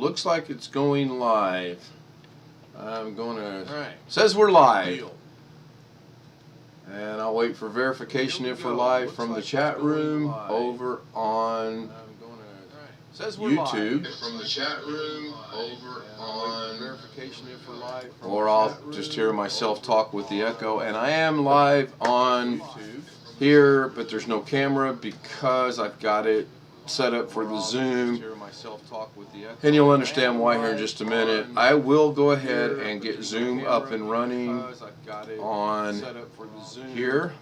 looks like it's going live. I'm gonna. All right. Says we're live. And I'll wait for verification if we're live from the chat room over on YouTube. From the chat room over on verification if we're live. Or I'll just hear myself talk with the echo. And I am live on here, but there's no camera because I've got it set up for the Zoom. And you'll understand why here in just a minute. I will go ahead and get Zoom up and running on here.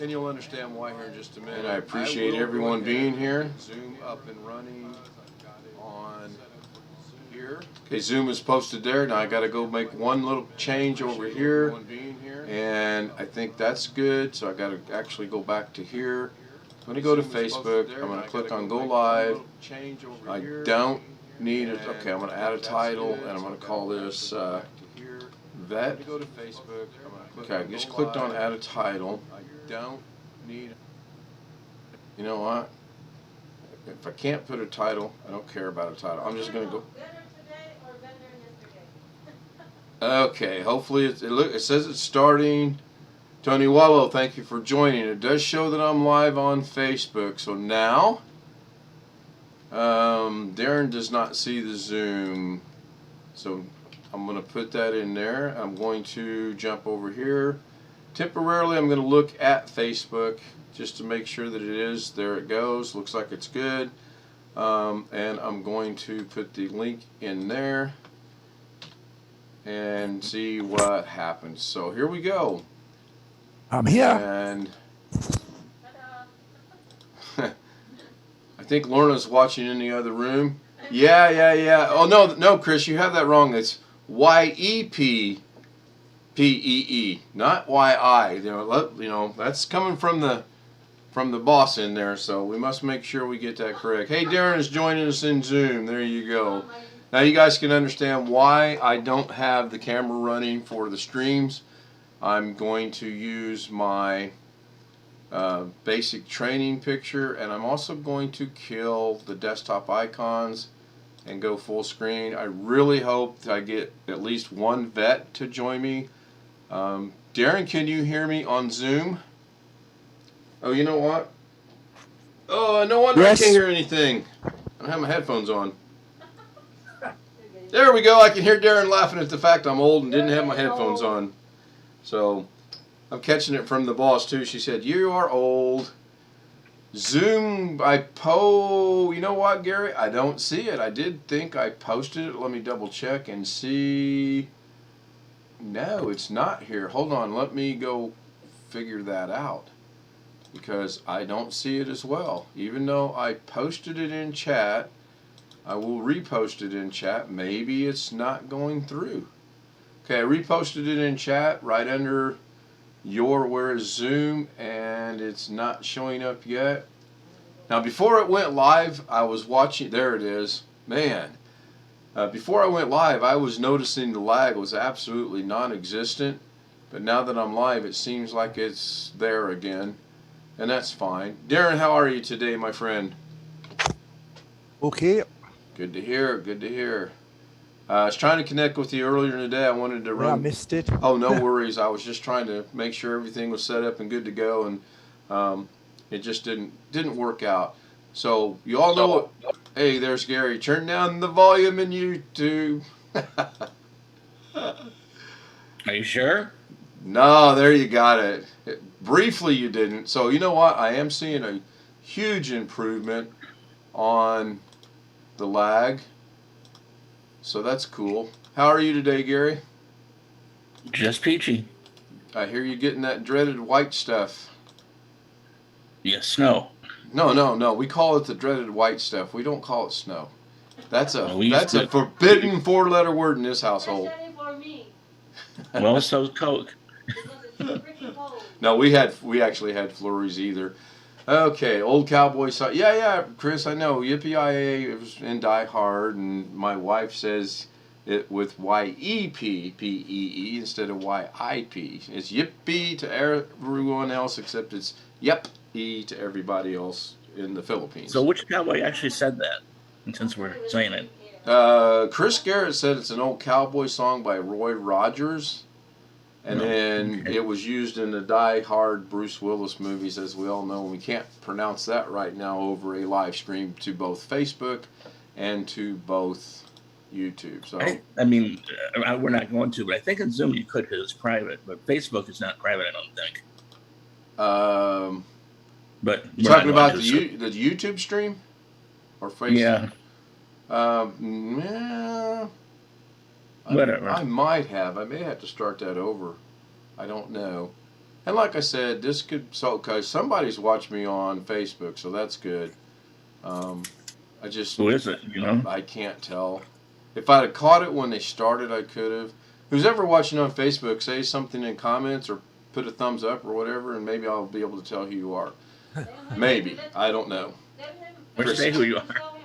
And you'll understand why here in just a minute. And I appreciate everyone being here. Zoom up and running on here. Okay, Zoom is posted there. Now I got to go make one little change over here. And I think that's good. So I got to actually go back to here. I'm going to go to Facebook. I'm going to click on Go Live. I don't need it. Okay, I'm going to add a title, and I'm going to call this Vet. Okay, I just clicked on Add a Title. You know what? If I can't put a title, I don't care about a title. I'm just going to go. Okay, hopefully it says it's starting. Tony Wallow, thank you for joining. It does show that I'm live on Facebook. So now, Darren does not see the Zoom. So I'm going to put that in there. I'm going to jump over here. Temporarily, I'm going to look at Facebook just to make sure that it is. There it goes. Looks like it's good. And I'm going to put the link in there and see what happens. So here we go. I'm here. And I think Lorna's watching in the other room. Yeah. Oh, no, Chris, you have that wrong. It's YEPPEE, not YI. You know, that's coming from the boss in there, so we must make sure we get that correct. Hey, Darren is joining us in Zoom. There you go. Now you guys can understand why I don't have the camera running for the streams. I'm going to use my basic training picture, and I'm also going to kill the desktop icons and go full screen. I really hope that I get at least one vet to join me. Darren, can you hear me on Zoom? Oh, you know what? Oh, no wonder yes. I can't hear anything. I don't have my headphones on. There we go. I can hear Darren laughing at the fact I'm old and didn't have my headphones on. So I'm catching it from the boss too. She said, "You are old." Zoom, you know what, Gary? I don't see it. I did think I posted it. Let me double check and see. No, it's not here. Hold on. Let me go figure that out because I don't see it as well. Even though I posted it in chat, I will repost it in chat. Maybe it's not going through. Okay, I reposted it in chat right under your where is Zoom, and it's not showing up yet. Now, before it went live, I was watching. There it is. Man, before I went live, I was noticing the lag was absolutely non-existent. But now that I'm live, it seems like it's there again, and that's fine. Darren, how are you today, my friend? Okay. Good to hear. Good to hear. I was trying to connect with you earlier today. I wanted to run. Yeah, I missed it. Oh, no worries. I was just trying to make sure everything was set up and good to go, and it just didn't work out. So you all know what? Hey, there's Gary. Turn down the volume in YouTube. Are you sure? No, there you got it. Briefly, you didn't. So you know what? I am seeing a huge improvement on the lag. So that's cool. How are you today, Gary? Just peachy. I hear you getting that dreaded white stuff. Yes, snow. No. We call it the dreaded white stuff. We don't call it snow. That's a a forbidden four-letter word in this household. For me. Well, so's Coke. No, we actually had flurries either. Okay, old cowboy song. Yeah, Chris, I know. Yippee-yi-yi, it was in Die Hard, and my wife says it with Y-E-P-P-E-E instead of Y-I-P. It's yippee to everyone else except it's yep-e to everybody else in the Philippines. So which cowboy actually said that, since we're saying it? Chris Garrett said it's an old cowboy song by Roy Rogers. And then it was used in the Die Hard Bruce Willis movies, as we all know. We can't pronounce that right now over a live stream to both Facebook and to both YouTube. So I mean, we're not going to, but I think in Zoom you could because it's private. But Facebook is not private, I don't think. But you're talking about the YouTube stream or Facebook? Yeah. Whatever. I might have. I may have to start that over. I don't know. And like I said, this could because somebody's watched me on Facebook, so that's good. I just who is it? You know, I can't tell. If I'd have caught it when they started, I could have. Who's ever watching on Facebook, say something in comments or put a thumbs up or whatever, and maybe I'll be able to tell who you are. Maybe. I don't know. Or say who you are.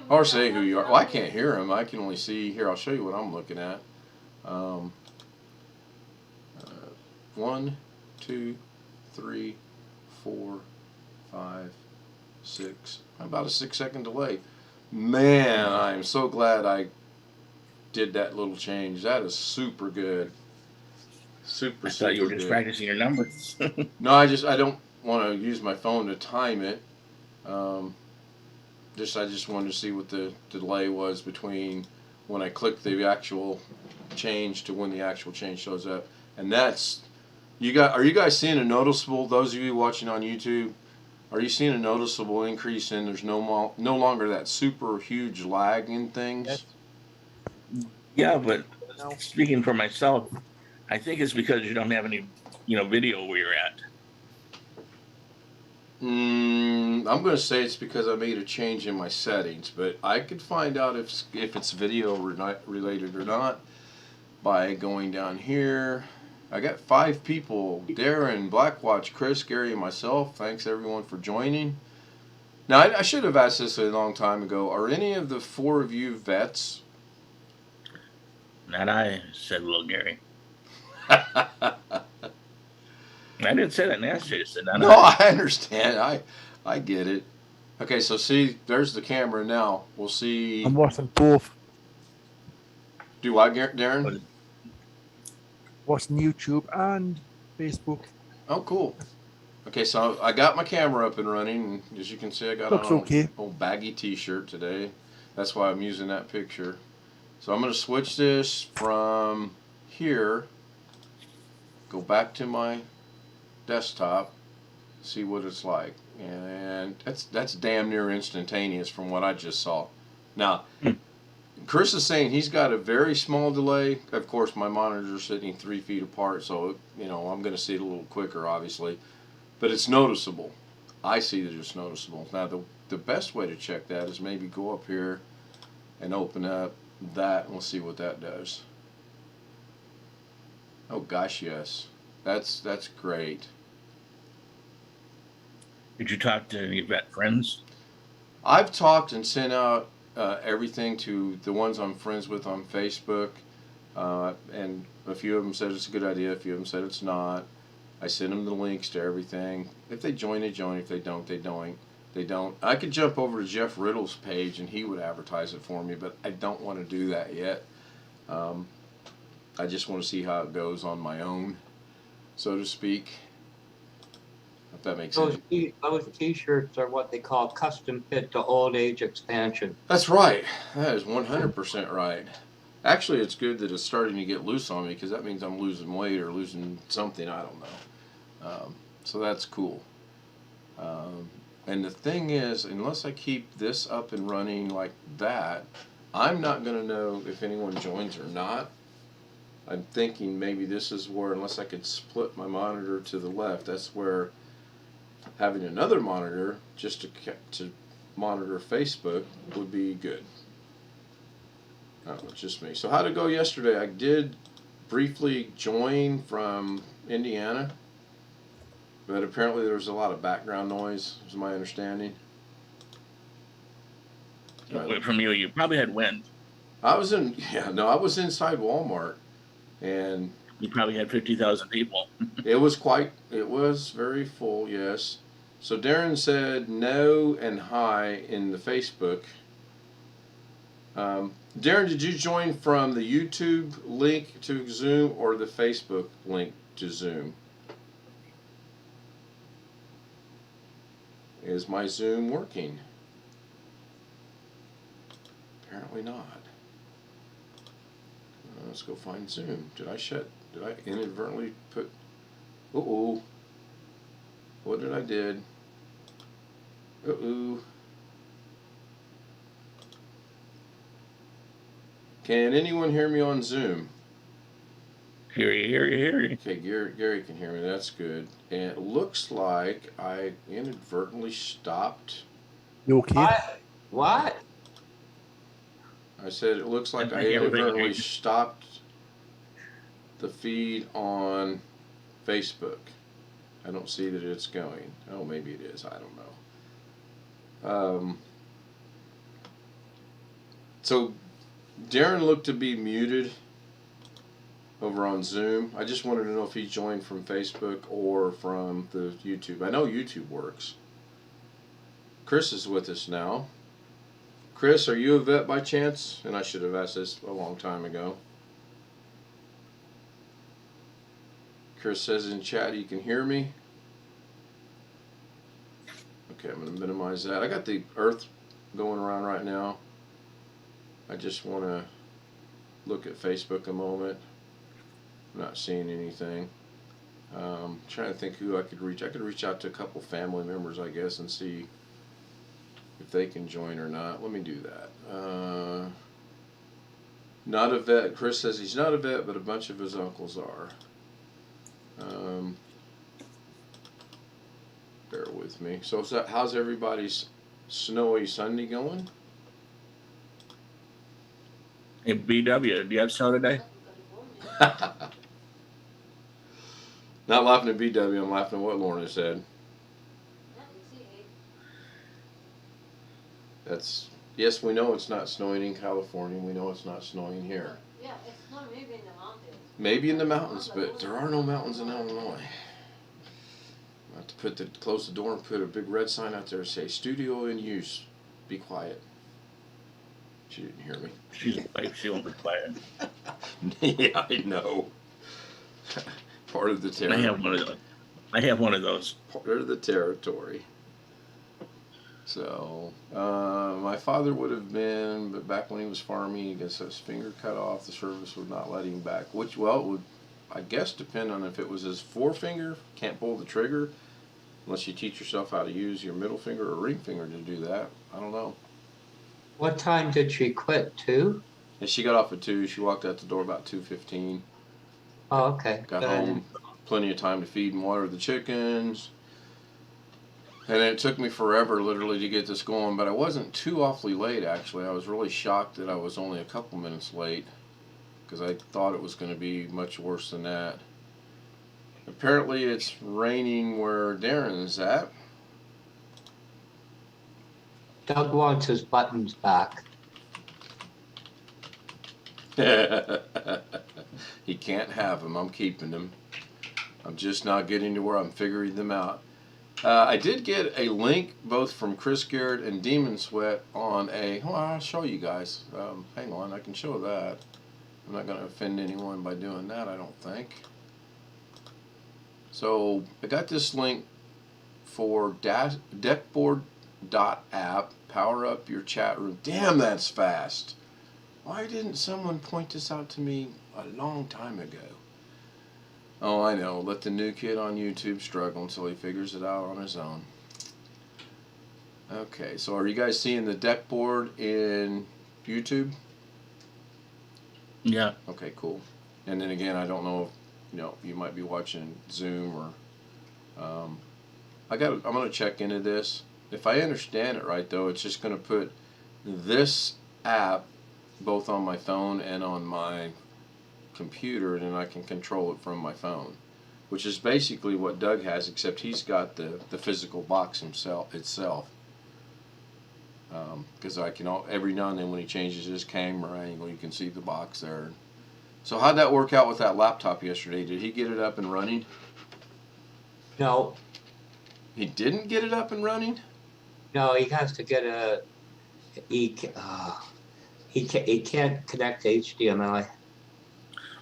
Or say who you are. Well, I can't hear them. I can only see here. I'll show you what I'm looking at. 1, 2, 3, 4, 5, 6. About a 6-second delay. Man, I am so glad I did that little change. That is super good. Super. I thought you were just practicing your numbers. No, I don't want to use my phone to time it. I just wanted to see what the delay was between when I click the actual change to when the actual change shows up. And that's are you guys seeing a noticeable, those of you watching on YouTube, are you seeing a noticeable increase in there's no longer that super huge lag in things? Yeah, but speaking for myself, I think it's because you don't have any, video where you're at. I'm going to say it's because I made a change in my settings, but I could find out if it's video related or not by going down here. I got 5 people: Darren, Blackwatch, Chris, Gary, and myself. Thanks everyone for joining. Now I should have asked this a long time ago. Are any of the 4 of you vets? Not I, said little Gary. I didn't say that nasty. I said no, I understand. I get it. Okay, so see, there's the camera now. We'll see. I'm watching both. Do I, Darren? Watching YouTube and Facebook. Oh, cool. Okay, so I got my camera up and running. And as you can see, I got Looks on okay. an old baggy t-shirt today. That's why I'm using that picture. So I'm going to switch this from here, go back to my desktop, see what it's like. And that's damn near instantaneous from what I just saw. Now, Chris is saying he's got a very small delay. Of course, my monitors are sitting 3 feet apart, so I'm going to see it a little quicker, obviously. But it's noticeable. I see that it's noticeable. Now, the best way to check that is maybe go up here and open up that, and we'll see what that does. Oh gosh, yes. That's great. Did you talk to any vet friends? I've talked and sent out everything to the ones I'm friends with on Facebook, and a few of them said it's a good idea, a few of them said it's not. I sent them the links to everything. If they join, they join. If they don't, they don't. I could jump over to Jeff Riddle's page and he would advertise it for me, but I don't want to do that yet. I just want to see how it goes on my own, so to speak. If that makes sense. Those t-shirts are what they call custom fit to old age expansion. That's right. That is 100% right. Actually, it's good that it's starting to get loose on me because that means I'm losing weight or losing something. I don't know. So that's cool. And the thing is, unless I keep this up and running like that, I'm not going to know if anyone joins or not. I'm thinking maybe this is where, unless I could split my monitor to the left, that's where having another monitor just to monitor Facebook would be good. Oh, it's just me. So how'd it go yesterday? I did briefly join from Indiana, but apparently there was a lot of background noise, is my understanding. From you probably had wind. I was inside Walmart, and You probably had 50,000 people. it was very full, yes. So Darren said no and hi in the Facebook. Darren, did you join from the YouTube link to Zoom or the Facebook link to Zoom? Is my Zoom working? Apparently not. Let's go find Zoom. Did I inadvertently put... Uh-oh. What did I did? Uh-oh. Can anyone hear me on Zoom? Hear you. Okay, Gary can hear me. That's good. And it looks like I inadvertently stopped. You okay? What? I said it looks like I inadvertently stopped the feed on Facebook. I don't see that it's going. Oh, maybe it is. I don't know. So Darren looked to be muted over on Zoom. I just wanted to know if he joined from Facebook or from the YouTube. I know YouTube works. Chris is with us now. Chris, are you a vet by chance? And I should have asked this a long time ago. Chris says in chat he can hear me. Okay, I'm going to minimize that. I got the earth going around right now. I just want to look at Facebook a moment. I'm not seeing anything. Trying to think who I could reach. I could reach out to a couple family members, I guess, and see if they can join or not. Let me do that. Not a vet. Chris says he's not a vet, but a bunch of his uncles are. Bear with me. So how's everybody's snowy Sunday going? Hey, BW, do you have snow today? Not laughing at BW, I'm laughing at what Lorna said. Yes, we know it's not snowing in California. We know it's not snowing here. Yeah, it's not maybe in the mountains. Maybe in the mountains, but there are no mountains in Illinois. I have to close the door and put a big red sign out there and say, "Studio in use. Be quiet." She didn't hear me. She's a wife. She won't be quiet. Yeah, I know. Part of the territory. I have one of those. Part of the territory. So, my father would have been, but back when he was farming, he gets his finger cut off. The service would not let him back. Which, well, it would, I guess, depend on if it was his forefinger. Can't pull the trigger unless you teach yourself how to use your middle finger or ring finger to do that. I don't know. What time did she quit? 2? And she got off at 2. She walked out the door about 2:15. Oh, okay. Got Good. home, plenty of time to feed and water the chickens. And it took me forever, literally, to get this going. But I wasn't too awfully late, actually. I was really shocked that I was only a couple minutes late, because I thought it was going to be much worse than that. Apparently, it's raining where Darren's at. Doug wants his buttons back. He can't have them. I'm keeping them. I'm just not getting to where I'm figuring them out. I did get a link both from Chris Garrett and Demon Sweat on well, I'll show you guys. Hang on, I can show that. I'm not going to offend anyone by doing that, I don't think. So I got this link for deckboard.app. Power up your chat room. Damn, that's fast. Why didn't someone point this out to me a long time ago? Oh, I know. Let the new kid on YouTube struggle until he figures it out on his own. Okay, so are you guys seeing the deck board in YouTube? Yeah. Okay, cool. And then again, I don't know if, you might be watching Zoom or... I'm going to check into this. If I understand it right, though, it's just going to put this app both on my phone and on my computer, and then I can control it from my phone, which is basically what Doug has, except he's got the physical box itself. Because I can every now and then when he changes his camera angle, you can see the box there. So how'd that work out with that laptop yesterday? Did he get it up and running? No, He didn't get it up and running? no, he has to get He can't connect to HDMI.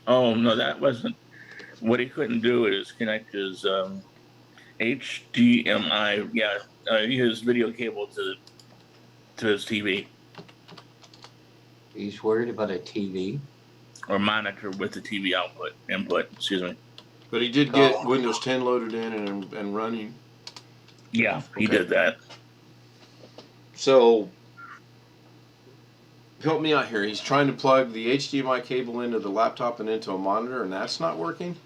Oh no, that wasn't. What he couldn't do is connect his HDMI, yeah, his video cable to his TV He's worried about a TV. or monitor with the TV input. Excuse me. But he did get Windows 10 loaded in and running. Yeah, he Okay. did that. So, help me out here. He's trying to plug the HDMI cable into the laptop and into a monitor, and that's not working?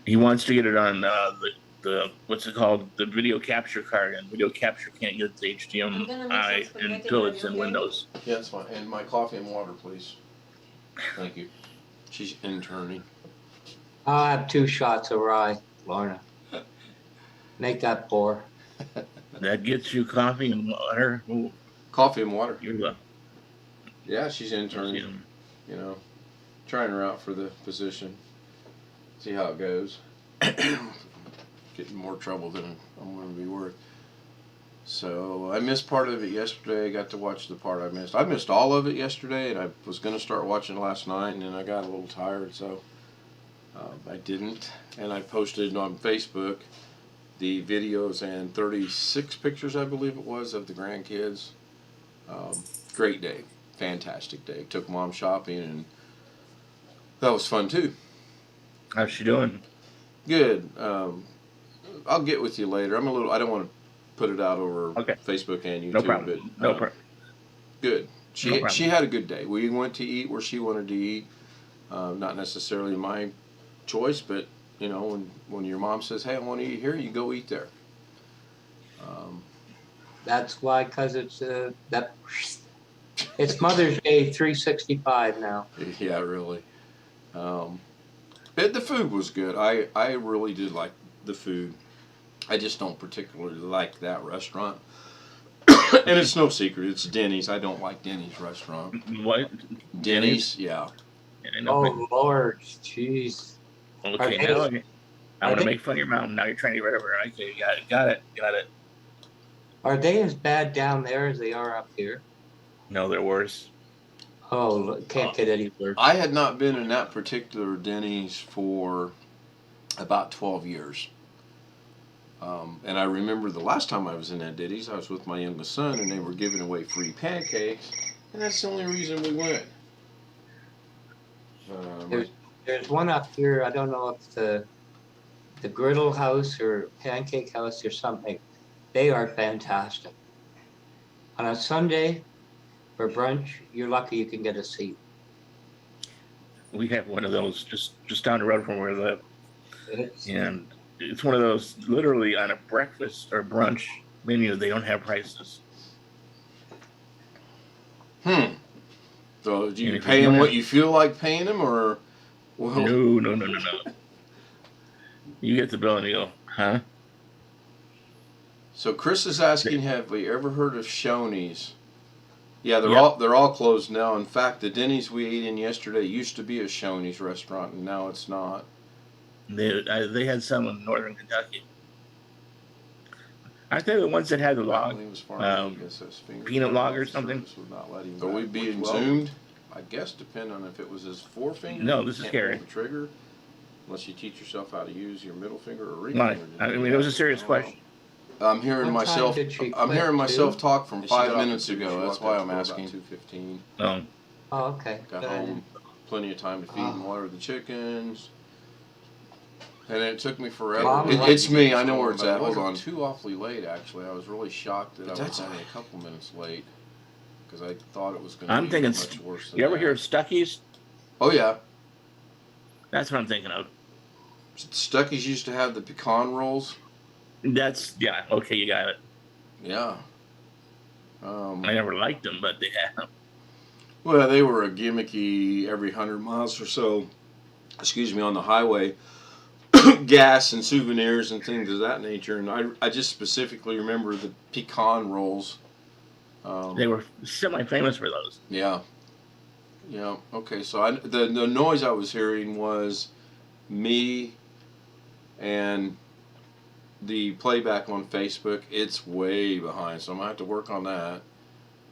He wants to get it on the what's it called, the video capture card, and video capture can't get the HDMI until it's in Windows. Yeah, that's fine. And my coffee and water, please. Thank you. She's interning. I'll have 2 shots of rye, Lorna. Make that 4. That gets you coffee and water. Ooh, Coffee and water. you're Yeah, she's interning. You know, trying her out for the position. See how it goes. Getting more trouble than I'm going to be worth. So I missed part of it yesterday. I got to watch the part I missed. I missed all of it yesterday, and I was going to start watching last night, and then I got a little tired, so I didn't. And I posted on Facebook the videos and 36 pictures, I believe it was, of the grandkids. Great day. Fantastic day. Took mom shopping, and that was fun too. How's she doing? Good. I'll get with you later. I don't want to put it out over Facebook and YouTube. No problem. But, No problem. Good. No problem. She had a good day. We went to eat where she wanted to eat. Not necessarily my choice, but you know, when your mom says, "Hey, I want to eat here," you go eat there. That's why, because it's it's Mother's Day 365 now. Yeah, really. The food was good. I really did like the food. I just don't particularly like that restaurant. And it's no secret, it's Denny's. I don't like Denny's restaurant. What? Denny's, yeah. Oh, Lord, jeez. Okay, now I want to make fun of your mom. Now you're trying to get rid of her. Okay, got it. Are they as bad down there as they are up here? No, they're worse. Oh, can't get any worse. I had not been in that particular Denny's for about 12 years. And I remember the last time I was in that Denny's, I was with my youngest son, and they were giving away free pancakes, and that's the only reason we went. There's one up here. I don't know if it's the Griddle House or Pancake House or something. They are fantastic. On a Sunday for brunch, you're lucky you can get a seat. We have one of those just down the road from where we live, and it's one of those literally on a breakfast or brunch menu. They don't have prices. So do you pay them what you feel like paying them, or? Well, No. You get the bill and you go, huh? So Chris is asking, have we ever heard of Shoney's? Yeah, they're all closed now. In fact, the Denny's we ate in yesterday used to be a Shoney's restaurant, and now it's not. They had some in northern Kentucky. Aren't they the ones that had the log? Peanut log or something? Are we being zoomed? I guess depending on if it was his forefinger. No, this is can't scary. pull the trigger unless you teach yourself how to use your middle finger or ring Why? finger. I mean, it was a serious question. I'm hearing What time myself. did she I'm quit, hearing myself too? talk from 5 minutes ago. That's why I'm asking. 2:15. Oh, Oh, okay. Got Good. home, plenty of time to feed and water the chickens. And it took me forever. Mom, It's me. I know where it's at. Hold on. Too awfully late, actually. I was really shocked that I was only a couple minutes late because I thought it was going to I'm be thinking. much worse than You ever that. hear of Stuckey's? Oh yeah, That's what I'm thinking of. Stuckey's used to have the pecan rolls. Yeah. Okay, you got it. Yeah. I never liked them, but they have. Well, they were a gimmicky every 100 miles or so. Excuse me, on the highway. Gas and souvenirs and things of that nature, and I just specifically remember the pecan rolls. They were semi-famous for those. Yeah. Okay, so the noise I was hearing was me and the playback on Facebook. It's way behind, so I'm gonna have to work on that.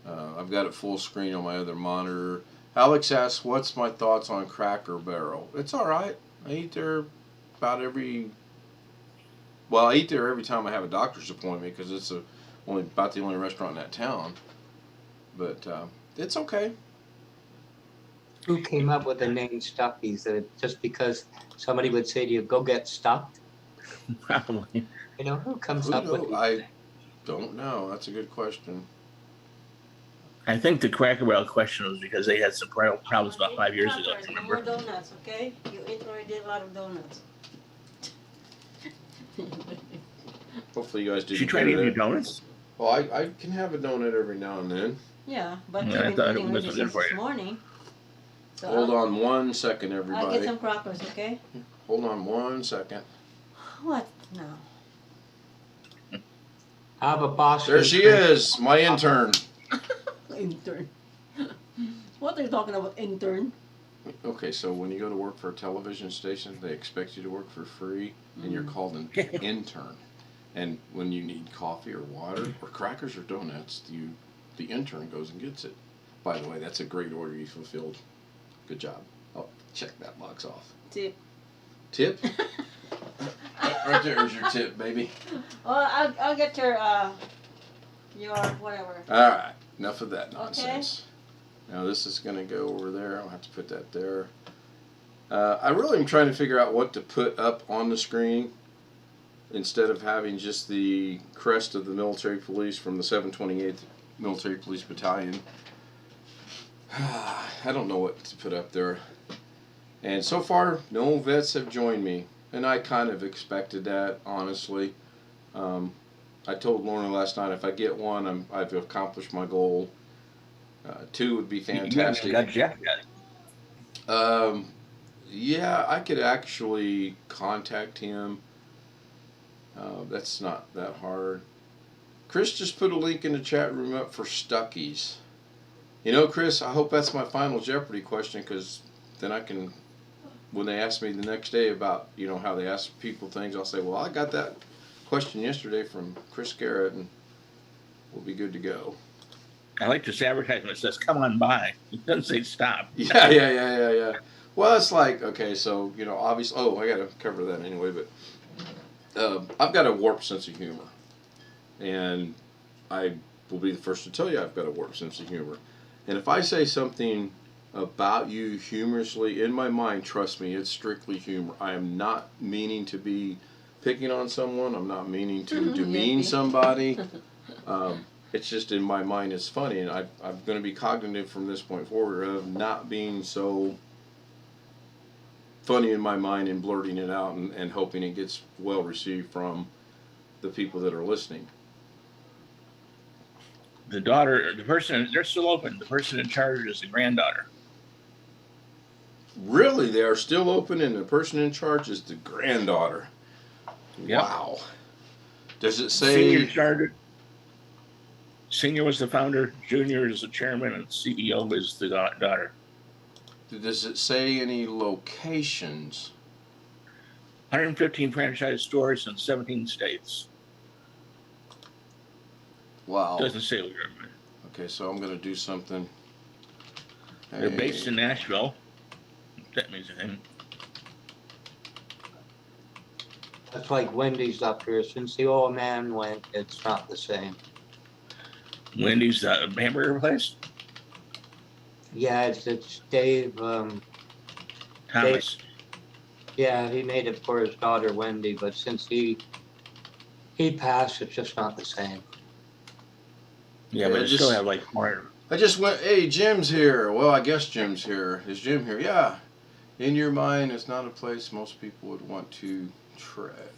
I've got it full screen on my other monitor. Alex asks, what's my thoughts on Cracker Barrel? It's alright. I eat there about every... Well, I eat there every time I have a doctor's appointment because it's about the only restaurant in that town. But it's okay. Who came up with the name Stuckies? Just because somebody would say to you, go get stuffed? Probably. You know, who comes Who up with knows? I don't know. That's a good question. I think the Cracker Barrel question was because they had some problems about 5 years ago. No Remember? more donuts, okay? You ate already a lot of donuts. Hopefully you guys didn't Did you try to hear eat your that. donuts? Well, I can have a donut every now and then. Yeah, but Yeah, I you've thought been it eating was already good since for this you. morning. So Hold on 1 second, I'll everybody. get some crackers, okay? Hold on 1 second. What now? I have a Boston. There she is, my intern. Intern. What are you talking about, intern? Okay, so when you go to work for a television station, they expect you to work for free, and you're called an intern. And when you need coffee or water or crackers or donuts, the intern goes and gets it. By the way, that's a great order you fulfilled. Good job. I'll check that box off. Tip. Tip? Right there is your tip, baby. Well, I'll get your whatever. All right, enough of that nonsense. Now this is going to go over there. I'll have to put that there. I really am trying to figure out what to put up on the screen instead of having just the crest of the military police from the 728th Military Police Battalion. I don't know what to put up there. And so far, no vets have joined me. And I kind of expected that, honestly. I told Lorna last night if I get one, I've accomplished my goal. 2 would be fantastic. You got Jeff yet? Yeah, I could actually contact him. That's not that hard. Chris just put a link in the chat room up for Stuckies. You know, Chris, I hope that's my final Jeopardy question, because then I can, when they ask me the next day about, you know, how they ask people things, I'll say, well, I got that question yesterday from Chris Garrett, and we'll be good to go. I like this advertisement. It says, come on by. It doesn't say stop. Yeah. Well, it's like, okay, so, you know, obviously, I got to cover that anyway, but I've got a warped sense of humor. And I will be the first to tell you I've got a warped sense of humor. And if I say something about you humorously, in my mind, trust me, it's strictly humor. I am not meaning to be picking on someone. I'm not meaning to demean somebody. It's just in my mind it's funny, and I'm going to be cognitive from this point forward of not being so funny in my mind and blurting it out and hoping it gets well received from the people that are listening. The daughter, the person, they're still open. The person in charge is the granddaughter. Really, they are still open, and the person in charge is the granddaughter. Yep. Wow. Does it say... Senior charter. Senior was the founder, Junior is the chairman, and CEO is the daughter. Does it say any locations? 115 franchise stores in 17 states. Wow. Doesn't say where. Okay, so I'm going to do something. They're based in Nashville. That means anything. That's like Wendy's up here. Since the old man went, it's not the same. Wendy's hamburger place? Yeah, it's Dave. Thomas. Yeah, he made it for his daughter Wendy, but since he passed, it's just not the same. Yeah, but they still have like more. I just went, hey, Jim's here. Well, I guess Jim's here. Is Jim here? Yeah. In your mind, it's not a place most people would want to tread.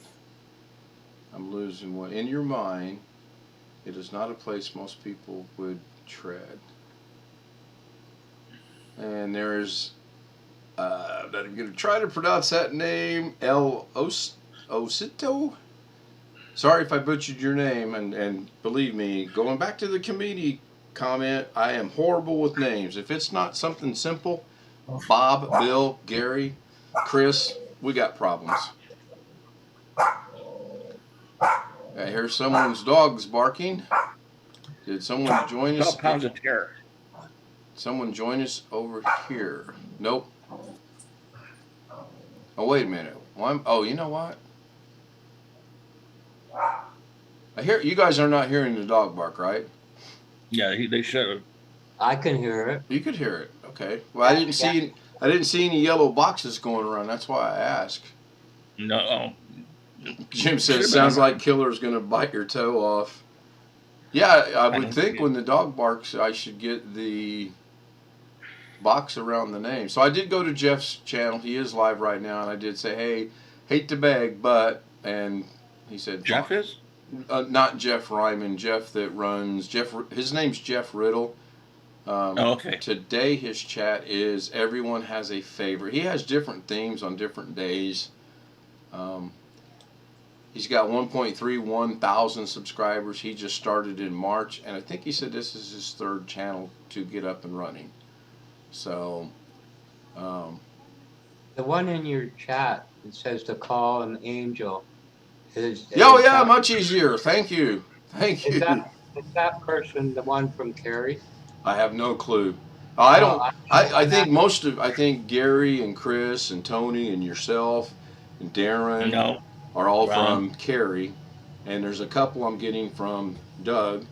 I'm losing one. In your mind, it is not a place most people would tread. And there's, I'm going to try to pronounce that name, El Osito. Sorry if I butchered your name, and believe me, going back to the comedian comment, I am horrible with names. If it's not something simple, Bob, Bill, Gary, Chris, we got problems. I hear someone's dog's barking. Did someone join us? 12 pounds of terror. Someone join us over here. Nope. Oh, wait a minute. Oh, you know what? I hear you guys are not hearing the dog bark, right? Yeah, they should have. I can hear it. You could hear it. Okay. Well, I didn't see any yellow boxes going around. That's why I asked. No. Jim says, "Sounds like Killer's going to bite your toe off." Yeah, I would think when the dog barks, I should get the box around the name. So I did go to Jeff's channel. He is live right now, and I did say, "Hey, hate to beg, but," and he said, Jeff is? Not Jeff Ryman. Jeff that runs His name's Jeff Riddle. Okay. Today his chat is everyone has a favorite. He has different themes on different days. He's got 1.31 thousand subscribers. He just started in March, and I think he said this is his third channel to get up and running. So, The one in your chat that says to call an angel is. Much easier. Thank you. Is that person the one from Cary? I have no clue. I think Gary and Chris and Tony and yourself and Darren are all from Cary, and there's a couple I'm getting from Doug,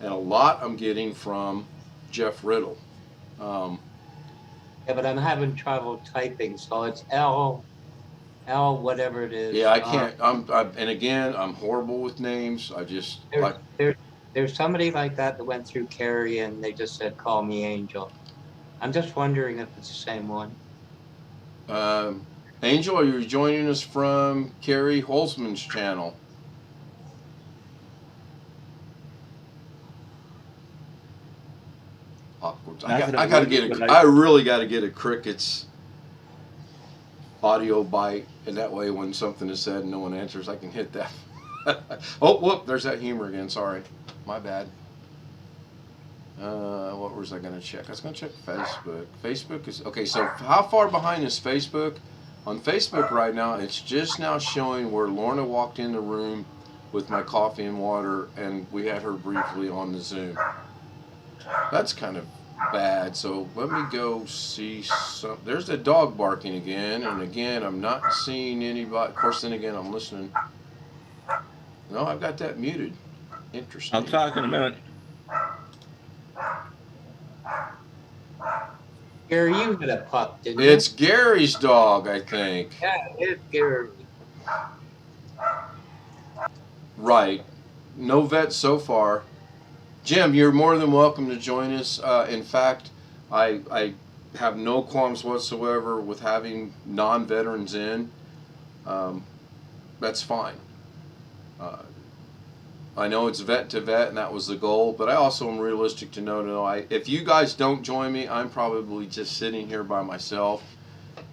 and a lot I'm getting from Jeff Riddle. Yeah, but I'm having trouble typing, so it's L whatever it is. Yeah, I can't. And again, I'm horrible with names. I just There's somebody like that went through Cary and they just said, "Call me Angel." I'm just wondering if it's the same one. Angel, are you joining us from Cary Holzman's channel? Awkward. I really got to get a Cricket's audio bite, and that way when something is said and no one answers, I can hit that. Oh, whoop! There's that humor again. Sorry, my bad. What was I going to check? I was going to check Facebook. Facebook is okay. So how far behind is Facebook? On Facebook right now, it's just now showing where Lorna walked in the room with my coffee and water, and we had her briefly on the Zoom. That's kind of bad. So let me go see some. There's the dog barking again, and again, I'm not seeing anybody. Of course, then again, I'm listening. No, I've got that muted. Interesting. I'll talk in a minute. Gary, you had a pup, didn't you? It's Gary's dog, I think. Yeah, it's Gary. Right. No vets so far. Jim, you're more than welcome to join us. In fact, I have no qualms whatsoever with having non-veterans in. That's fine. I know it's vet to vet, and that was the goal, but I also am realistic to know if you guys don't join me, I'm probably just sitting here by myself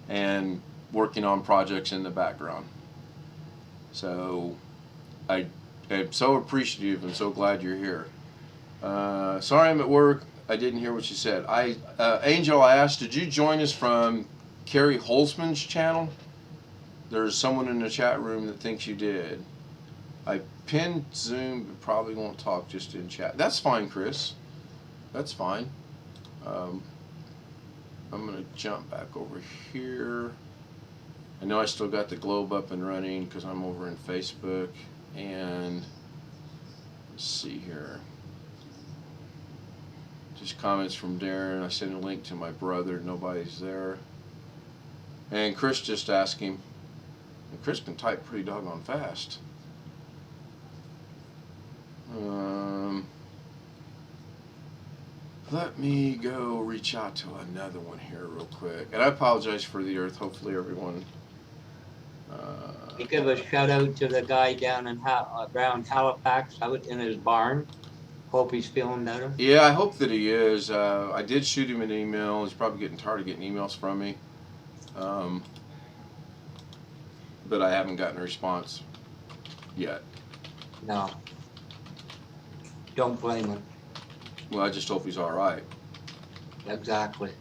and working on projects in the background. So I am so appreciative and so glad you're here. Sorry I'm at work. I didn't hear what you said. Angel, I asked, did you join us from Cary Holzman's channel? There's someone in the chat room that thinks you did. I pinned Zoom, but probably won't talk, just in chat. That's fine, Chris. That's fine. I'm going to jump back over here. I know I still got the globe up and running because I'm over in Facebook. And let's see here. Just comments from Darren. I sent a link to my brother. Nobody's there. And Chris just asked him. And Chris can type pretty doggone fast. Let me go reach out to another one here real quick. And I apologize for the earth. Hopefully everyone... You give a shout out to the guy down in around Halifax out in his barn. Hope he's feeling better. Yeah, I hope that he is. I did shoot him an email. He's probably getting tired of getting emails from me. But I haven't gotten a response yet. No. Don't blame him. Well, I just hope he's all right. Exactly.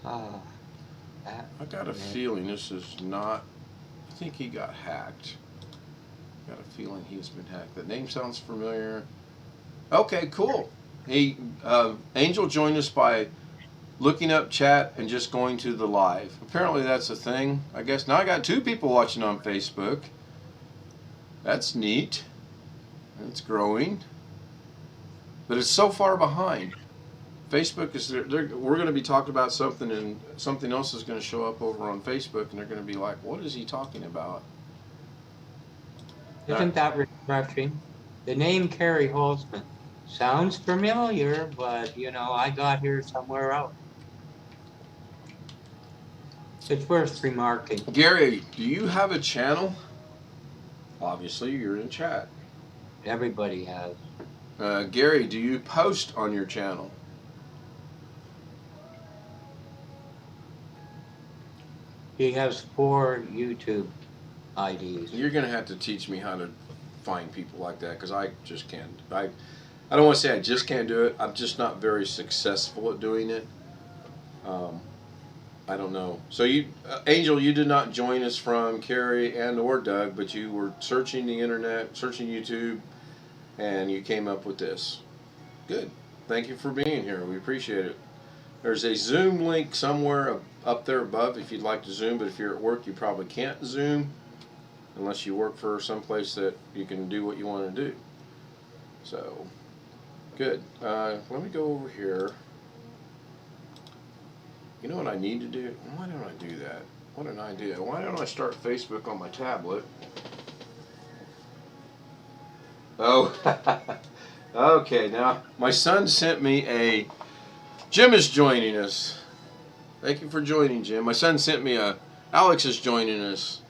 I got a feeling this is not... I think he got hacked. Got a feeling he's been hacked. That name sounds familiar. Okay, cool. He Angel joined us by looking up chat and just going to the live. Apparently that's a thing. I guess now I got 2 people watching on Facebook. That's neat. It's growing. But it's so far behind. Facebook is we're going to be talking about something and something else is going to show up over on Facebook and they're going to be like, what is he talking about? Isn't that refreshing? The name Carrie Holtzman sounds familiar, but you know, I got here somewhere else. It's worth remarking. Gary, do you have a channel? Obviously, you're in chat. Everybody has. Gary, do you post on your channel? He has 4 YouTube IDs. You're going to have to teach me how to find people like that because I just can't. I don't want to say I just can't do it. I'm just not very successful at doing it. I don't know. So you, Angel, you did not join us from Carrie and or Doug, but you were searching the internet, searching YouTube, and you came up with this. Good. Thank you for being here. We appreciate it. There's a Zoom link somewhere up there above if you'd like to Zoom, but if you're at work, you probably can't Zoom unless you work for someplace that you can do what you want to do. So, good. Let me go over here. You know what I need to do? Why don't I do that? What an idea. Why don't I start Facebook on my tablet? Oh, okay. Now, my son sent me a... Jim is joining us. Thank you for joining, Jim. My son sent me a... Alex is joining us.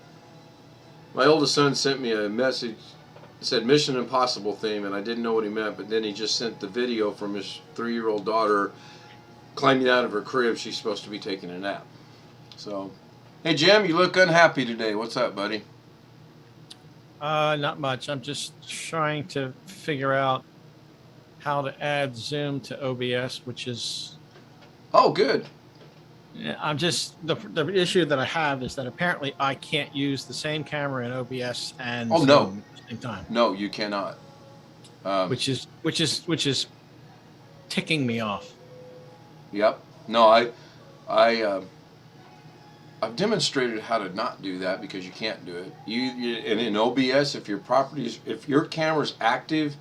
My oldest son sent me a message. It said Mission Impossible theme, and I didn't know what he meant, but then he just sent the video from his 3-year-old daughter climbing out of her crib. She's supposed to be taking a nap. So, hey, Jim, you look unhappy today. What's up, buddy? Not much. I'm just trying to figure out how to add Zoom to OBS, which is... Oh, good. Yeah, I'm just... The issue that I have is that apparently I can't use the same camera in OBS and Oh, Zoom no. at the same time. No, you cannot. Which is ticking me off. Yep. No, I've demonstrated how to not do that because you can't do it. And in OBS, if your camera's active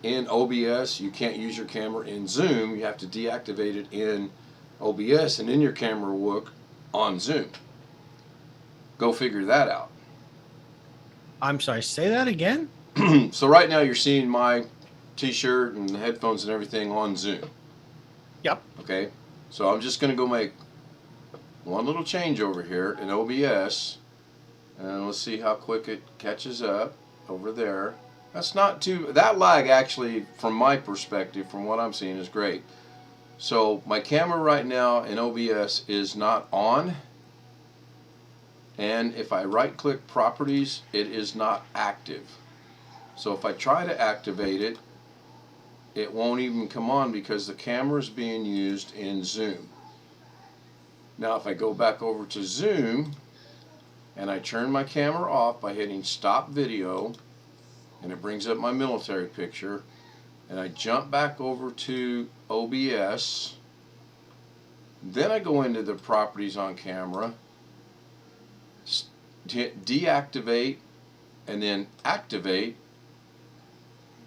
in OBS, you can't use your camera in Zoom. You have to deactivate it in OBS, and then your camera will work on Zoom. Go figure that out. I'm sorry, say that again? So right now you're seeing my t-shirt and the headphones and everything on Zoom. Yep. Okay, so I'm just going to go make one little change over here in OBS, and let's see how quick it catches up over there. That's not too, that lag actually, from my perspective, from what I'm seeing, is great. So my camera right now in OBS is not on, and if I right click properties, it is not active. So if I try to activate it, it won't even come on because the camera is being used in Zoom. Now if I go back over to Zoom and I turn my camera off by hitting stop video, and it brings up my military picture, and I jump back over to OBS, then I go into the properties on camera, deactivate, and then activate.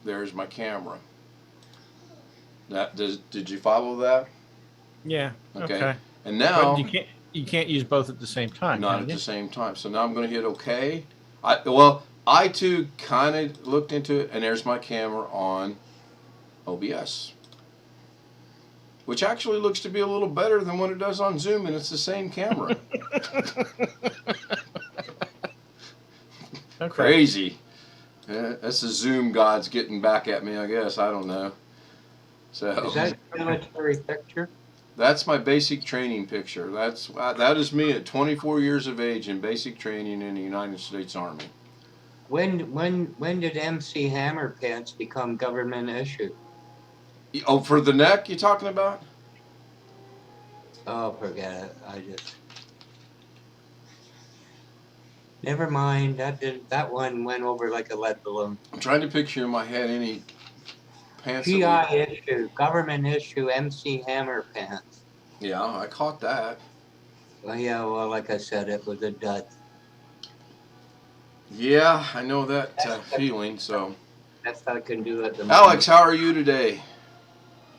There's my camera. Did you follow that? Yeah. Okay. And now But you can't use both at the same time. not can at you? the same time. So now I'm going to hit OK. I too kind of looked into it, and there's my camera on OBS, which actually looks to be a little better than what it does on Zoom, and it's the same camera. Okay. Crazy. That's the Zoom gods getting back at me, I guess. I don't know. So Is that a military picture? that's my basic training picture. That is me at 24 years of age in basic training in the United States Army. When did MC Hammer pants become government issue? Oh, for the neck you talking about? Oh, forget it. I just Never mind. That one went over like a lead balloon. I'm trying to picture in my head any pants GI that issue, government issue, MC Hammer pants. we. Yeah, I caught that. Well, yeah. Well, like I said, it was a dud. Yeah, I know that That's, feeling. So, that's what I can do at the moment. Alex, how are you today?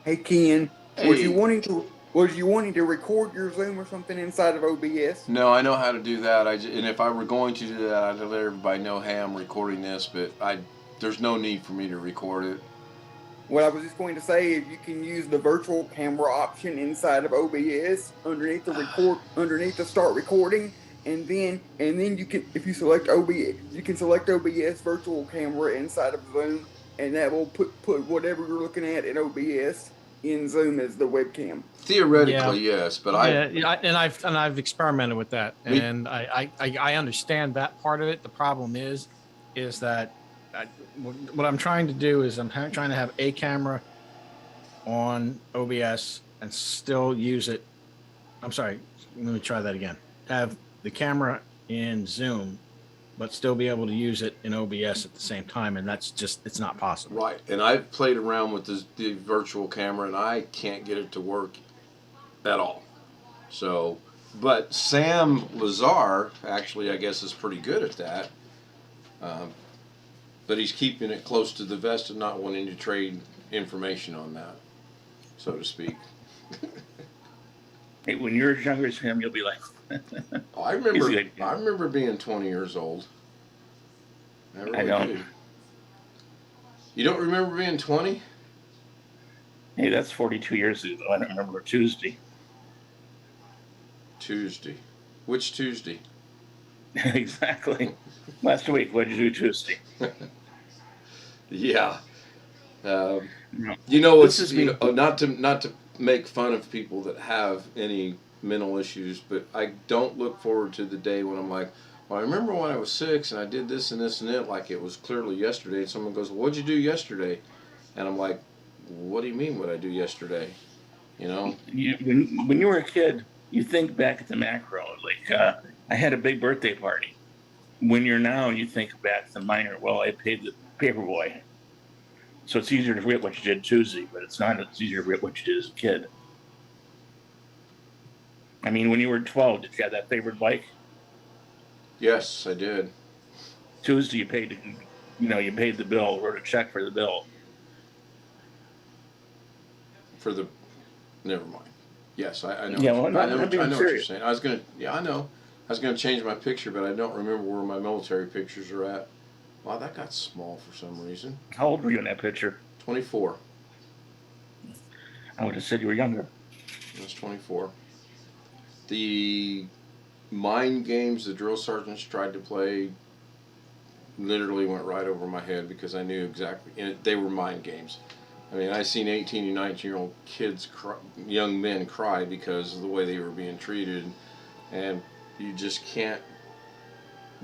Hey Ken, Hey. was you wanting to record your Zoom or something inside of OBS? No, I know how to do that. And if I were going to do that, I'd let everybody know, hey, I'm recording this, but there's no need for me to record it. What I was just going to say is you can use the virtual camera option inside of OBS underneath the start recording, and then you can, if you select OBS, you can select OBS virtual camera inside of Zoom, and that will put whatever you're looking at in OBS in Zoom as the webcam. Theoretically, yes, but I've experimented with that, and I understand that part of it. The problem is that what I'm trying to do is I'm trying to have a camera on OBS and still use it. I'm sorry, let me try that again. Have the camera in Zoom, but still be able to use it in OBS at the same time, and it's not possible. Right, and I've played around with the virtual camera, and I can't get it to work at all. So, but Sam Lazar actually, I guess, is pretty good at that. But he's keeping it close to the vest and not wanting to trade information on that, so to speak. Hey, when you're as younger as him, you'll be like, Oh, I remember being 20 years old. I don't. do. You don't remember being 20? hey, that's 42 years ago. I don't remember Tuesday. Tuesday. Which Tuesday? Exactly. Last week, what did you do Tuesday? Yeah. No. You know, This is not to make fun of people that have any mental issues, but I don't look forward to the day when I'm like, well, I remember when I was 6 and I did this and this and it like it was clearly yesterday. And someone goes, well, what'd you do yesterday? And I'm like, what do you mean what I do yesterday? You know? When you were a kid, you think back at the macro. Like, I had a big birthday party. When you're now, you think back to the minor. Well, I paid the paper boy. So it's easier to forget what you did Tuesday, but it's not. It's easier to forget what you did as a kid. I mean, when you were 12, did you have that favorite bike? Yes, I did. Tuesday, you paid the bill, wrote a check for the bill. Never mind. Yes, I know. Yeah, well, I know what you're serious. saying. I know. I was gonna change my picture, but I don't remember where my military pictures are at. Wow, that got small for some reason. How old were you in that picture? 24. I would have said you were younger. I was 24. The mind games the drill sergeants tried to play literally went right over my head because I knew exactly. And they were mind games. I mean, I seen 18 and 19-year-old kids, young men, cry because of the way they were being treated, and you just can't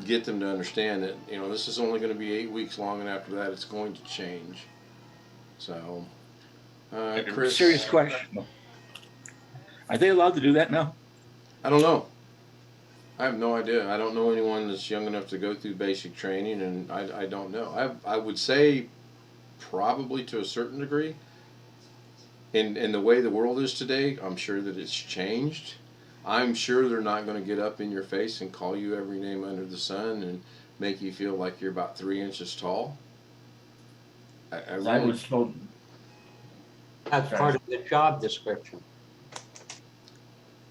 get them to understand that this is only going to be 8 weeks long, and after that, it's going to change. So, Chris, Serious question. Are they allowed to do that now? I don't know. I have no idea. I don't know anyone that's young enough to go through basic training, and I don't know. I would say probably to a certain degree. In the way the world is today, I'm sure that it's changed. I'm sure they're not going to get up in your face and call you every name under the sun and make you feel like you're about 3 inches tall. I was told. That's part of the job description.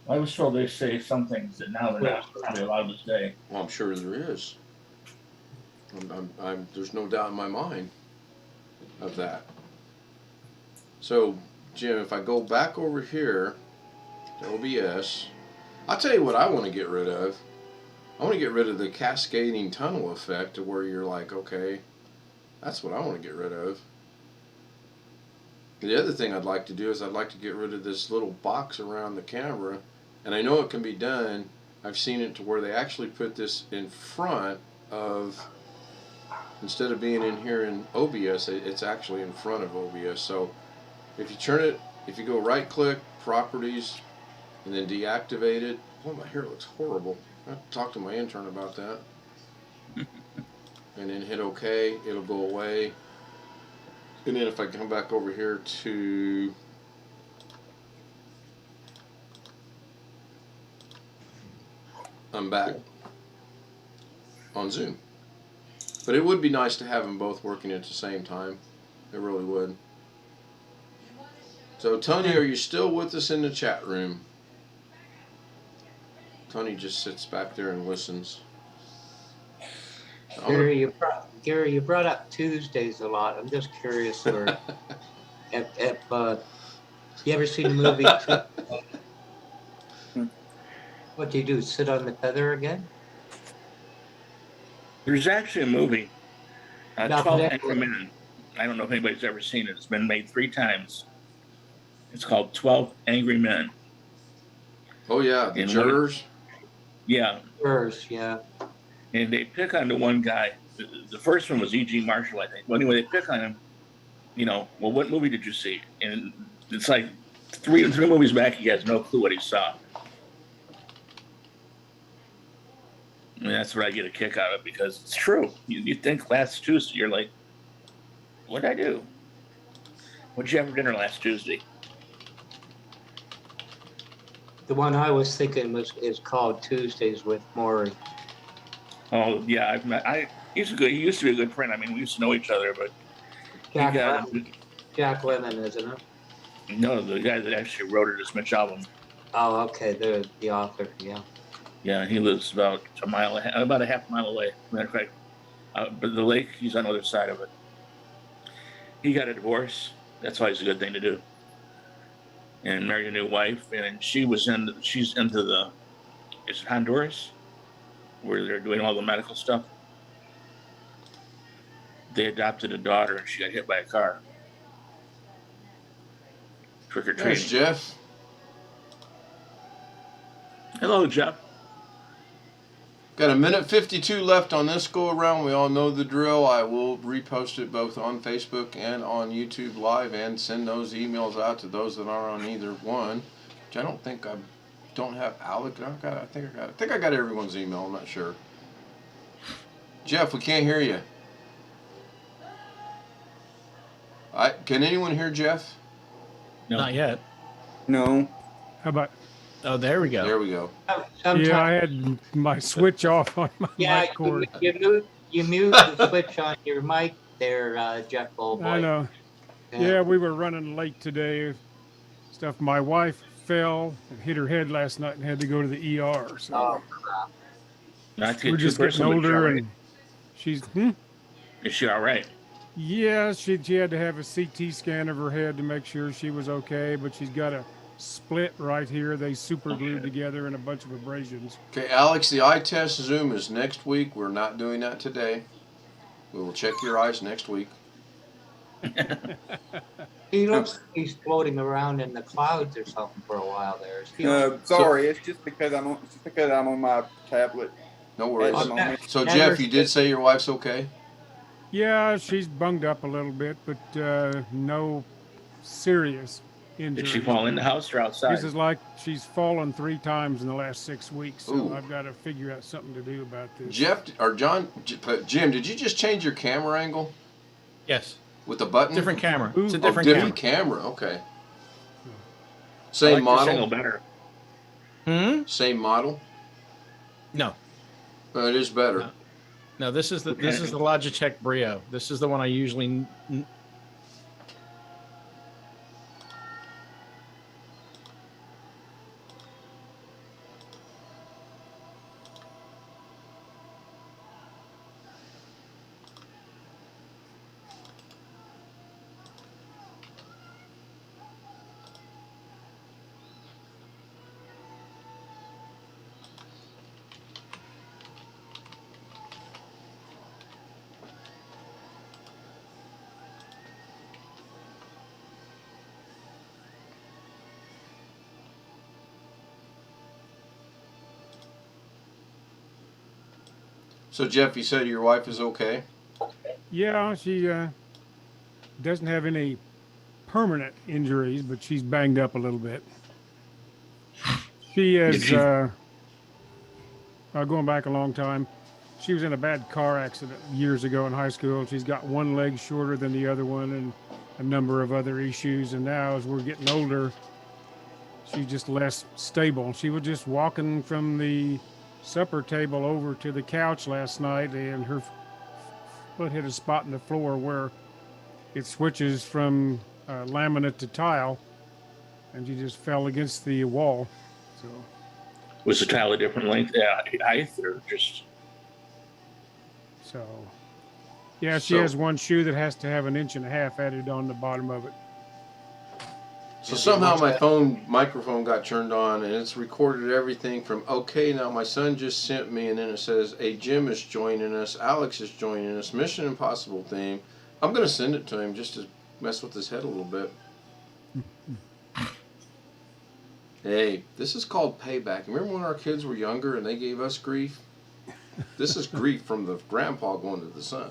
I was told they say some things that now they're not probably allowed to say. Well, I'm sure there is. There's no doubt in my mind of that. So, Jim, if I go back over here to OBS, I'll tell you what I want to get rid of. I want to get rid of the cascading tunnel effect to where you're like, okay, that's what I want to get rid of. The other thing I'd like to do is I'd like to get rid of this little box around the camera. And I know it can be done. I've seen it to where they actually put this in front of, instead of being in here in OBS, it's actually in front of OBS. So if you turn it, if you go right click, properties, and then deactivate it, boy, my hair looks horrible. I have to talk to my intern about that. and then hit OK, it'll go away. And then if I come back over here to I'm back on Zoom. But it would be nice to have them both working at the same time. It really would. So Tony, are you still with us in the chat room? Tony just sits back there and listens. Gary, you brought up Tuesdays a lot. I'm just curious, or if you ever seen the movie? What do you do? Sit on the feather again? There's actually a movie, Not 12 that- Angry Men. I don't know if anybody's ever seen it. It's been made 3 times. It's called 12 Angry Men. Oh yeah, the jurors. Yeah. First, yeah. And they pick on the one guy. The first one was E.G. Marshall, I think. Well, anyway, they pick on him. You know, well, what movie did you see? And it's like three movies back, he has no clue what he saw. And that's what I get a kick out of, because it's true. You think last Tuesday, you're like, what'd I do? What'd you have for dinner last Tuesday? The one I was thinking is called Tuesdays with Maury. Oh yeah, he used to be a good friend. I mean, we used to know each other, but Jack Lemmon, isn't it? No, the guy that actually wrote it is Mitch Album. Oh, okay, the author, yeah. Yeah, he lives about a half mile away. Matter of fact, but the lake, he's on the other side of it. He got a divorce. That's always a good thing to do. And married a new wife, and she's into the, is it Honduras, where they're doing all the medical stuff. They adopted a daughter, and she got hit by a car. Trick or treating. There's Jeff. Hello, Jeff. Got a minute 52 left on this go around. We all know the drill. I will repost it both on Facebook and on YouTube Live, and send those emails out to those that are on either one. Which I don't think I don't have Alec. I think I got everyone's email. I'm not sure. Jeff, we can't hear you. Can anyone hear Jeff? No. Not yet. No. How about? Oh, there we go. There we go. Sometimes, Yeah, I had my switch off on my yeah, mic cord. you mute the switch on your mic there, Jeff Oldboy. I know. Yeah, we were running late today. Stuff. My wife fell and hit her head last night and had to go to the ER. So Oh, crap. Not to we're get just too getting personal, but you're older, all right. and she's. Is she all right? Yeah, she had to have a CT scan of her head to make sure she was okay, but she's got a split right here. They super glued together and a bunch of abrasions. Okay, Alex, the eye test Zoom is next week. We're not doing that today. We will check your eyes next week. He looks like he's floating around in the clouds or something for a while there. Is he Sorry, it's just because I'm on my tablet. No worries. At the moment. So Never Jeff, you did say your wife's okay? Yeah, she's bunged up a little bit, but no serious injury. Did she fall in the house or outside? This is like she's fallen 3 times in the last 6 weeks, so Ooh. I've got to figure out something to do about this. Jeff or Jim, did you just change your camera angle Yes. with the button? Different camera. It's a Ooh. different, different camera. Okay. I Same like this angle model. better. Same model. No. It is better. No. No, this is the Logitech Brio. This is the one I usually. So Jeff, you said your wife is okay? Yeah, she doesn't have any permanent injuries, but she's banged up a little bit. She is, going back a long time, she was in a bad car accident years ago in high school. She's got one leg shorter than the other one and a number of other issues. And now as we're getting older, she's just less stable. She was just walking from the supper table over to the couch last night, and her foot hit a spot in the floor where it switches from laminate to tile, and she just fell against the wall. So Was the tile a different length, height, or just? So, yeah, she has one shoe that has to have 1.5 inches added on the bottom of it. So somehow my phone microphone got turned on and it's recorded everything from, okay, now my son just sent me, and then it says, a Jim is joining us, Alex is joining us, Mission Impossible theme. I'm going to send it to him just to mess with his head a little bit. Hey, this is called payback. Remember when our kids were younger and they gave us grief? This is grief from the grandpa going to the son.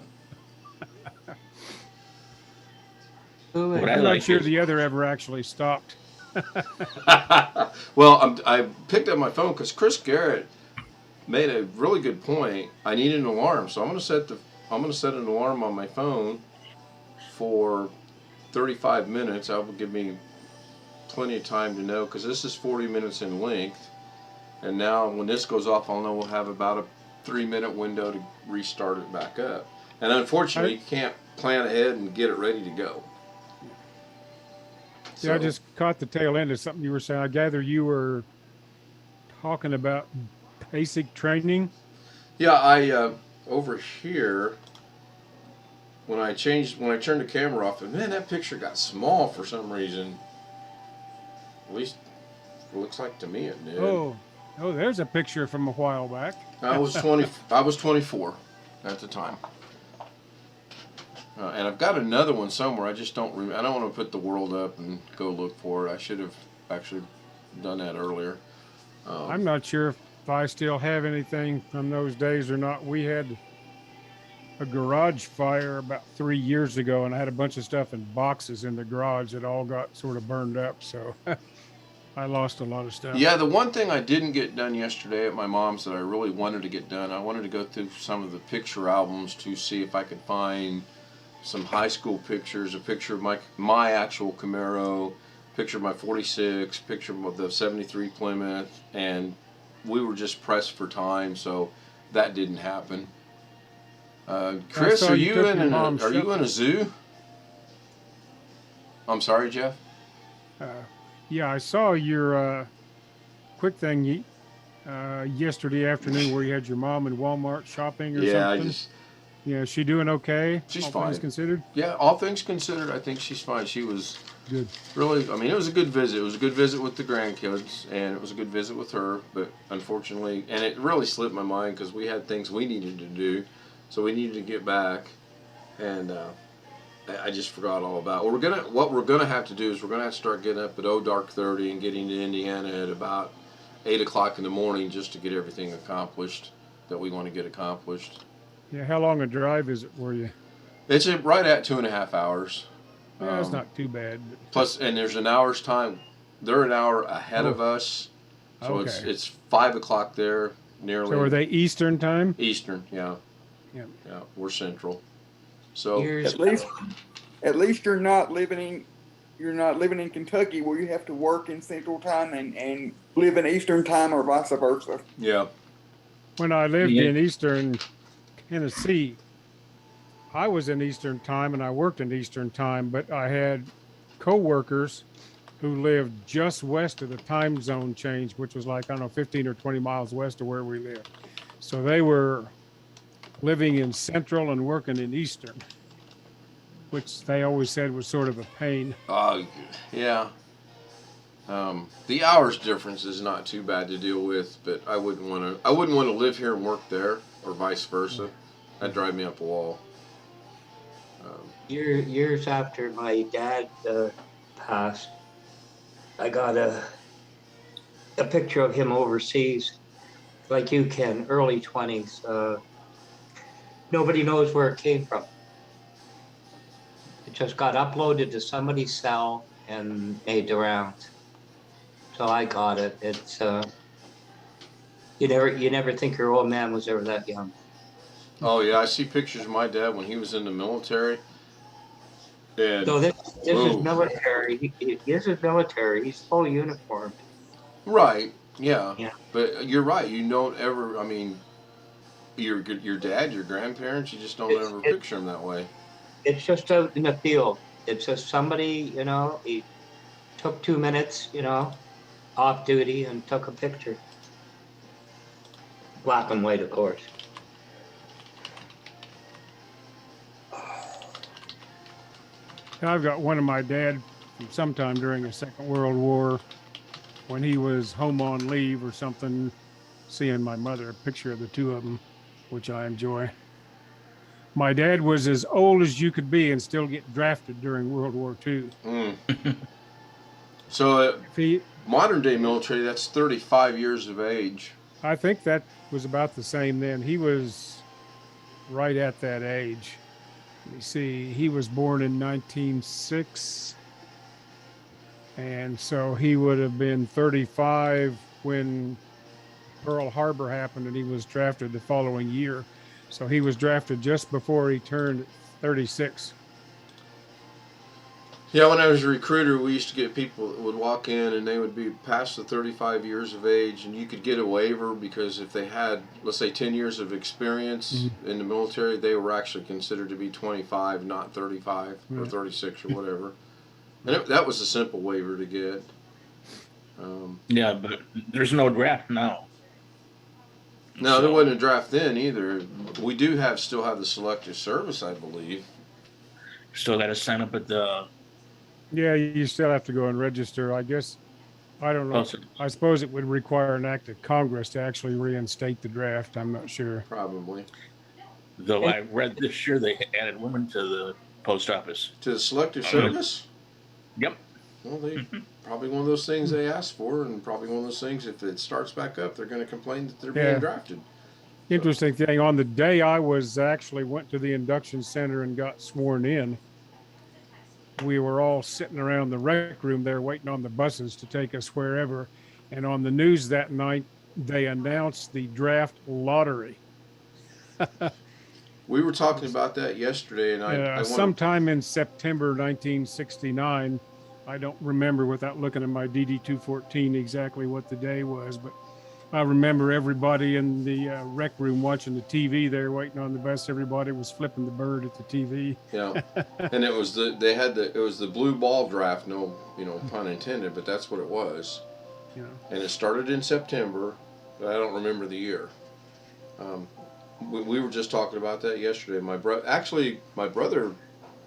I'm not sure the other ever actually stopped. Well, I picked up my phone because Chris Garrett made a really good point. I need an alarm, so I'm going to set an alarm on my phone for 35 minutes. That will give me plenty of time to know, because this is 40 minutes in length. And now when this goes off, I'll know we'll have about a 3-minute window to restart it back up. And unfortunately, you can't plan ahead and get it ready to go. Yeah, I just caught the tail end of something you were saying. I gather you were talking about basic training. Yeah, I over here, when I turned the camera off, and man, that picture got small for some reason. At least it looks like to me it did. Oh, there's a picture from a while back. I was 24 at the time. And I've got another one somewhere. I just don't remember. I don't want to put the world up and go look for it. I should have actually done that earlier. I'm not sure if I still have anything from those days or not. We had a garage fire about 3 years ago, and I had a bunch of stuff in boxes in the garage that all got sort of burned up. So I lost a lot of stuff. Yeah, the one thing I didn't get done yesterday at my mom's that I really wanted to get done, I wanted to go through some of the picture albums to see if I could find some high school pictures, a picture of my actual Camaro, picture of my 46, picture of the 73 Plymouth, and we were just pressed for time, so that didn't happen. Chris, are you in a zoo? I'm sorry, Jeff? Yeah, I saw your quick thing yesterday afternoon where you had your mom in Walmart shopping or something. Yeah, is she doing okay? She's all fine. Things considered? Yeah, all things considered, I think she's fine. She was good. Really, I mean, it was a good visit. It was a good visit with the grandkids, and it was a good visit with her. But unfortunately, and it really slipped my mind because we had things we needed to do, so we needed to get back, and I just forgot all about it. What we're gonna have to do is we're gonna have to start getting up at dark 30 and getting to Indiana at about 8 o'clock in the morning just to get everything accomplished that we want to get accomplished. Yeah, how long a drive is it for you? It's right at 2.5 hours. Yeah, it's not too bad. Plus, and there's an hour's time. They're an hour ahead of us, so okay. it's 5 o'clock there, nearly. So are they Eastern time? Eastern, yeah. Yeah. Yeah, we're Central. So at least you're not living in Kentucky where you have to work in Central Time and live in Eastern Time or vice versa. Yeah. When I lived in Eastern Tennessee, I was in Eastern Time and I worked in Eastern Time, but I had co-workers who lived just west of the time zone change, which was like, I don't know, 15 or 20 miles west of where we lived. So they were living in Central and working in Eastern, which they always said was sort of a pain. Yeah. The hours difference is not too bad to deal with, but I wouldn't want to live here and work there, or vice versa. That'd drive me up a wall. Years after my dad passed, I got a picture of him overseas, like you can, early 20s. Nobody knows where it came from. It just got uploaded to somebody's cell and made the rounds. So I got it. It's you never think your old man was ever that young. Oh yeah, I see pictures of my dad when he was in the military. And So this is whoa. military. This is military. He's full uniform. Right. Yeah. Yeah. But you're right. You don't ever. I mean, your dad, your grandparents. You just don't It's, ever it, picture them that way. it's just out in the field. It's just somebody, he took 2 minutes, off duty and took a picture. Black and white, of course. I've got one of my dad from sometime during the Second World War when he was home on leave or something, seeing my mother, a picture of the two of them, which I enjoy. My dad was as old as you could be and still get drafted during World War II. Mm. So, modern day military, that's 35 years of age. I think that was about the same then. He was right at that age. Let me see, he was born in 1906. And so he would have been 35 when Pearl Harbor happened, and he was drafted the following year. So he was drafted just before he turned 36. Yeah, when I was a recruiter, we used to get people that would walk in and they would be past the 35 years of age, and you could get a waiver because if they had, let's say, 10 years of experience in the military, they were actually considered to be 25, not 35 or 36 or whatever. And that was a simple waiver to get. Yeah, but there's no draft now. No, there wasn't a draft then either. We do still have the selective service, I believe. Still got to sign up at the. Yeah, you still have to go and register. I guess, I don't know. I suppose it would require an act of Congress to actually reinstate the draft. I'm not sure. Probably. Though I read this year they added women to the post office. To the selective service? Yep. Well, probably one of those things they asked for, and probably one of those things, if it starts back up, they're going to complain that they're being drafted. Interesting thing, on the day I was actually went to the induction center and got sworn in, we were all sitting around the rec room there waiting on the buses to take us wherever. And on the news that night, they announced the draft lottery. We were talking about that yesterday, and I sometime in September 1969. I don't remember without looking at my DD-214 exactly what the day was, but I remember everybody in the rec room watching the TV there, waiting on the bus. Everybody was flipping the bird at the TV. Yeah, and it was it was the blue ball draft. No, pun intended, but that's what it was. Yeah. And it started in September, but I don't remember the year. We were just talking about that yesterday. My brother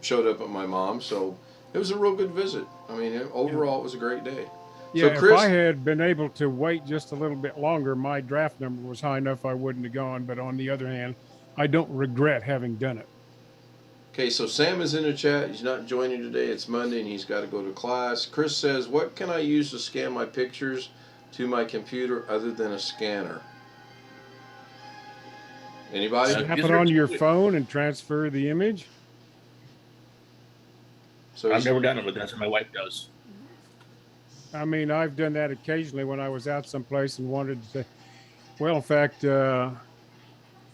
showed up at my mom's, so it was a real good visit. I mean, overall, it was a great day. Yeah, so Chris, if I had been able to wait just a little bit longer, my draft number was high enough I wouldn't have gone. But on the other hand, I don't regret having done it. Okay, so Sam is in the chat. He's not joining today. It's Monday, and he's got to go to class. Chris says, what can I use to scan my pictures to my computer other than a scanner? Anybody? Snap it on your phone and transfer the image? So I've never done it, but that's what my wife does. I mean, I've done that occasionally when I was out someplace and wanted to. Well, in fact,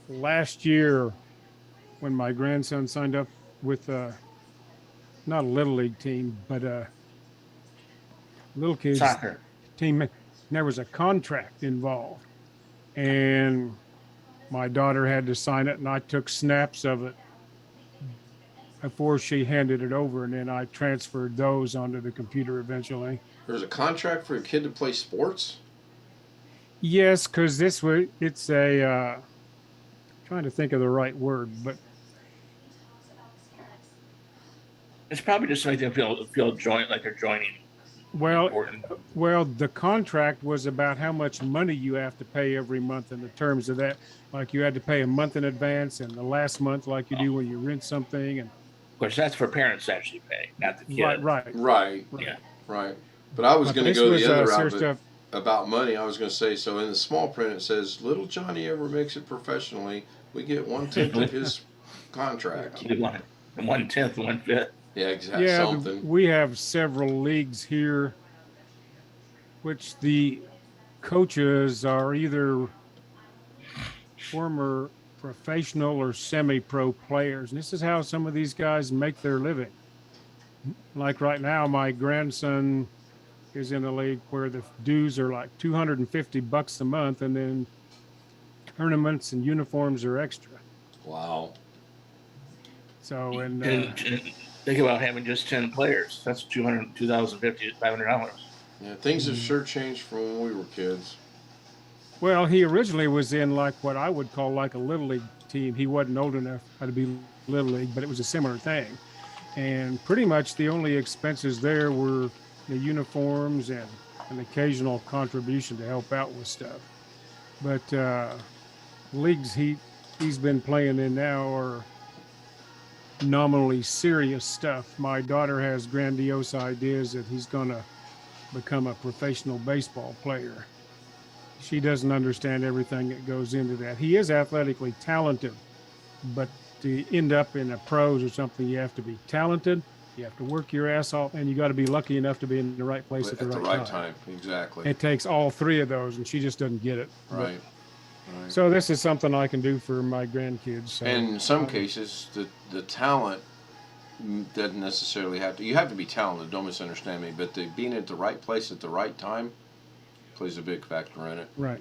last year when my grandson signed up with not a little league team, but a little kids soccer team, there was a contract involved, and my daughter had to sign it, and I took snaps of it before she handed it over, and then I transferred those onto the computer eventually. There's a contract for a kid to play sports? Yes, because it's a, trying to think of the right word, but it's probably just like they feel joint, like they're joining. Well, the contract was about how much money you have to pay every month in the terms of that. Like you had to pay a month in advance, and the last month, like you do when you rent something. And of course, that's for parents to actually pay, not the kid. Right. Yeah. Right. But I was going to go the other route about money. I was going to say, so in the small print it says, little Johnny ever makes it professionally, we get 1/10 of his contract. 1/10, 1/5. Yeah, exactly. Yeah, something. We have several leagues here, which the coaches are either former professional or semi-pro players. And this is how some of these guys make their living. Like right now, my grandson is in a league where the dues are like $250 a month, and then tournaments and uniforms are extra. Wow. So, and think about having just 10 players. That's $500. Yeah, things have sure changed from when we were kids. well, he originally was in like what I would call like a little league team. He wasn't old enough to be little league, but it was a similar thing. And pretty much the only expenses there were the uniforms and an occasional contribution to help out with stuff. But leagues he's been playing in now are nominally serious stuff. My daughter has grandiose ideas that he's going to become a professional baseball player. She doesn't understand everything that goes into that. He is athletically talented, but to end up in the pros or something, you have to be talented, you have to work your ass off, and you got to be lucky enough to be in the right place at the right time. Exactly. It takes all three of those, and she just doesn't get it. Right. So this is something I can do for my grandkids. So, and in some cases, the talent doesn't necessarily have to. You have to be talented. Don't misunderstand me. But being at the right place at the right time plays a big factor in it. Right.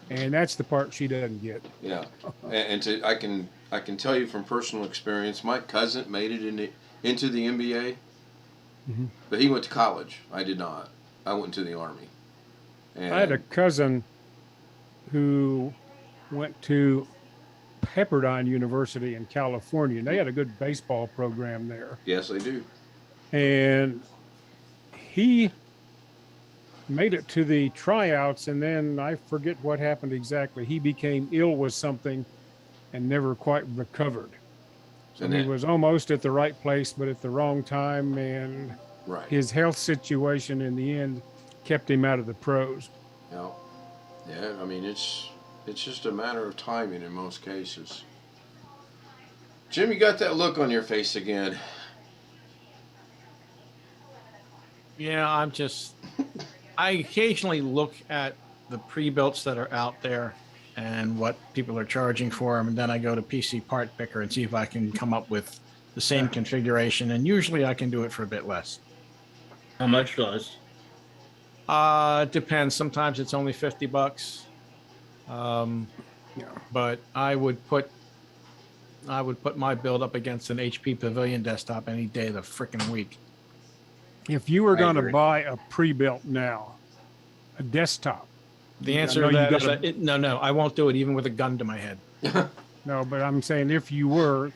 And that's the part she doesn't get. Yeah. I can tell you from personal experience. My cousin made it into the NBA, but he went to college. I did not. I went to the Army. And I had a cousin who went to Pepperdine University in California, and they had a good baseball program there. Yes, they do. And he made it to the tryouts, and then I forget what happened exactly. He became ill with something and never quite recovered. So he was almost at the right place, but at the wrong time, and his health situation in the end kept him out of the pros. Yeah, I mean, it's just a matter of timing in most cases. Jim, you got that look on your face again. Yeah, I occasionally look at the pre-builts that are out there and what people are charging for them, and then I go to PC Part Picker and see if I can come up with the same configuration, and usually I can do it for a bit less. How much less? Depends. Sometimes it's only $50. But I would put my build up against an HP Pavilion desktop any day of the freaking week. If you were going to buy a pre-built now, a desktop, the answer to that is no, I won't do it even with a gun to my head. No, but I'm saying if you were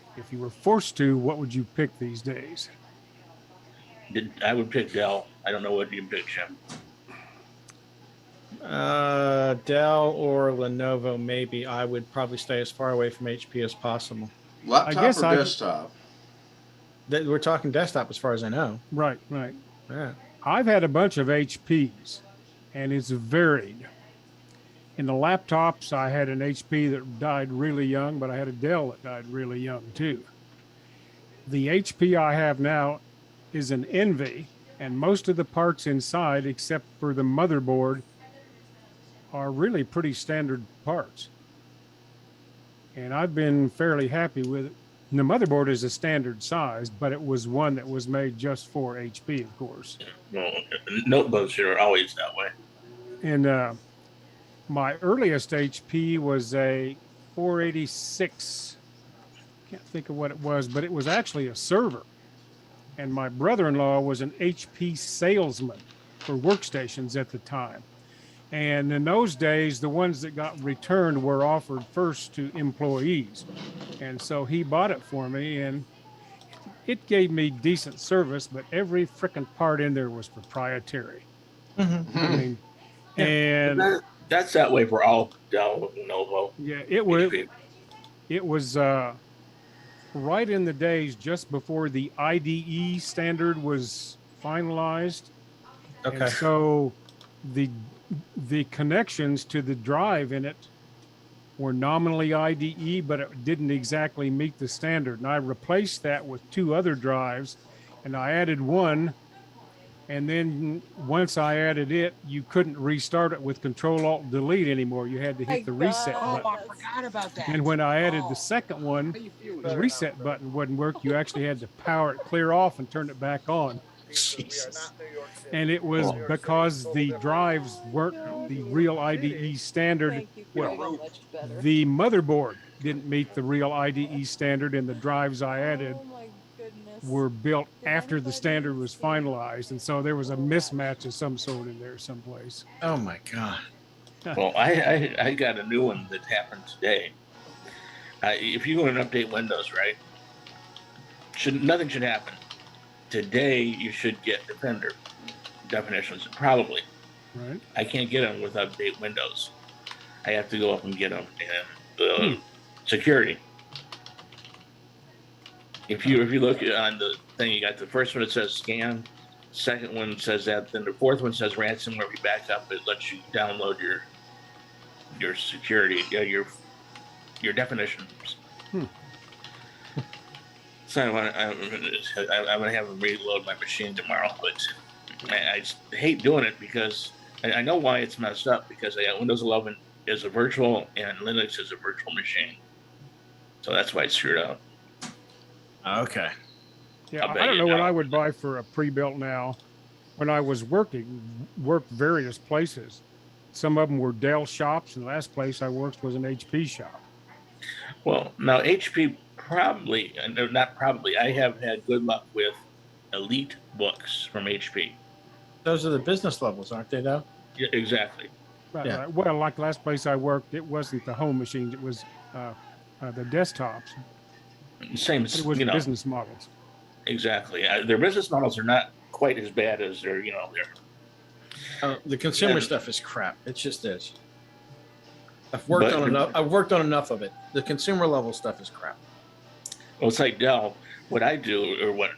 forced to, what would you pick these days? I would pick Dell. I don't know what you pick, Jim. Dell or Lenovo, maybe. I would probably stay as far away from HP as possible. Laptop or desktop? We're talking desktop as far as I know. Right. Yeah. I've had a bunch of HPs, and it's varied. In the laptops, I had an HP that died really young, but I had a Dell that died really young too. The HP I have now is an Envy, and most of the parts inside, except for the motherboard, are really pretty standard parts. And I've been fairly happy with it. And the motherboard is a standard size, but it was one that was made just for HP, of course. Well, notebooks are always that way. And my earliest HP was a 486. Can't think of what it was, but it was actually a server. And my brother-in-law was an HP salesman for workstations at the time. And in those days, the ones that got returned were offered first to employees. And so he bought it for me, and it gave me decent service, but every frickin' part in there was proprietary. I mean, and that's that way for all Dell, Lenovo. Yeah, it was right in the days just before the IDE standard was finalized. Okay. And so the connections to the drive in it were nominally IDE, but it didn't exactly meet the standard. And I replaced that with two other drives, and I added one And then once I added it, you couldn't restart it with Control Alt Delete anymore. You had to hit the reset Oh, button. I forgot about that. And when I added the second one, the reset button wouldn't work. You actually had to power it clear off and turn it back on. Jesus. And it was because the drives weren't the real IDE standard. Thank you. Well, Much better. the motherboard didn't meet the real IDE standard, and the drives I added Oh my goodness. were built after the standard was finalized. And so there was a mismatch of some sort in there someplace. Oh my God. Well, I got a new one that happened today. If you go and update Windows, right? Nothing should happen. Today you should get Defender definitions, probably. Right. I can't get them with update Windows. I have to go up and get them in security. If you look on the thing, you got the first one that says scan, second one says that, then the fourth one says ransomware. We back up, it lets you download your security, your definitions. So I'm gonna have them reload my machine tomorrow, but I just hate doing it because I know why it's messed up, because I got Windows 11 is a virtual and Linux is a virtual machine, so that's why it's screwed up. Okay. Yeah, I'll bet I don't you know what don't. I would buy for a pre-built now. When I was worked various places. Some of them were Dell shops, and the last place I worked was an HP shop. Well, now HP probably, not probably, I have had good luck with Elite books from HP. Those are the business levels, aren't they, though? Yeah, exactly. Right, Yeah. right. Well, like the last place I worked, it wasn't the home machines; it was the desktops. Same, But it was you the know, business models. exactly. Their business models are not quite as bad as their, The consumer Yeah. stuff is crap. It just is. I've worked But- on enough. I've worked on enough of it. The consumer level stuff is crap. well, it's like Dell. What I do, or what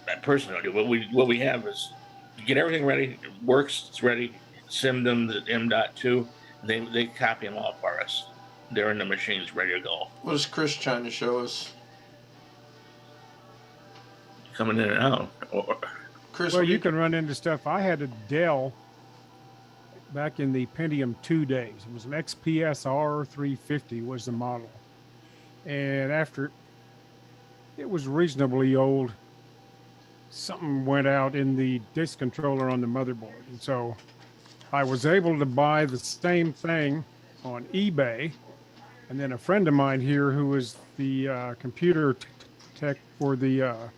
I personally do, what we have is you get everything ready, it works, it's ready, sim them to M.2, they copy them all for us. They're in the machines ready to go. What is Chris trying to show us? Coming in and out. Chris, Well, what you can run into stuff. I had a Dell back in the Pentium 2 days. It was an XPSR 350 was the model. And after it was reasonably old, something went out in the disk controller on the motherboard. And so I was able to buy the same thing on eBay. And then a friend of mine here who was the computer tech for the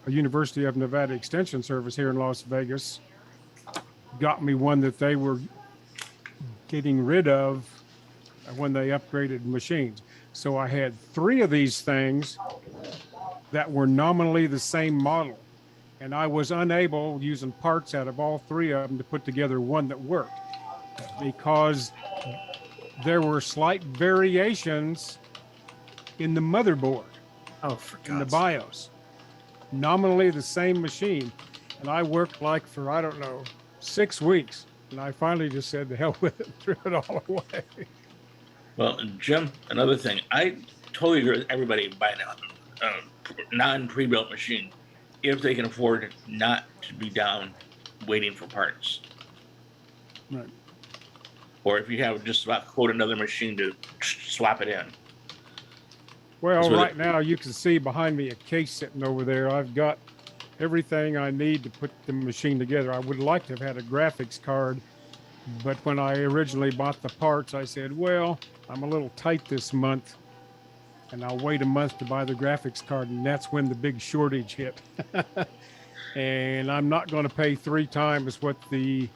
University of Nevada Extension Service here in Las Vegas got me one that they were getting rid of when they upgraded machines. So I had 3 of these things that were nominally the same model, and I was unable, using parts out of all 3 of them, to put together one that worked because there were slight variations in the motherboard, Oh, for in the God's BIOS. Nominally the same machine, and I worked like for, I don't know, 6 weeks, and I finally just said to hell with it, threw it all away. Well, Jim, another thing, I totally agree with everybody buying a non-pre-built machine if they can afford not to be down waiting for parts. Right. Or if you have just about quote another machine to swap it in. Well, That's what right now you can see behind me a case sitting over there. I've got everything I need to put the machine together. I would like to have had a graphics card, but when I originally bought the parts, I said, well, I'm a little tight this month, and I'll wait a month to buy the graphics card, and that's when the big shortage hit. And I'm not going to pay 3 times what the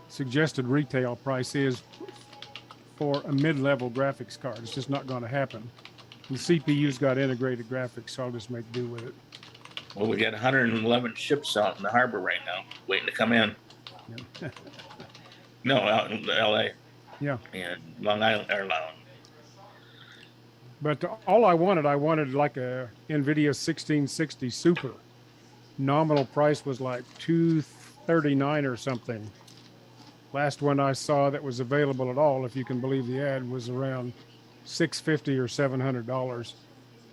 suggested retail price is for a mid-level graphics card. It's just not going to happen. The CPU's got integrated graphics, so I'll just make do with it. Well, we got 111 ships out in the harbor right now, waiting to come in. Yeah. No, out in LA Yeah. and Long Island, or Long. But all I wanted like a NVIDIA 1660 Super. Nominal price was like $239 or something. Last one I saw that was available at all, if you can believe the ad, was around $650 or $700.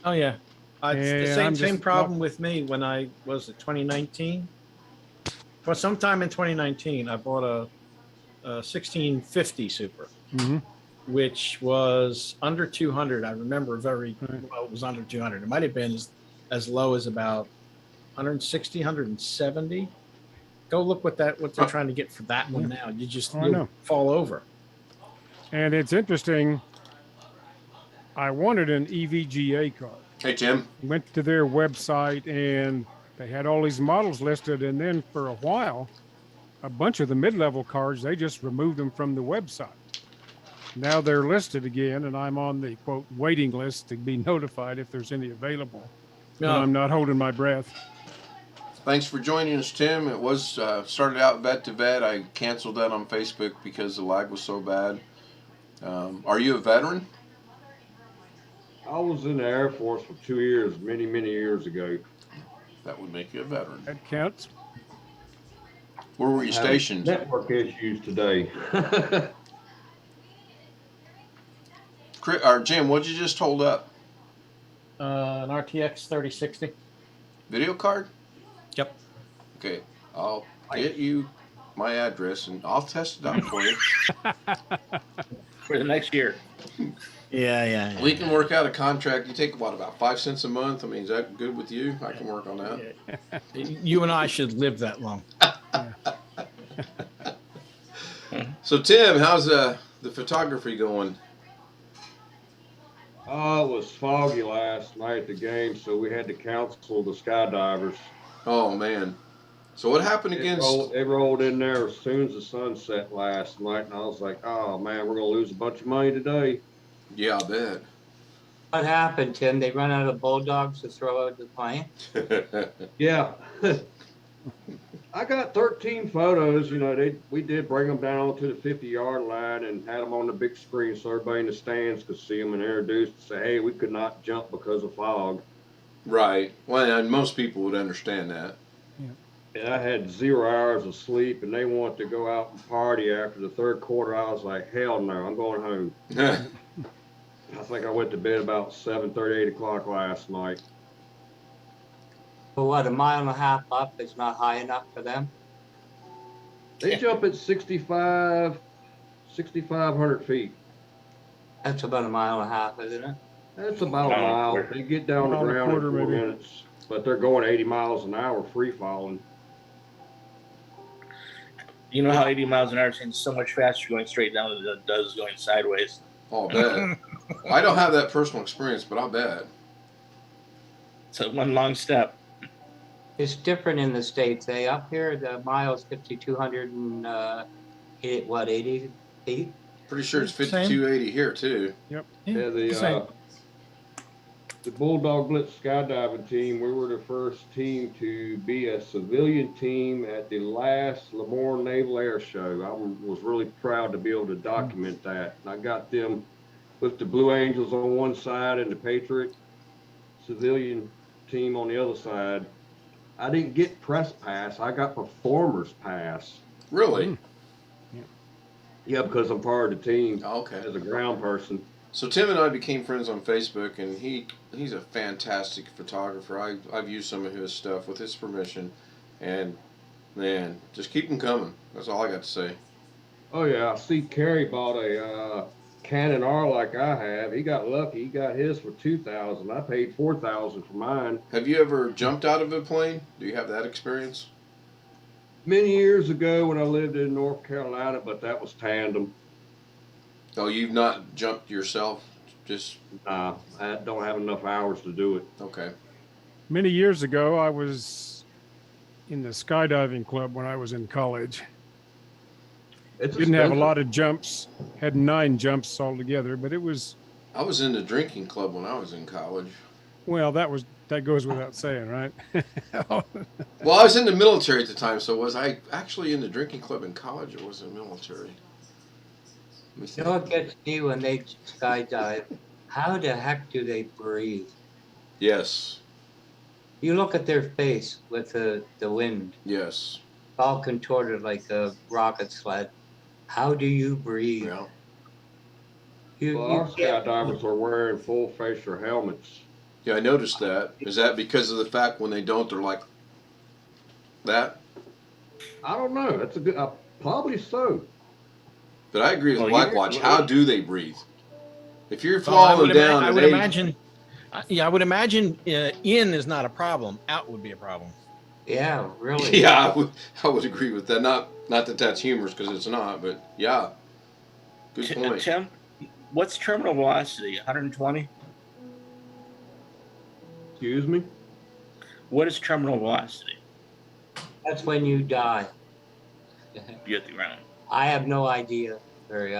Oh yeah, it's the And same I'm same just problem not- with me when I was it 2019. Well, sometime in 2019, I bought a 1650 Super, Hmm. which was under 200. I remember very Right. well. It was under 200. It might have been as low as about 160, 170. Go look what they're trying to get for that one now. Oh, I You'll know. fall over. And it's interesting. I wanted an EVGA card. Hey, Tim. Went to their website and they had all these models listed. And then for a while, a bunch of the mid-level cards, they just removed them from the website. Now they're listed again, and I'm on the quote waiting list to be notified if there's any available. But No. I'm not holding my breath. Thanks for joining us, Tim. It was started out vet to vet. I canceled that on Facebook because the lag was so bad. Are you a veteran? I was in the Air Force for 2 years, many, many years ago. That would make you a veteran. That counts. Where were you Having stationed? Network issues today. Or Jim, what'd you just hold up? An RTX 3060. Video card? Yep. Okay, I'll get you my address and I'll test it out for you. For the next year. Yeah. We can work out a contract. You take what, about 5 cents a month? I mean, is that good with you? I can work on that. You and I should live that long. So Tim, how's the photography going? It was foggy last night at the game, so we had to cancel the skydivers. Oh man. So what happened against? They rolled in there as soon as the sun set last night, and I was like, oh man, we're gonna lose a bunch of money today. Yeah, I bet. What happened, Tim? They run out of bulldogs to throw out the plane? Yeah. I got 13 photos. You know, we did bring them down to the 50-yard line and had them on the big screen so everybody in the stands could see them and introduce and say, hey, we could not jump because of fog. Right. Well, and most people would understand that. And I had 0 hours of sleep, and they wanted to go out and party after the third quarter. I was like, hell no, I'm going home. I think I went to bed about 7:30, 8 o'clock last night. But what, a mile and a half up is not high enough for them? They jump at 6,500 feet. That's about a mile and a half, isn't it? That's about a mile. They get down to Mile and a ground in quarter, 4 maybe. minutes, but they're going 80 miles an hour free falling. You know how 80 miles an hour seems so much faster going straight down than it does going sideways. Oh, I bet. I don't have that personal experience, but I bet. It's a one long step. It's different in the States, eh? Up here, the mile's 5,200 and, 80 feet? Pretty sure it's Same. 5280 here too. Yeah, Same. the Bulldog Blitz skydiving team, we were the first team to be a civilian team at the last Lemoore Naval Air Show. I was really proud to be able to document that. And I got them with the Blue Angels on one side and the Patriot civilian team on the other side. I didn't get press pass. I got performers pass. Really? Yeah, because I'm part of the team Okay. as a ground person. So Tim and I became friends on Facebook, and he's a fantastic photographer. I've used some of his stuff with his permission, and man, just keep them coming. That's all I got to say. Oh yeah, I see Kerry bought a Canon R like I have. He got lucky. He got his for $2,000. I paid $4,000 for mine. Have you ever jumped out of a plane? Do you have that experience? Many years ago when I lived in North Carolina, but that was tandem. Oh, you've not jumped yourself? Just I don't have enough hours to do it. okay. Many years ago, I was in the skydiving club when I was in college. It's Didn't have a expensive. lot of jumps, had 9 jumps altogether, but it was, I was in the drinking club when I was in college. well, that goes without saying, right? Well, I was in the military at the time, so was I actually in the drinking club in college, or was it military? Let me You think. know what gets me when they skydive? How the heck do they breathe? Yes, You look at their face with the wind, yes. all contorted like a rocket sled. How do you breathe? Yeah. Well, our skydivers are wearing full facial helmets. Yeah, I noticed that. Is that because of the fact when they don't, they're like that? I don't know. That's a good. Probably so. But I agree with Well, Blackwatch. How do they breathe? If you're Well, I falling would, down, I and would they, imagine. Yeah, I would imagine in is not a problem. Out would be a problem. Yeah, really. yeah, I would agree with that. Not that that's humorous because it's not, but yeah, good point. Tim, what's terminal velocity? 120? Excuse me. What is terminal velocity? That's when you die. You hit the ground. I have no idea, Barry.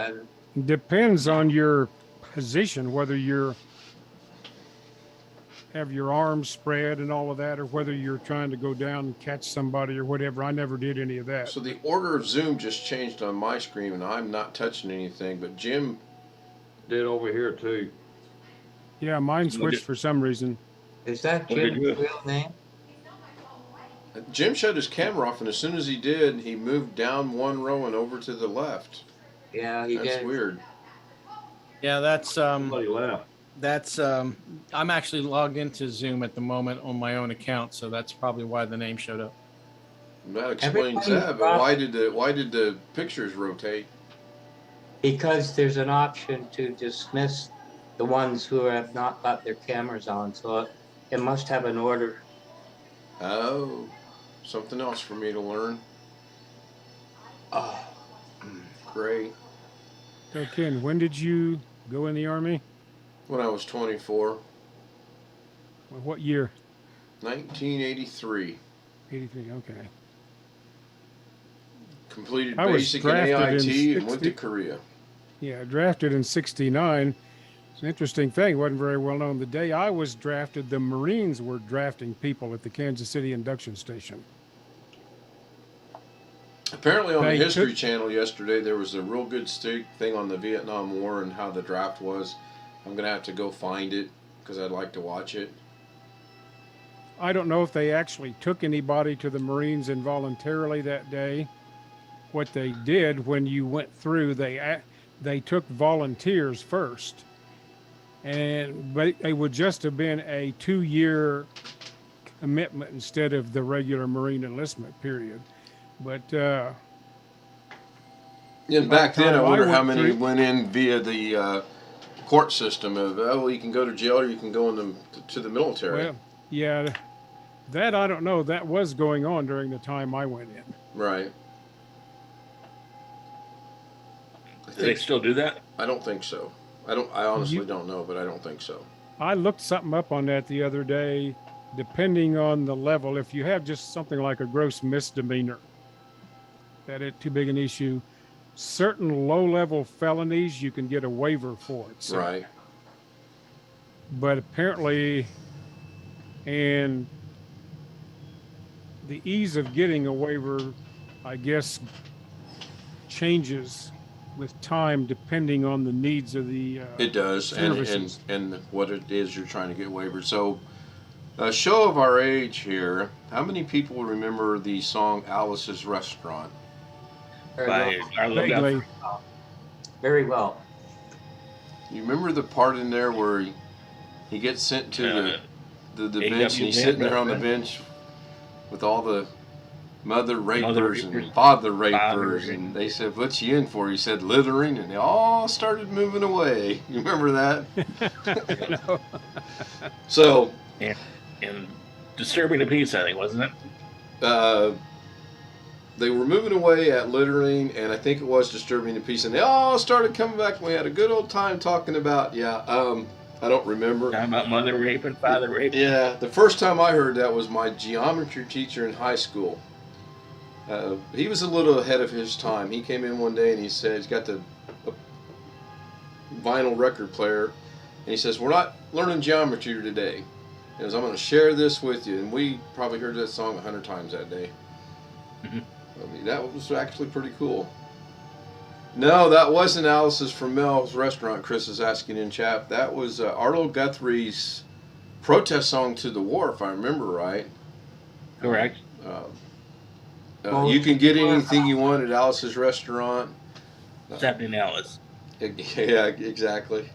Depends on your position, whether you're have your arms spread and all of that, or whether you're trying to go down and catch somebody or whatever. I never did any of that. So the order of Zoom just changed on my screen, and I'm not touching anything. But Jim Did over here too. Yeah, mine switched for some reason. Is that What did Jim's you- real name? shut his camera off, and as soon as he did, he moved down one row and over to the left. Yeah, he That's did. weird. Yeah, Somebody left. that's I'm actually logged into Zoom at the moment on my own account, so that's probably why the name showed up. That explains Everybody that. But dropped- why did the pictures rotate? Because there's an option to dismiss the ones who have not got their cameras on, so it must have an order. Oh, something else for me to learn. Oh, great. So Ken, when did you go in the Army? When I was 24, Well, what year? 1983. 83, okay. Completed I was basic and drafted in AIT and went to 60 Korea. Yeah, drafted in 69. It's an interesting thing. Wasn't very well known. The day I was drafted, the Marines were drafting people at the Kansas City induction station. Apparently, on the They History took- Channel yesterday, there was a real good thing on the Vietnam War and how the draft was. I'm gonna have to go find it because I'd like to watch it. I don't know if they actually took anybody to the Marines involuntarily that day. What they did when you went through, they took volunteers first, and they would just have been a 2-year commitment instead of the regular Marine enlistment period. But And By back the then, I time I wonder how went many through- went in via the court system of, oh, well, you can go to jail or you can go to the military. well, yeah, that I don't know. That was going on during the time I went in. Right. Do they still do that? I don't think so. I honestly You- don't know, but I don't think so. I looked something up on that the other day. Depending on the level, if you have just something like a gross misdemeanor, that ain't too big an issue. Certain low-level felonies you can get a waiver for it. So, Right. but apparently, and the ease of getting a waiver, I guess, changes with time depending on the needs of the It does, and services. what it is you're trying to get waived. So, a show of our age here. How many people remember the song "Alice's Restaurant"? Very By well. Arlo Vaguely. Guthrie. Very well. You remember the part in there where he gets sent to the bench, and he's sitting there on the bench with all the mother rapers and rapers. father rapers, Father and they said, "What's you in for?" He said, "Littering," and they all started moving away. You remember that? No. So, And Disturbing the Peace, I think, wasn't it? they were moving away at littering, and I think it was Disturbing the Peace, and they all started coming back, and we had a good old time talking about, I don't remember. Talking about mother rape and father rape. Yeah, the first time I heard that was my geometry teacher in high school. He was a little ahead of his time. He came in one day and he said he's got a vinyl record player, and he says, "We're not learning geometry today." He goes, "I'm going to share this with you," and we probably heard that song 100 times that day. Mhm. I mean, that was actually pretty cool. No, that wasn't Alice's from Mel's Restaurant. Chris is asking in chat. That was Arlo Guthrie's protest song to the war, if I remember right. Correct. You can get anything you want at Alice's Restaurant. Something else. Yeah, exactly.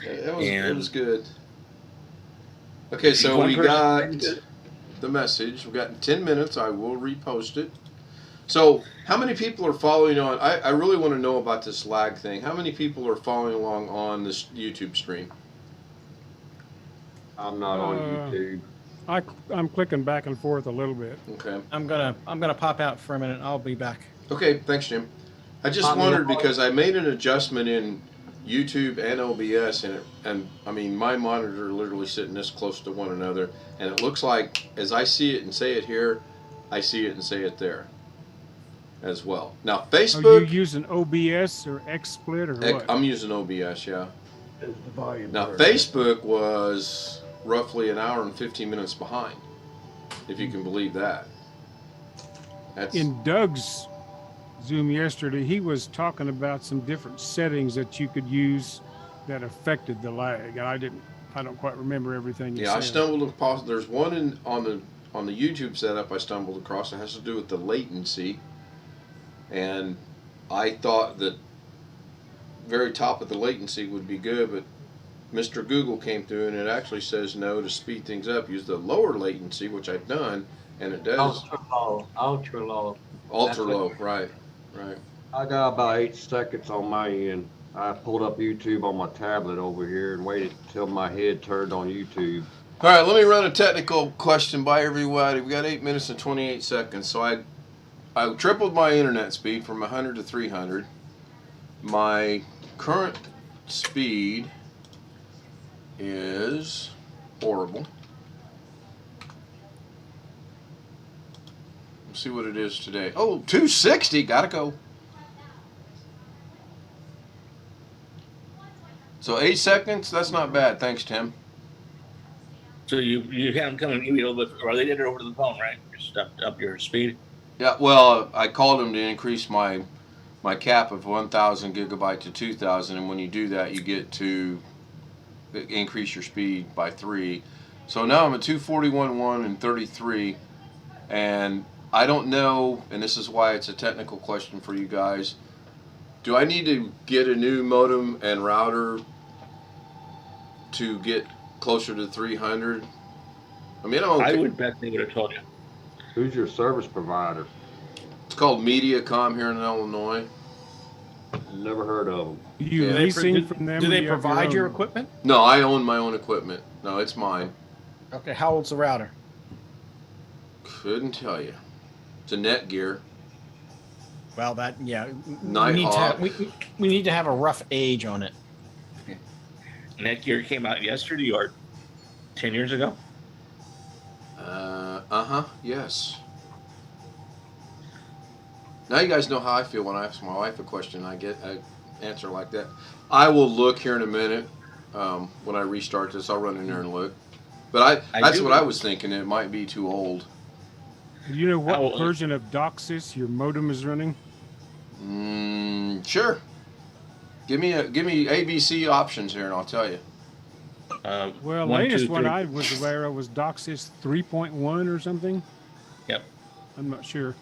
It was good. Okay, so One we person got sent it. the message. We got 10 minutes. I will repost it. So, how many people are following on? I really want to know about this lag thing. How many people are following along on this YouTube stream? I'm not on YouTube. I'm clicking back and forth a little bit. Okay. I'm gonna pop out for a minute. I'll be back. Okay, thanks, Jim. I just wondered because I made an adjustment in YouTube and OBS, and I mean my monitor are literally sitting this close to one another, and it looks like as I see it and say it here, I see it and say it there as well. Now Facebook. Are you using OBS or XSplit or what? I'm using OBS, yeah. Is the volume Now turned? Facebook was roughly an hour and 15 minutes behind, if you can believe that. That's In Doug's Zoom yesterday, he was talking about some different settings that you could use that affected the lag. And I don't quite remember everything he yeah. I said. stumbled across. There's one on the YouTube setup I stumbled across. It has to do with the latency, and I thought that very top of the latency would be good, but Mr. Google came through and it actually says no, to speed things up, use the lower latency, which I've done, and it does Ultra low, ultra low. ultra low. Right. I got about 8 seconds on my end. I pulled up YouTube on my tablet over here and waited till my head turned on YouTube. All right, let me run a technical question by everybody. We got 8 minutes and 28 seconds. So I tripled my internet speed from 100 to 300. My current speed is horrible. Let's see what it is today. Oh, 260. Gotta go. So 8 seconds. That's not bad. Thanks, Tim. So you had them come and give you a little bit, or they did it over the phone, right? Just up your speed. Yeah. Well, I called them to increase my cap of 1,000 gigabyte to 2,000, and when you do that, you get to increase your speed by 3. So now I'm at 241.1 and 33, and I don't know, and this is why it's a technical question for you guys. Do I need to get a new modem and router to get closer to 300? I mean, I would bet they would have told you. Who's your service provider? It's called MediaCom here in Illinois. Never heard of them. You Yeah. leasing from them? Do or they you have provide your own? equipment? No, I own my own equipment. No, it's mine. Okay, how old's the router? Couldn't tell you. It's a Netgear. Well, we need Nighthawk. we need to have a rough age on it. Netgear came out yesterday or 10 years ago. Yes. Now you guys know how I feel when I ask my wife a question. I get an answer like that. I will look here in a minute. When I restart this, I'll run in there and look. But that's what I was thinking. It might be too old. Do you know what version of Docsis your modem is running? Sure. Give me ABC options here, and I'll tell you. Well, one, latest 2, one 3. I was aware of was Docsis 3.1 or something. Yep. I'm not sure.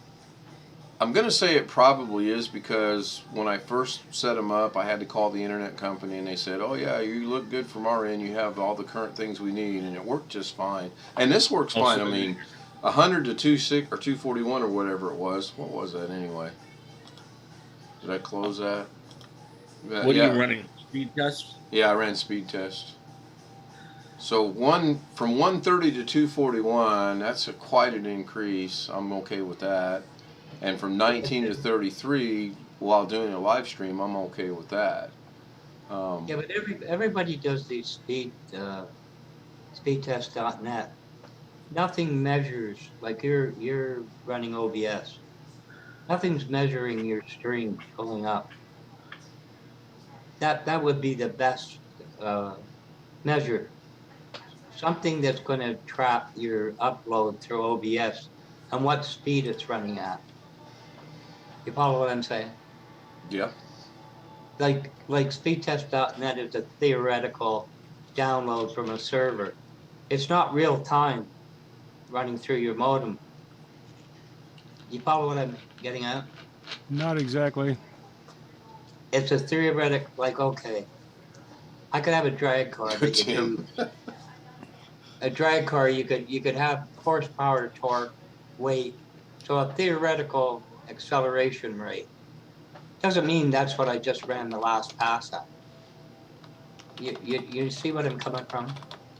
I'm going to say it probably is because when I first set them up, I had to call the internet company, and they said, oh, yeah, you look good from our end. You have all the current things we need, and it worked just fine. And this works fine. I mean, 100 to 26 or 241 or whatever it was. What was that anyway? Did I close that? What are you running? Speed test? Yeah, I ran speed test. So from 130 to 241, that's quite an increase. I'm okay with that. And from 19 to 33, while doing a live stream, I'm okay with that. Yeah, but everybody does these speedtest.net. Nothing measures, like you're running OBS. Nothing's measuring your stream pulling up. That would be the best measure. Something that's going to trap your upload through OBS and what speed it's running at. You follow what I'm saying? Yeah. Like speedtest.net is a theoretical download from a server. It's not real time running through your modem. You follow what I'm getting at? Not exactly. It's a theoretic, like, okay, I could have a drag car. That you Tim. a drag car, you could have horsepower, torque, weight. So a theoretical acceleration rate. Doesn't mean that's what I just ran the last pass at. You see what I'm coming from?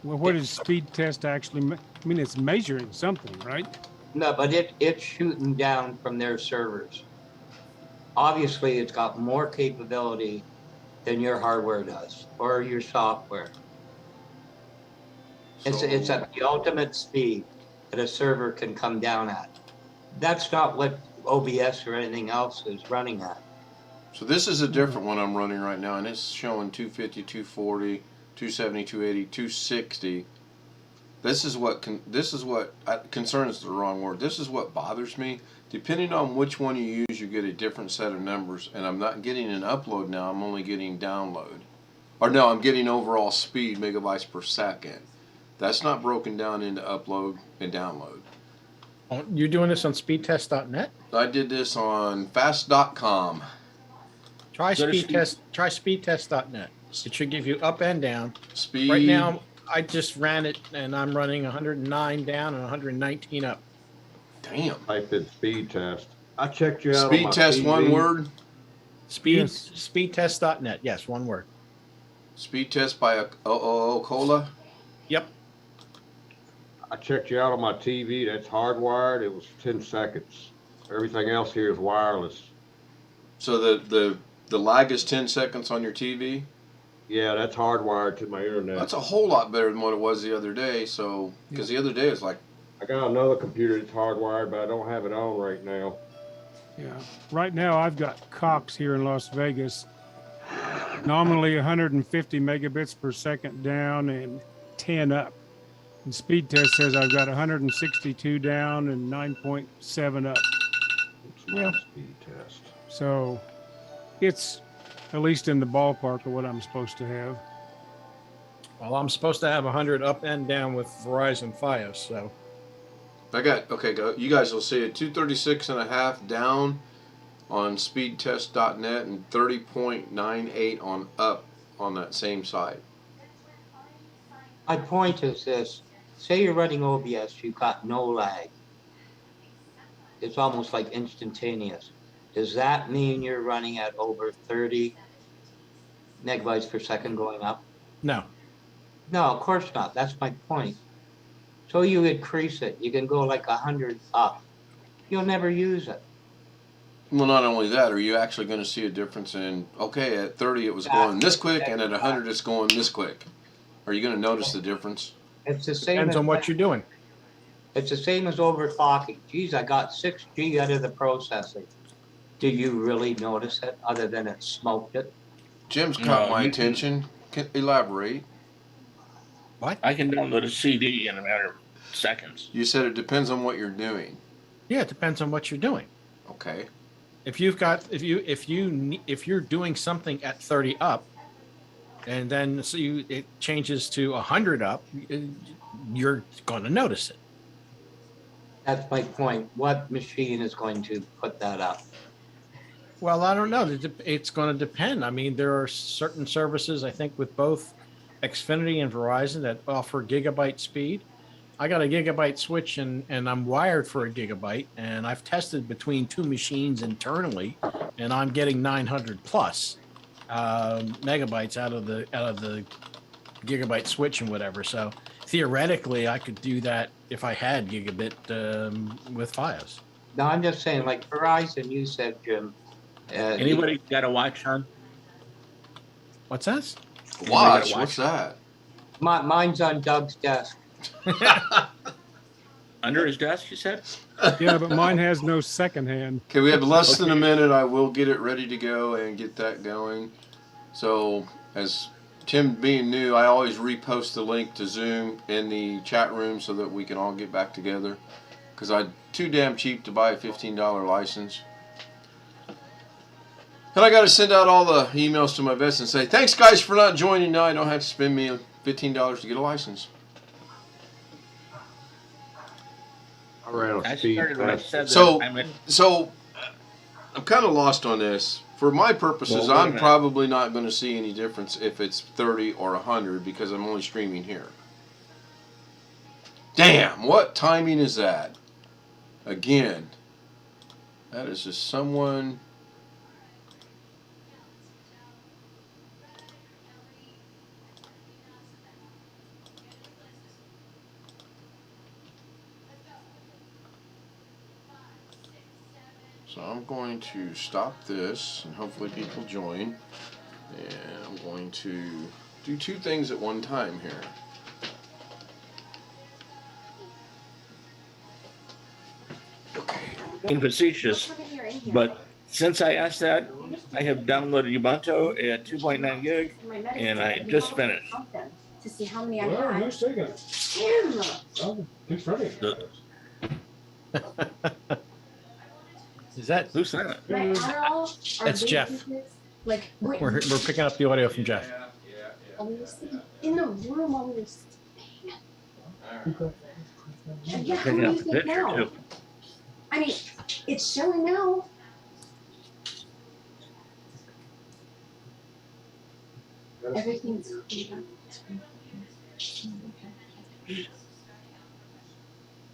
Well, what is speed test actually? I mean, it's measuring something, right? No, but it's shooting down from their servers. Obviously, it's got more capability than your hardware does or your software. It's at the ultimate speed that a server can come down at. That's not what OBS or anything else is running at. So this is a different one I'm running right now, and it's showing 250, 240, 270, 280, 260. This is what concerns the wrong word. This is what bothers me. Depending on which one you use, you get a different set of numbers. And I'm not getting an upload now. I'm only getting download. Or no, I'm getting overall speed, megabytes per second. That's not broken down into upload and download. Oh, you're doing this on speedtest.net? I did this on fast.com. Try speedtest.net. It should give you up and down. Speed. Right now, I just ran it, and I'm running 109 down and 119 up. Damn. Type in speed test. I checked you out. Speed on my test, TV. one word. Speedtest.net. Yes, one word. Speed test by Cola. Yep. I checked you out on my TV. That's hardwired. It was 10 seconds. Everything else here is wireless. So the lag is 10 seconds on your TV. Yeah, that's hardwired to my internet. That's a whole lot better than what it was the other day. So, because the other day it was like, I got another computer that's hardwired, but I don't have it on right now. Yeah. Right now, I've got Cox here in Las Vegas, nominally 150 megabits per second down and 10 up. And speed test says I've got 162 down and 9.7 up. It's my speed test. So it's at least in the ballpark of what I'm supposed to have. Well, I'm supposed to have 100 up and down with Verizon Fios, so. go. You guys will see it 236 and a half down on speedtest.net and 30.98 on up on that same site. My point is this, say you're running OBS, you've got no lag. It's almost like instantaneous. Does that mean you're running at over 30 megabytes per second going up? No. No, of course not. That's my point. So you increase it. You can go like 100 up. You'll never use it. Well, not only that, are you actually going to see a difference in, okay, at 30 it was going this quick, and at 100 it's going this quick? Are you going to notice the difference? It's the same. Depends on what you're doing. It's the same as overclocking. Geez, I got 6G out of the processing. Did you really notice it other than it smoked it? Jim's caught my attention. Can elaborate. What? I can download a CD in a matter of seconds. You said it depends on what you're doing. Yeah, it depends on what you're doing. Okay. If you're doing something at 30 up, and then it changes to 100 up, you're going to notice it. That's my point. What machine is going to put that up? Well, I don't know. It's going to depend. I mean, there are certain services, I think, with both Xfinity and Verizon that offer gigabyte speed. I got a gigabyte switch and I'm wired for a gigabyte, and I've tested between two machines internally, and I'm getting 900 plus megabytes out of the gigabyte switch and whatever. So theoretically, I could do that if I had gigabit with Fios. No, I'm just saying, like Verizon, you said, Jim. Anybody got a watch on? What's that? Watch? What's that? Mine's on Doug's desk. Under his desk, you said? Yeah, but mine has no second hand. Okay, we have less than a minute. I will get it ready to go and get that going. So, as Tim being new, I always repost the link to Zoom in the chat room so that we can all get back together. Because I'm too damn cheap to buy a $15 license. And I got to send out all the emails to my vets and say, thanks guys for not joining. Now I don't have to spend me $15 to get a license. I ran a I speed started when I test. said So, that. I'm kind of lost on this. For my purposes, Well, wait a I'm minute. probably not going to see any difference if it's 30 or 100 because I'm only streaming here. Damn, what timing is that? Again. That is just someone. So I'm going to stop this and hopefully people join. And I'm going to do two things at one time here. Being facetious, but since I asked that, I have downloaded Ubuntu at 2.9 gig, and I just finished. To see how many I Well, had. who's taking it? Him. Oh, in front of you. Is that? Who's that? My Adderall are That's Jeff. baby like We're picking up the audio from Jeff. while we were sleeping in the room while we were sleeping. And yeah, how Picking do up you the think picture now? too. I mean, it's showing now. Everything's cleaned up.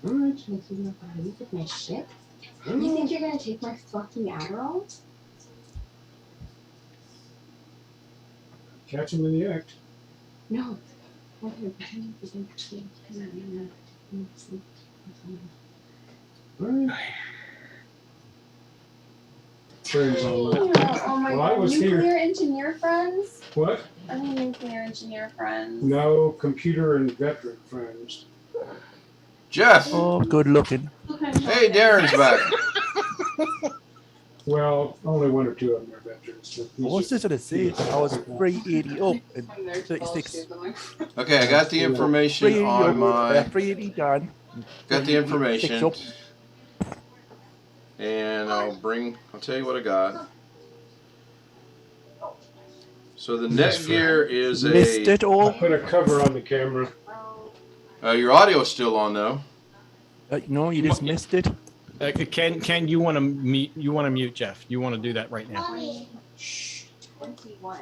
I'm trying to figure out how to with my shit. You think you're gonna take my fucking Adderall? Catch him in the act. No. Okay, pretend you didn't actually. Friends online. Oh my Well, I god, was nuclear here. engineer friends? What? Are we nuclear engineer friends? No, computer and veteran friends. Jeff! Oh, good looking. Hey, Darren's back. Well, only one or two of them are veterans. But I was just gonna say, I was 380 up and 36. Okay, I got the information on my. 380 done. Got the 6 information. up. And I'll tell you what I got. So the Netgear is Missed a. it I all. put a cover on the camera. Your audio's still on though. No, you just missed it. Ken, you want to mute? You want to mute Jeff? You want to do that right now? 21.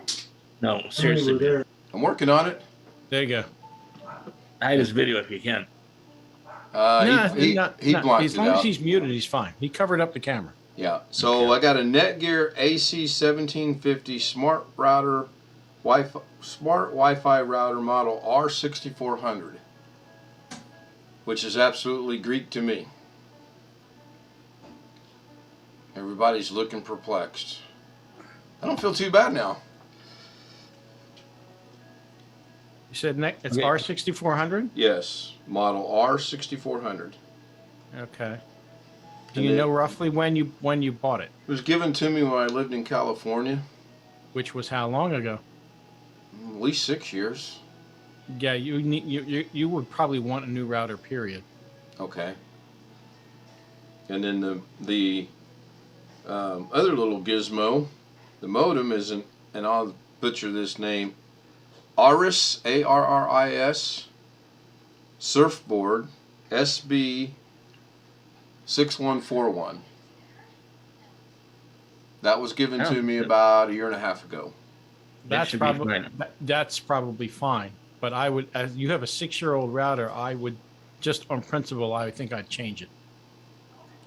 No, We were seriously. there. I'm working on it. There you go. Hide his video if you can. He blocked as it long as out. he's muted, he's fine. He covered up the camera. Yeah. So I got a Netgear AC 1750 smart Wi-Fi router model R6400, which is absolutely Greek to me. Everybody's looking perplexed. I don't feel too bad now. You said it's Okay. R6400. Yes, model R6400. Okay. Do And you it- know roughly when you bought it? It was given to me when I lived in California, Which was how long ago? at least 6 years. Yeah, you would probably want a new router. Period. Okay. And then the other little gizmo, the modem isn't, and I'll butcher this name, Arris, ARRIS, Surfboard, SB 6141. That was given to me about a year and a half ago. That's should be probably fine. that's probably fine. But I would, as you have a 6-year-old router, I would just on principle, I think I'd change it.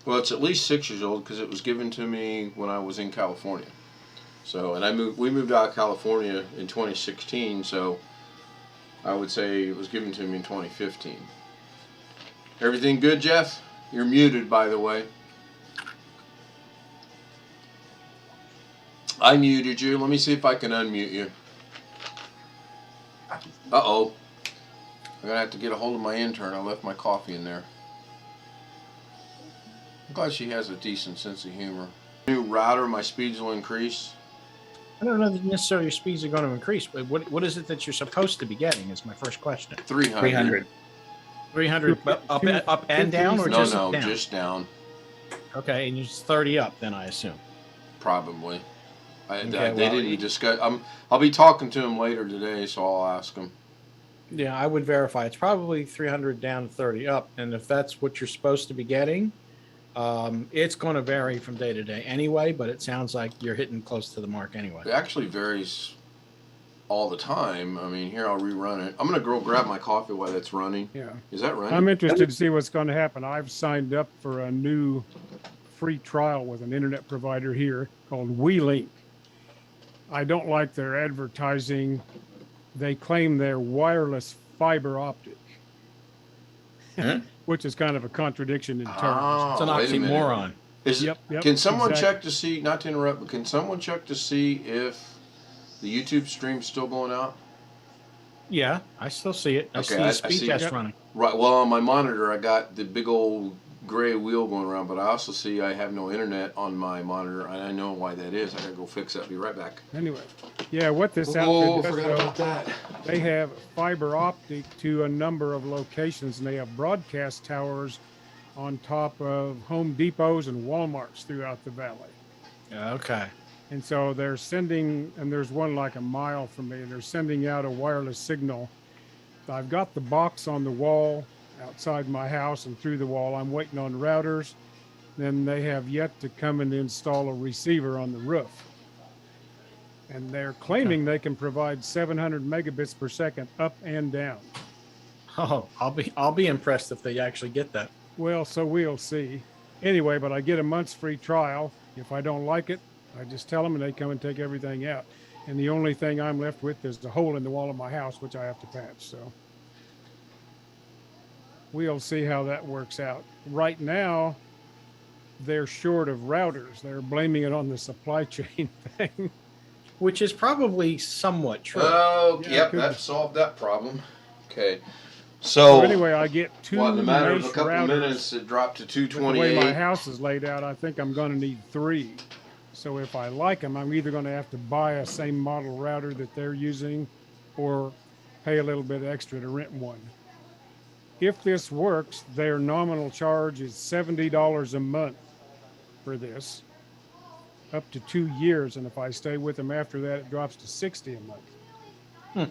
Well, it's at least 6 years old because it was given to me when I was in California. So, and we moved out of California in 2016, so I would say it was given to me in 2015. Everything good, Jeff? You're muted, by the way. I muted you. Let me see if I can unmute you. Uh-oh. I'm going to have to get a hold of my intern. I left my coffee in there. I'm glad she has a decent sense of humor. New router, my speeds will increase. I don't know that necessarily your speeds are going to increase, but what is it that you're supposed to be getting? Is my first question. 300. 300. 300 up and down, or No, just no, down? just down. Okay, and it's 30 up, then I assume. Probably. Okay, They well, didn't discuss. I'll be talking to him later today, so I'll ask him. Yeah, I would verify. It's probably 300 down, 30 up, and if that's what you're supposed to be getting, it's going to vary from day to day anyway. But it sounds like you're hitting close to the mark anyway. It actually varies all the time. I mean, here I'll rerun it. I'm gonna go grab my coffee while that's running. Yeah. Is that running? I'm interested to see what's going to happen. I've signed up for a new free trial with an internet provider here called WeLink. I don't like their advertising. They claim they're wireless fiber optic, Huh? which is kind of a contradiction in terms. It's an wait a minute. oxymoron. Yep, Can someone exactly. check to see, not to interrupt, but can someone check to see if the YouTube stream's still going out? Yeah, I still see it. I Okay, see I the speed see- test Yep. running. Right. Well, on my monitor, I got the big old gray wheel going around, but I also see I have no internet on my monitor, and I know why that is. I gotta go fix that. Be right back. Anyway, yeah, what this Oh, outfit does, forgot though, about that. they have fiber optic to a number of locations, and they have broadcast towers on top of Home Depots and Walmarts throughout the valley. Okay. And so they're sending, and there's one like a mile from me, and they're sending out a wireless signal. I've got the box on the wall outside my house and through the wall. I'm waiting on routers. Then they have yet to come and install a receiver on the roof. And they're claiming they can provide 700 megabits per second up and down. Oh, I'll be impressed if they actually get that. Well, so we'll see. Anyway, but I get a month's free trial. If I don't like it, I just tell them and they come and take everything out. And the only thing I'm left with is a hole in the wall of my house, which I have to patch. So we'll see how that works out. Right now, they're short of routers. They're blaming it on the supply chain thing. Which is probably somewhat true. Oh, Yeah, yep, could that be. solved that problem. Okay. So So, anyway, I get two well, in a matter of a mesh couple routers. minutes, it dropped to But the way my 228. house is laid out, I think I'm going to need 3. So if I like them, I'm either going to have to buy a same model router that they're using or pay a little bit extra to rent one. If this works, their nominal charge is $70 a month for this, up to 2 years. And if I stay with them after that, it drops to $60 a month.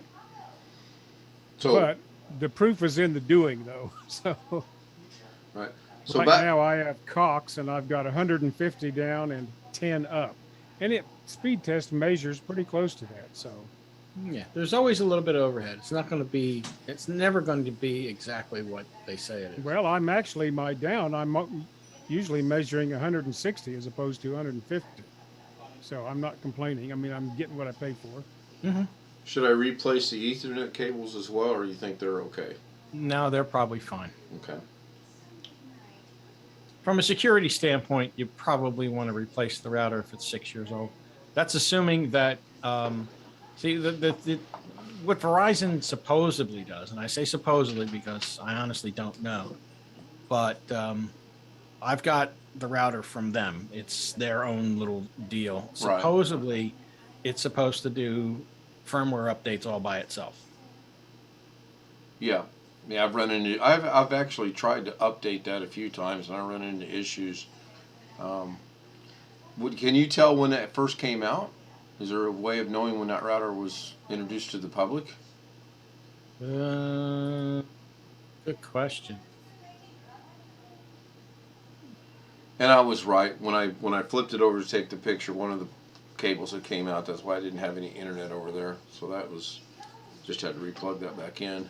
So, But the proof is in the doing, though. So right. So right back. now I have Cox and I've got 150 down and 10 up. And it speed test measures pretty close to that. So Yeah, there's always a little bit of overhead. It's never going to be exactly what they say it is. well, I'm actually I'm usually measuring 160 as opposed to 150. So I'm not complaining. I mean, I'm getting what I pay for. Mm-hmm. Should I replace the Ethernet cables as well, or you think they're okay? No, they're probably fine. Okay. From a security standpoint, you probably want to replace the router if it's 6 years old. That's assuming that, what Verizon supposedly does, and I say supposedly because I honestly don't know, but I've got the router from them. It's their own little deal. Right. Supposedly, it's supposed to do firmware updates all by itself. Yeah. Yeah, I've actually tried to update that a few times, and I run into issues. Can you tell when that first came out? Is there a way of knowing when that router was introduced to the public? Good question. And I was right when I flipped it over to take the picture. One of the cables that came out. That's why I didn't have any internet over there. So that was just had to replug that back in.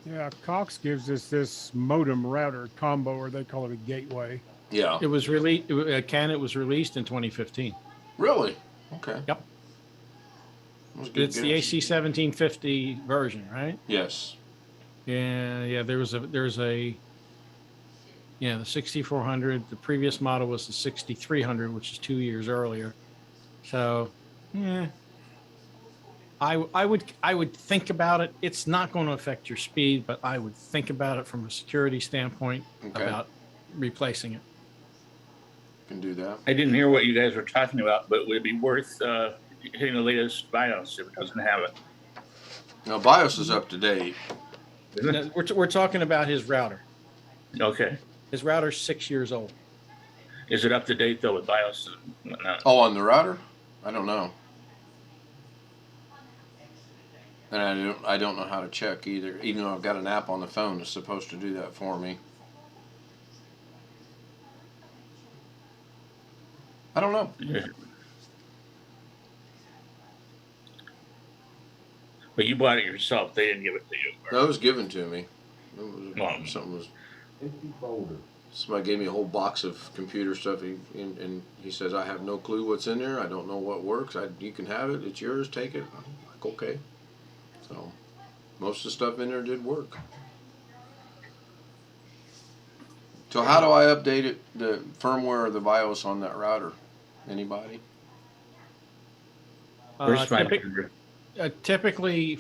Yeah, Cox gives us this modem router combo, or they call it a gateway. Yeah. It was released. It was released in 2015. Really? Okay. Yep. That was a good It's the guess. AC 1750 version, right? Yes. Yeah. There's the 6400. The previous model was the 6300, which is 2 years earlier. So, yeah. I would think about it. It's not going to affect your speed, but I would think about it from a security standpoint Okay. about replacing it. Can do that. I didn't hear what you guys were talking about, but would it be worth hitting the latest BIOS if it doesn't have it? Now BIOS is up to date. Isn't No, it? we're talking about his router. Okay. His router's 6 years old. Is it up to date though with BIOS? No. Oh, on the router? I don't know. And I don't know how to check either, even though I've got an app on the phone that's supposed to do that for me. I don't know. Yeah. But you bought it yourself. They didn't give it to you. That was given to me. It was, Well, something was. Empty folder. somebody gave me a whole box of computer stuff, and he says, I have no clue what's in there. I don't know what works. You can have it. It's yours. Take it. I'm like, okay. So most of the stuff in there did work. So how do I update it, the firmware or the BIOS on that router? Anybody? Where's my Typically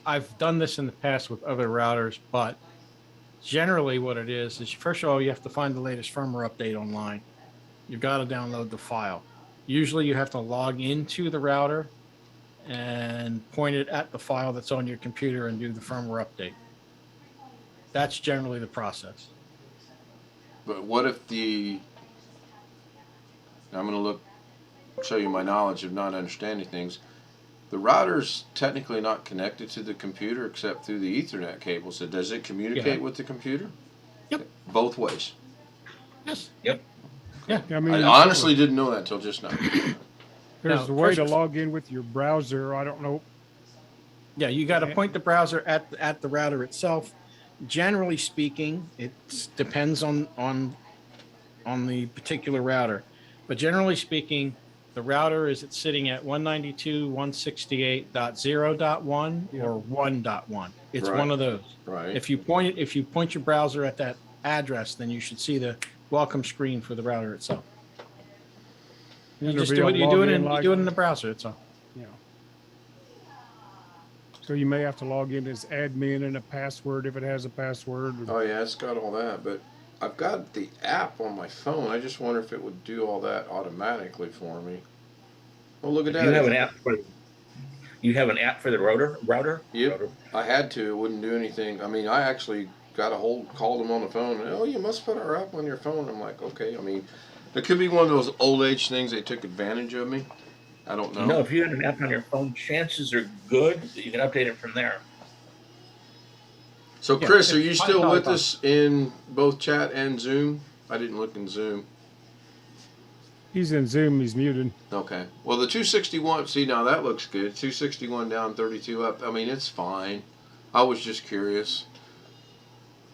I've done this in the past with other routers, but generally what it is first of all, you have to find the latest firmware update online. You've got to download the file. Usually you have to log into the router and point it at the file that's on your computer and do the firmware update. That's generally the process. But what if I'm going to show you my knowledge of not understanding things. The router's technically not connected to the computer except through the Ethernet cable. So does it communicate with the computer? Yep. Both ways. Yes. Yep. Yeah. I mean, I honestly didn't know that until just now. there's a way to log in with your browser. I don't know. Yeah, you got to point the browser at the router itself. Generally speaking, it depends on the particular router, but generally speaking, the router is sitting at 192.168.0.1 or 1.1. It's Right. one of those. Right. If you point your browser at that address, then you should see the welcome screen for the router itself. You just do it. You do it in the browser. It's all. Yeah. So you may have to log in as admin and a password if it has a password. Oh yeah, it's got all that, but I've got the app on my phone. I just wonder if it would do all that automatically for me. Oh, look at that. You have an app for the router? Yep. Router. I had to. It wouldn't do anything. I mean, I actually called them on the phone. And, oh, you must put our app on your phone. I'm like, okay. I mean, it could be one of those old age things. They took advantage of me. I don't know. No, if you have an app on your phone, chances are good that you can update it from there. So, Chris, are you still with us in both chat and Zoom? I didn't look in Zoom. He's in Zoom. He's muted. Okay. Well, the 261, see, now that looks good. 261 down, 32 up. I mean, it's fine. I was just curious.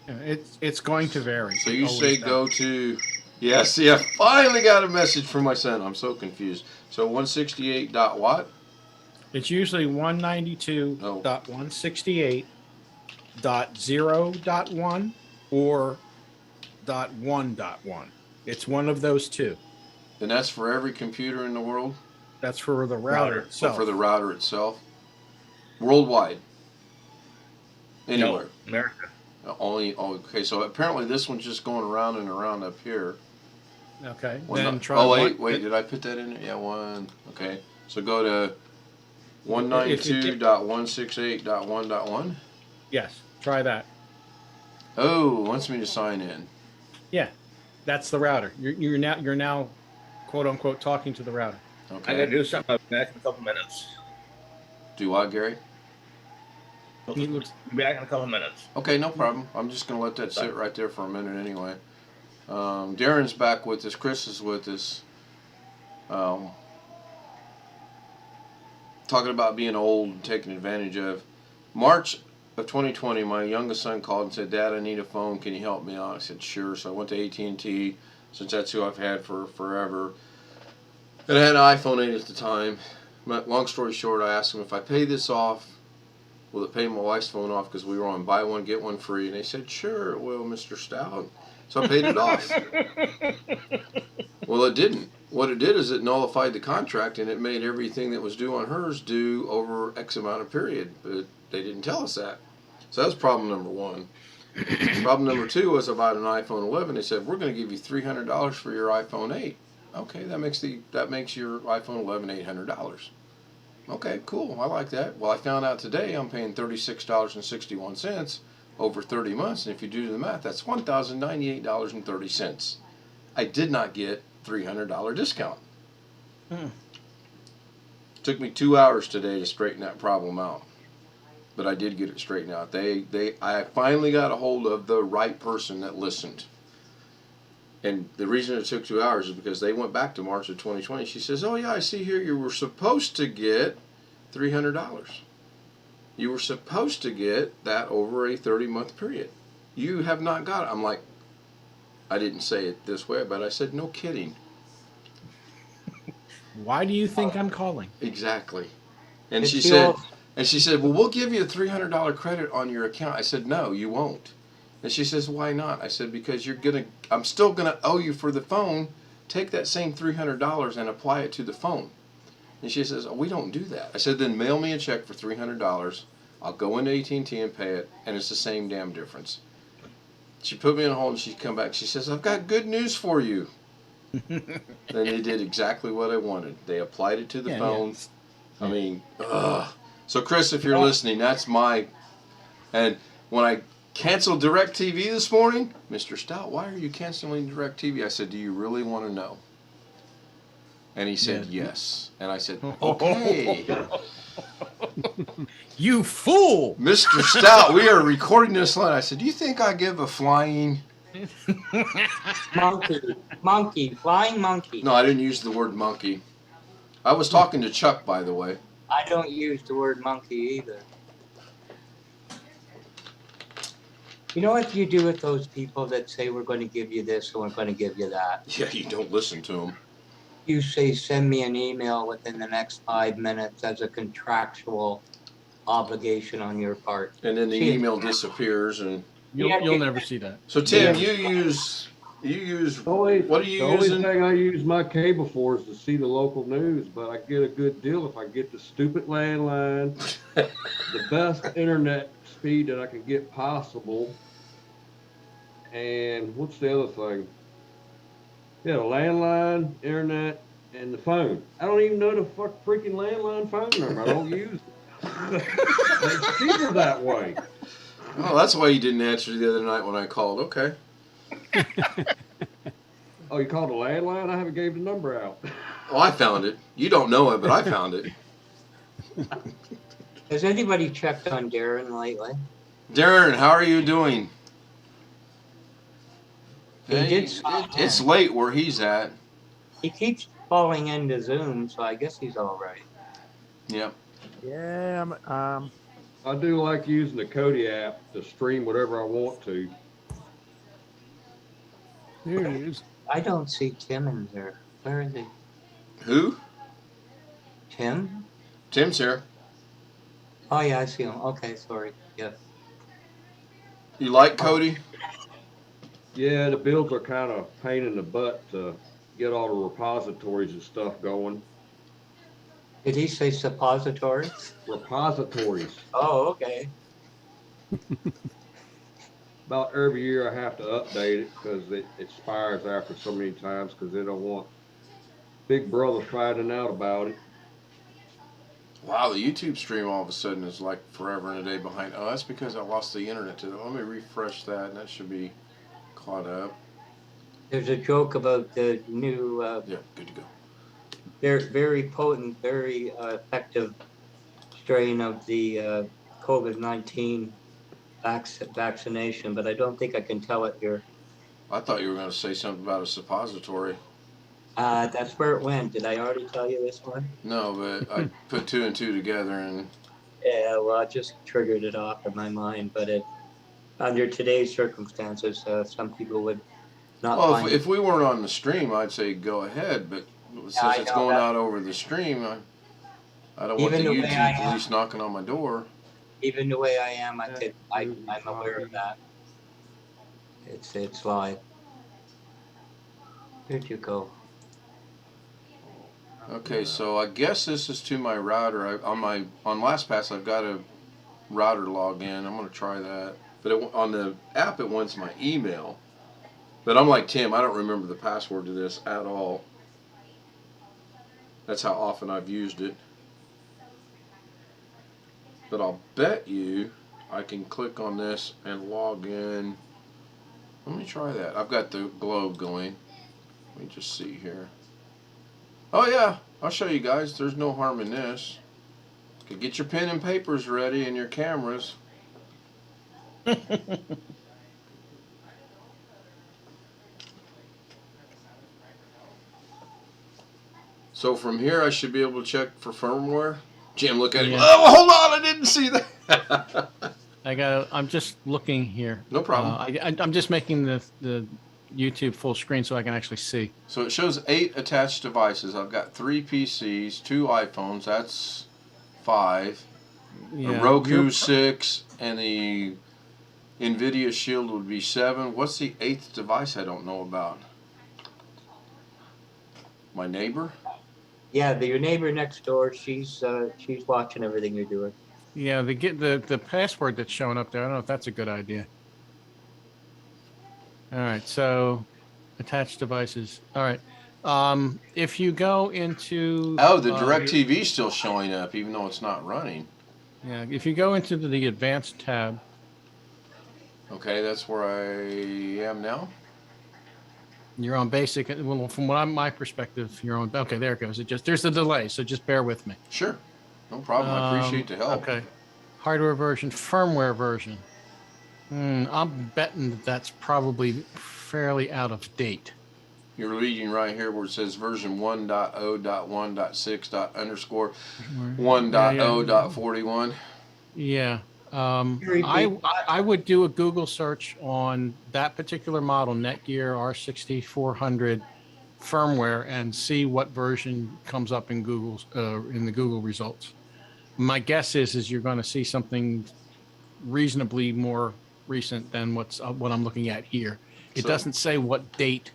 Yeah, it's going to vary. So you say go to, yes, yeah, finally got a message from my son. I'm so confused. So 168 dot what? It's usually 192.168.0.1 or .1.1. It's one of those two. And that's for every computer in the world? That's for the router itself. For the router itself? Worldwide? Anywhere? No, America. Okay, so apparently this one's just going around and around up here. Okay. Then try. Oh, wait, did I put that in there? Yeah, one. Okay. So go to 192.168.1.1? Yes, try that. Oh, it wants me to sign in. Yeah, that's the router. You're now quote unquote talking to the router. Okay. I gotta do something. I'll be back in a couple minutes. Do what, Gary? Be back in a couple minutes. Okay, no problem. I'm just going to let that sit right there for a minute anyway. Darren's back with us. Chris is with us. Talking about being old and taken advantage of. March of 2020, my youngest son called and said, Dad, I need a phone. Can you help me out? I said, sure. So I went to AT&T, since that's who I've had for forever. And I had an iPhone 8 at the time. But long story short, I asked him, if I pay this off, will it pay my wife's phone off? Because we were on buy one, get one free. And they said, sure, it will, Mr. Stout. So I paid it off. Well, it didn't. What it did is it nullified the contract, and it made everything that was due on hers due over X amount of period. But they didn't tell us that. So that was problem number one. Problem number two was about an iPhone 11. They said, we're going to give you $300 for your iPhone 8. Okay, that makes your iPhone 11 $800. Okay, cool. I like that. Well, I found out today I'm paying $36.61 over 30 months, and if you do the math, that's $1,098.30. I did not get $300 discount. Took me 2 hours today to straighten that problem out, but I did get it straightened out. I finally got a hold of the right person that listened. And the reason it took 2 hours is because they went back to March of 2020. She says, oh yeah, I see here you were supposed to get $300. You were supposed to get that over a 30-month period. You have not got it. I'm like, I didn't say it this way, but I said, no kidding. Why do you think I'm calling? Exactly. And It's she the said, old- well, we'll give you a $300 credit on your account. I said, no, you won't. And she says, why not? I said, because I'm still gonna owe you for the phone. Take that same $300 and apply it to the phone. And she says, oh, we don't do that. I said, then mail me a check for $300. I'll go into AT&T and pay it, and it's the same damn difference. She put me on hold, and she come back. She says, I've got good news for you. Then they did exactly what I wanted. They applied it to the phone. Yeah. I mean, ugh. So Chris, if you're listening, that's my. And when I canceled DirecTV this morning, Mr. Stout, why are you canceling DirecTV? I said, do you really want to know? And he said, yes. And I said, okay. You fool! Mr. Stout, we are recording this line. I said, do you think I give a flying? Monkey, flying monkey. No, I didn't use the word monkey. I was talking to Chuck, by the way. I don't use the word monkey either. You know what you do with those people that say we're going to give you this and we're going to give you that? Yeah, you don't listen to them. You say send me an email within the next 5 minutes as a contractual obligation on your part. And then the email disappears, and you'll never see that. So Tim, you use what are you using? using? The only thing I use my cable for is to see the local news, but I get a good deal if I get the stupid landline, the best internet speed that I can get possible, and what's the other thing? Yeah, the landline, internet, and the phone. I don't even know the freaking landline phone number. I don't use it. It's cheaper that way. Oh, that's why you didn't answer the other night when I called. Okay. Oh, you called a landline? I haven't gave the number out. Oh, I found it. You don't know it, but I found it. Has anybody checked on Darren lately? Darren, how are you doing? It's late where he's at. He keeps falling into Zoom, so I guess he's all right. Yep. Yeah, I do like using the Kodi app to stream whatever I want to. There he is. I don't see Tim in there. Where is he? Who? Tim? Tim's here. Oh, yeah, I see him. Okay, sorry. Yes. You like Kodi? Yeah, the builds are kind of pain in the butt to get all the repositories and stuff going. Did he say suppositories? Repositories. Oh, okay. About every year I have to update it because it expires after so many times because they don't want Big Brother finding out about it. Wow, the YouTube stream all of a sudden is like forever and a day behind. Oh, that's because I lost the internet to them. Let me refresh that, and that should be caught up. There's a joke about the new, yeah, good to go. Very potent, very effective strain of the COVID-19 vaccination, but I don't think I can tell it here. I thought you were going to say something about a suppository. That's where it went. Did I already tell you this one? No, but I put two and two together, and yeah, well, I just triggered it off in my mind. But under today's circumstances, some people would not. Well, if we weren't on the stream, I'd say go ahead. But since it's going out over the stream, I don't want the YouTube police knocking on my door. Even the way I am, I'm aware of that. It's live. Where'd you go? Okay, so I guess this is to my router. On LastPass, I've got a router login. I'm going to try that. But on the app, it wants my email. But I'm like Tim. I don't remember the password to this at all. That's how often I've used it. But I'll bet you I can click on this and log in. Let me try that. I've got the globe going. Let me just see here. Oh yeah, I'll show you guys. There's no harm in this. Okay, get your pen and papers ready and your cameras. So from here I should be able to check for firmware. Jim, look at it. Oh, hold on, I didn't see that. I'm just looking here. No problem. I'm just making the YouTube full screen so I can actually see. So it shows 8 attached devices. I've got 3 PCs, 2 iPhones. That's 5. Yeah, A Roku you're- 6, and the NVIDIA Shield would be 7. What's the 8th device I don't know about? My neighbor? Yeah, your neighbor next door, she's watching everything you're doing. Yeah, the password that's showing up there. I don't know if that's a good idea. All right, so attached devices. All right. If you go into Oh, the DirecTV is still showing up, even though it's not running. Yeah, if you go into the advanced tab. Okay, that's where I am now. You're on basic. Well, from my perspective, you're on. Okay, there it goes. There's a delay, so just bear with me. Sure, no problem. I appreciate the help. Okay, hardware version, firmware version. I'm betting that's probably fairly out of date. You're reading right here where it says version 1.0.1.6._1.0.41. Yeah. I would do a Google search on that particular model, Netgear R6400 firmware, and see what version comes up in Google's in the Google results. My guess is you're going to see something reasonably more recent than what I'm looking at here. It doesn't say what date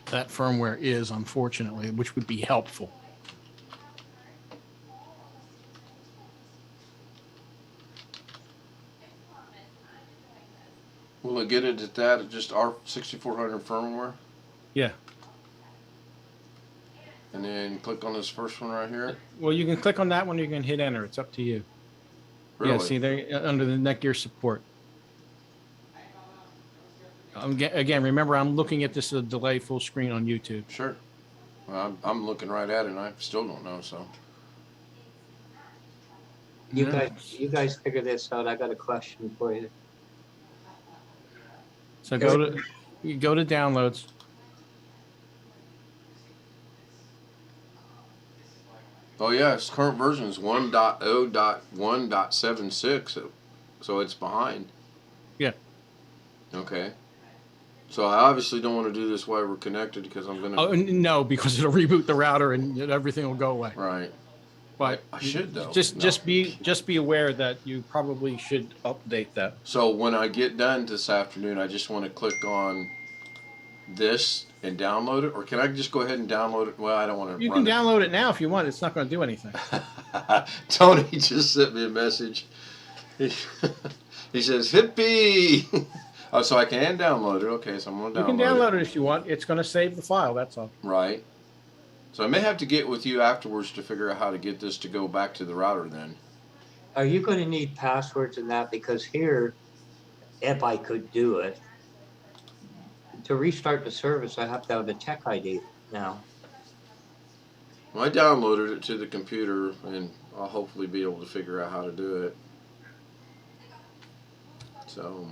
that firmware is, unfortunately, which would be helpful. Will it get it at that? Just R6400 firmware? Yeah. And then click on this first one right here. Well, you can click on that one. You can hit enter. It's up to you. Really? Yeah. See there under the Netgear support. Again, remember, I'm looking at this delay full screen on YouTube. Sure. Well, I'm looking right at it, and I still don't know. So. You guys figure this out. I got a question for you. So go to downloads. Oh yeah, its current version is 1.0.1.76, so it's behind. Yeah. Okay. So I obviously don't want to do this while we're connected because I'm gonna. Oh no, because it'll reboot the router and everything will go away. Right. But I should though. Just be aware that you probably should update that. So when I get done this afternoon, I just want to click on this and download it, or can I just go ahead and download it? Well, I don't want to. You can download it now if you want. It's not going to do anything. Tony just sent me a message. He says, "Hippie." Oh, so I can download it. Okay, so I'm going to download it. You can download it if you want. It's going to save the file. That's all. Right. So I may have to get with you afterwards to figure out how to get this to go back to the router then. Are you going to need passwords in that? Because here, if I could do it, to restart the service, I have to have a tech ID now. Well, I downloaded it to the computer, and I'll hopefully be able to figure out how to do it. So,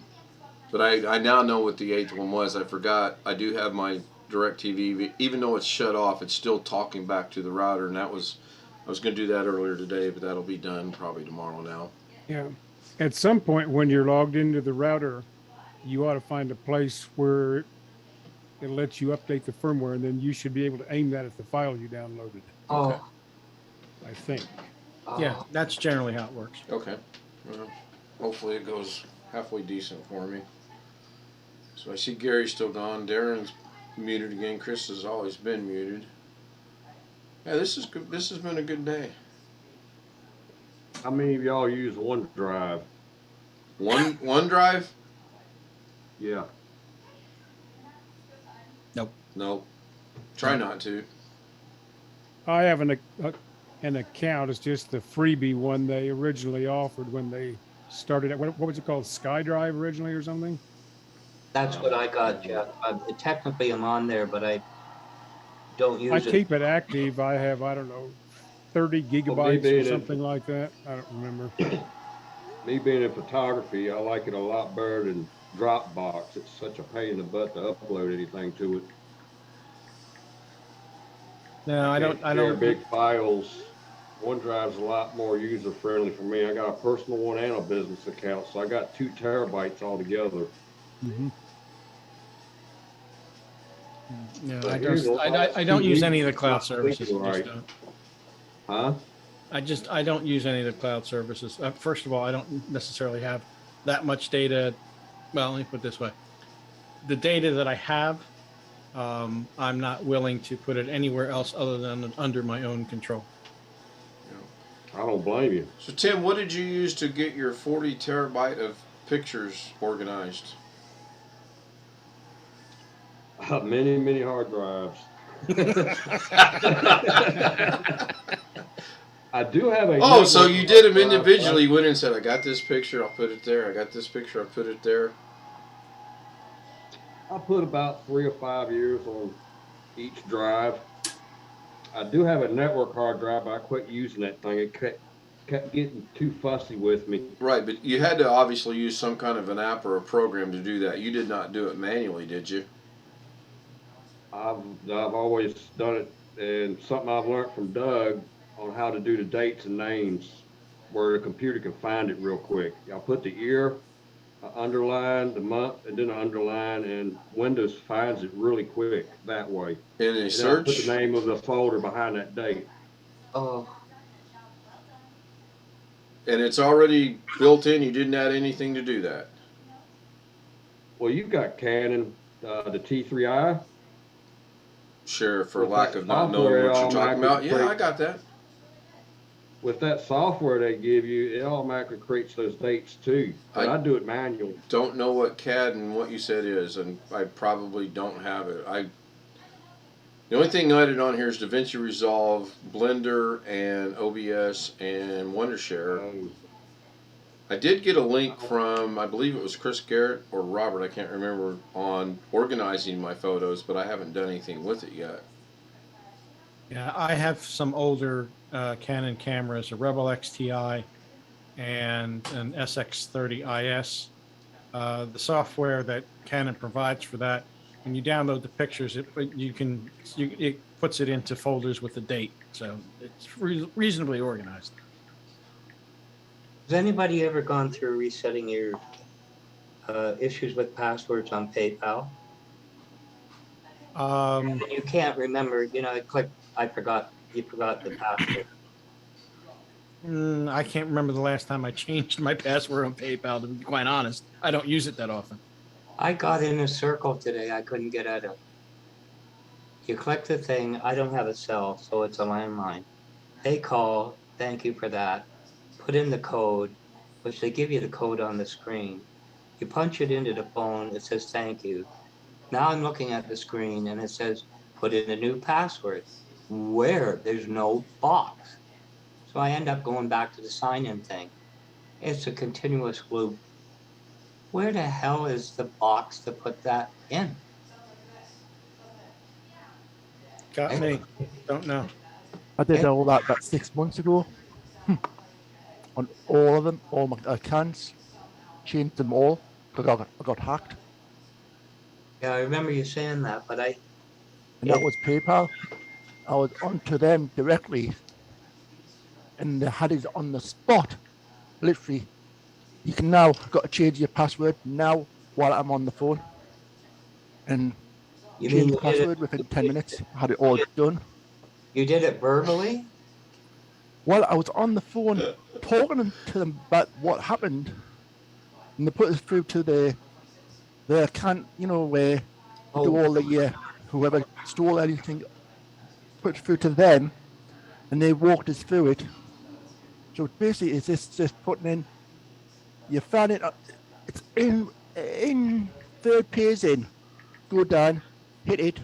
but I now know what the 8th one was. I forgot. I do have my DirecTV, even though it's shut off, it's still talking back to the router, and I was going to do that earlier today, but that'll be done probably tomorrow now. Yeah. At some point when you're logged into the router, you ought to find a place where it lets you update the firmware, and then you should be able to aim that at the file you downloaded. Oh. I think. Yeah, that's generally how it works. Okay. Well, hopefully it goes halfway decent for me. So I see Gary's still gone. Darren's muted again. Chris has always been muted. Yeah, this is good. This has been a good day. How many of y'all use OneDrive? OneDrive? Yeah. Nope. Try not to. I have an account. It's just the freebie one they originally offered when they started it. What was it called? SkyDrive originally or something? That's what I got, Jeff. Technically, I'm on there, but I don't use it. I keep it active. I have, I don't know, 30 gigabytes or something like that. I don't remember. Me being in photography, I like it a lot better than Dropbox. It's such a pain in the butt to upload anything to it. No, I don't. Big files. OneDrive's a lot more user friendly for me. I got a personal one and a business account, so I got 2 terabytes altogether. Mm-hmm. Yeah, But I here's don't. I don't use any of the cloud services. Right. Huh? I don't use any of the cloud services. First of all, I don't necessarily have that much data. Well, let me put it this way: the data that I have, I'm not willing to put it anywhere else other than under my own control. I don't blame you. So Tim, what did you use to get your 40 terabyte of pictures organized? Many hard drives. I do have a. Oh, so you did them individually. You went and said, I got this picture, I'll put it there. I got this picture, I'll put it there. I put about 3 or 5 years on each drive. I do have a network hard drive, but I quit using that thing. It kept getting too fussy with me. Right, but you had to obviously use some kind of an app or a program to do that. You did not do it manually, did you? I've always done it, and something I've learned from Doug on how to do the dates and names where the computer can find it real quick. I'll put the year, underline the month, and then underline, and Windows finds it really quick that way. In a search? Put the name of the folder behind that date. Oh, And it's already built in. You didn't add anything to do that. Well, you've got Canon, the T3i. Sure, for lack of not knowing what you're talking about. Yeah, I got that. With that software they give you, it automatically creates those dates too. But I do it manually. Don't know what CAD and what you said is, and I probably don't have it. The only thing added on here is DaVinci Resolve, Blender, and OBS, and Wondershare. I did get a link from, I believe it was Chris Garrett or Robert, I can't remember, on organizing my photos, but I haven't done anything with it yet. Yeah, I have some older Canon cameras, a Rebel XTI and an SX30IS. The software that Canon provides for that, when you download the pictures, it puts it into folders with the date, so it's reasonably organized. has anybody ever gone through resetting your issues with passwords on PayPal? You can't remember, click, you forgot the password. I can't remember the last time I changed my password on PayPal, to be quite honest. I don't use it that often. I got in a circle today. I couldn't get out of. You click the thing. I don't have a cell, so it's a landline. They call. Thank you for that. Put in the code, which they give you the code on the screen. You punch it into the phone. It says thank you. Now I'm looking at the screen and it says put in a new password. Where? There's no box. So I end up going back to the sign-in thing. It's a continuous loop. Where the hell is the box to put that in? Got me. Don't know. I did all that about 6 months ago. On all of them, all my accounts. Changed them all because I got hacked. Yeah, I remember you saying that, but And that was PayPal. I was onto them directly. And they had it on the spot. Literally. You can now, got to change your password now while I'm on the phone. And change the password within 10 minutes. I had it all done. You did it verbally? Well, I was on the phone talking to them about what happened. And they put us through to the account, where do all the, whoever stole anything, put it through to them. And they walked us through it. So basically it's just putting in, you found it, it's in third page in, go down, hit it,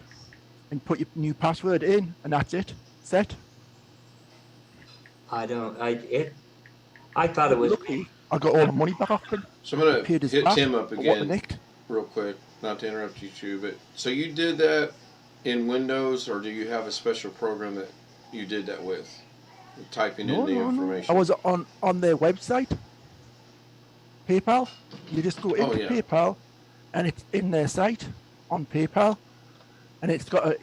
and put your new password in, and that's it, set. I thought it was. Luckily, I got all the money back off them. So I'm going to hit Tim up again real quick, not to interrupt you two, but so you did that in Windows, or do you have a special program that you did that with? Typing in the information. I was on their website, PayPal. You just go into PayPal, and it's in their site on PayPal, and it's got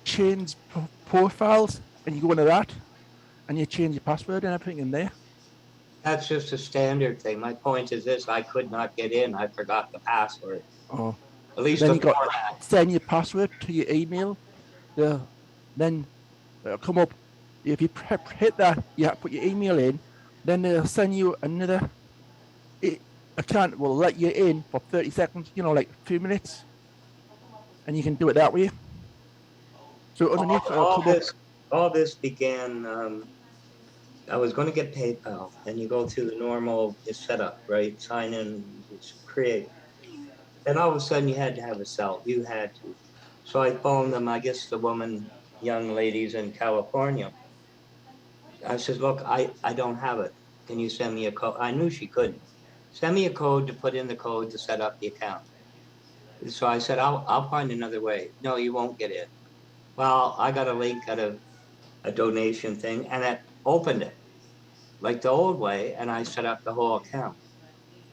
change profiles, and you go into that, and you change your password and everything in there. That's just a standard thing. My point is this: I could not get in. I forgot the password. Oh. At least then the you got format. send your password to your email. Then it'll come up. If you hit that, you have to put your email in. Then they'll send you another account. Will let you in for 30 seconds. Like 2 minutes, and you can do it that way. So underneath, it'll come up. All this began. I was going to get PayPal, and you go through the normal setup, right? Sign in, create. And all of a sudden, you had to have a cell. You had to. So I phoned them. I guess the young ladies in California. I said, look, I don't have it. Can you send me a code? I knew she couldn't. Send me a code to put in the code to set up the account. So I said, I'll find another way. No, you won't get in. Well, I got a link out of a donation thing, and it opened it like the old way, and I set up the whole account.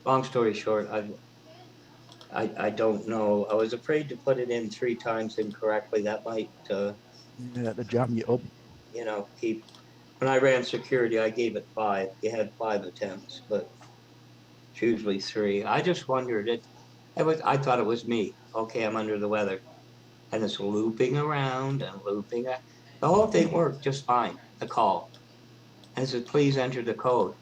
Long story short, I don't know. I was afraid to put it in 3 times incorrectly. That might to jam you up. Keep. When I ran security, I gave it 5. You had 5 attempts, but it's usually 3. I just wondered I thought it was me. Okay, I'm under the weather, and it's looping around and looping. The whole thing worked just fine. The call. And it said, please enter the code.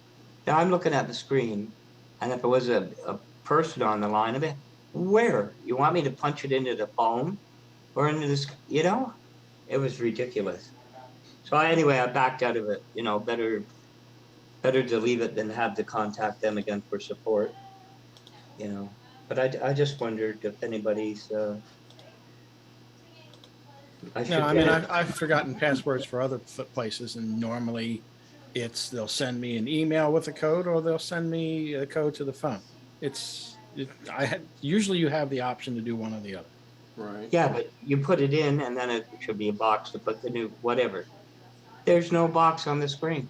Now I'm looking at the screen, and if it was a person on the line of it, where? You want me to punch it into the phone or into this? It was ridiculous. So anyway, I backed out of it. Better to leave it than have to contact them again for support. But I just wondered if anybody's. I've forgotten passwords for other places, and normally they'll send me an email with a code, or they'll send me a code to the phone. Usually you have the option to do one or the other. Right. Yeah, but you put it in, and then it should be a box to put the new whatever. There's no box on the screen.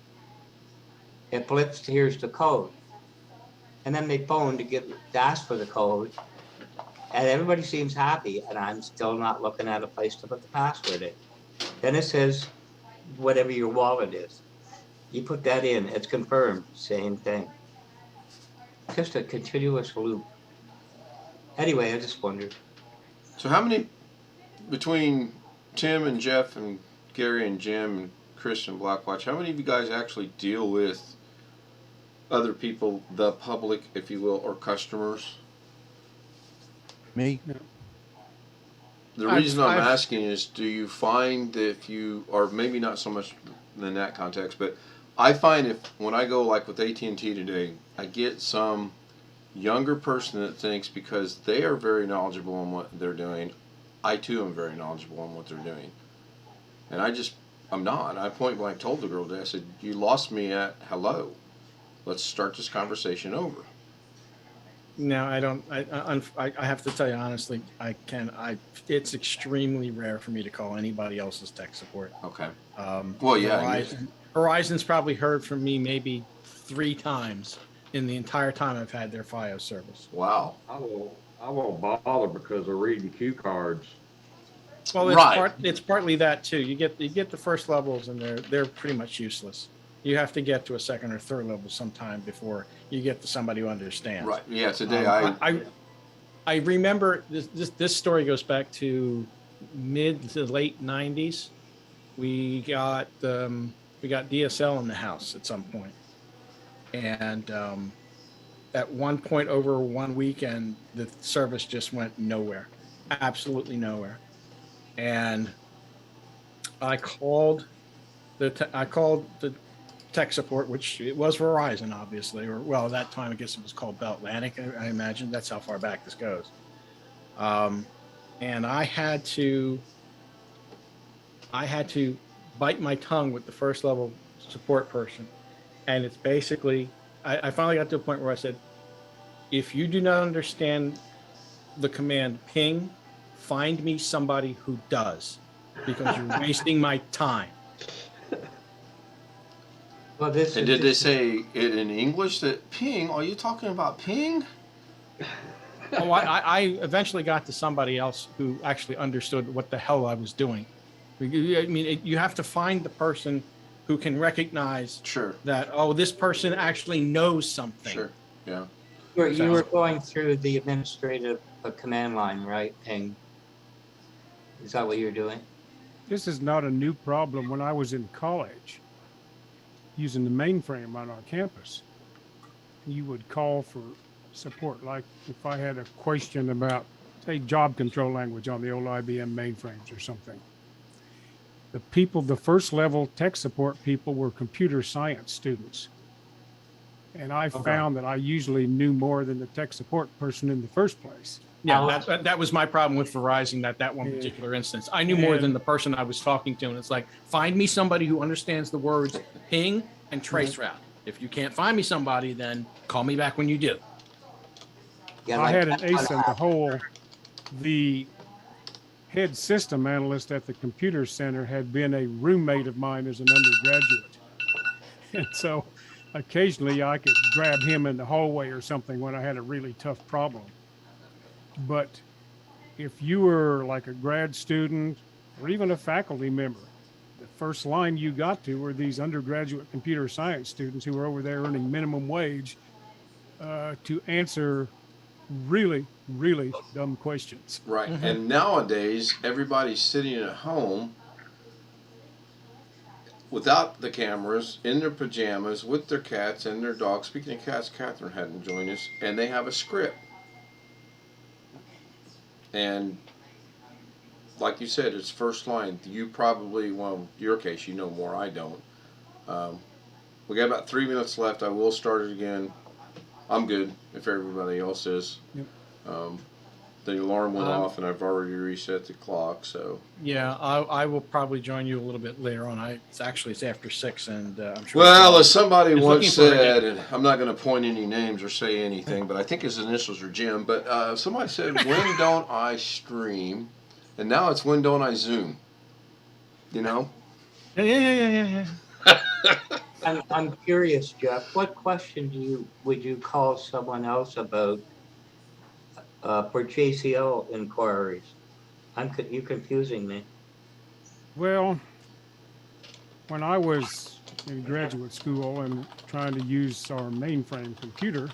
It blips, here's the code. And then they phone to ask for the code. And everybody seems happy, and I'm still not looking at a place to put the password in. Then it says, whatever your wallet is. You put that in, it's confirmed, same thing. Just a continuous loop. Anyway, I just wondered. So how many, between Tim and Jeff and Gary and Jim and Chris and Blackwatch, how many of you guys actually deal with other people, the public, if you will, or customers? Me. The reason I'm asking is, do you find that if you, or maybe not so much in that context, but I find when I go like with AT&T today, I get some younger person that thinks because they are very knowledgeable on what they're doing, I too am very knowledgeable on what they're doing. And I'm not. I point blank told the girl today, I said, you lost me at hello. Let's start this conversation over. No, I don't. I have to tell you honestly, it's extremely rare for me to call anybody else's tech support. Okay. Well, yeah. Verizon's probably heard from me maybe 3 times in the entire time I've had their FiOS service. Wow. I won't bother because of reading cue cards. Well, it's partly that too. You get the first levels, and they're pretty much useless. You have to get to a second or third level sometime before you get to somebody who understands. Right. Yeah. Today I remember this story goes back to mid to late 90s. We got DSL in the house at some point, and at one point over one weekend, the service just went nowhere, absolutely nowhere. And I called the tech support, which it was Verizon, obviously, or at that time I guess it was called Bell Atlantic. I imagine that's how far back this goes. And I had to bite my tongue with the first level support person, and it's basically I finally got to a point where I said, if you do not understand the command ping, find me somebody who does, because you're wasting my time. Well, did they say it in English that ping? Are you talking about ping? Oh, I eventually got to somebody else who actually understood what the hell I was doing. I mean, you have to find the person who can recognize sure. that, this person actually knows something. Sure, yeah. You were going through the administrative command line, right? And is that what you're doing? This is not a new problem. When I was in college, using the mainframe on our campus, you would call for support. Like if I had a question about, say, job control language on the old IBM mainframes or something. The first level tech support people were computer science students. And I found that I usually knew more than the tech support person in the first place. Yeah, that was my problem with Verizon, that one particular instance. I knew more than the person I was talking to. And it's like, find me somebody who understands the words ping and trace route. If you can't find me somebody, then call me back when you do. Yeah, I had an ace in the hole. The head system analyst at the computer center had been a roommate of mine as an undergraduate. And so occasionally I could grab him in the hallway or something when I had a really tough problem. But if you were like a grad student or even a faculty member, the first line you got to were these undergraduate computer science students who were over there earning minimum wage to answer really, really dumb questions. Right. And nowadays, everybody's sitting at home without the cameras, in their pajamas, with their cats and their dogs. Speaking of cats, Catherine hadn't joined us, and they have a script. And like you said, it's first line. You probably, well, in your case, you know more, I don't. We got about 3 minutes left. I will start it again. I'm good if everybody else is. Yep. The alarm went off and I've already reset the clock, so. Yeah, I will probably join you a little bit later on. It's after 6, and I'm sure. Well, as somebody once said, and I'm not going to point any names or say anything, but I think his initials are Jim, but somebody said, when don't I stream? And now it's when don't I Zoom? You know? Yeah. I'm curious, Jeff. What question would you call someone else about for JCL inquiries? You're confusing me. Well, when I was in graduate school and trying to use our mainframe computer,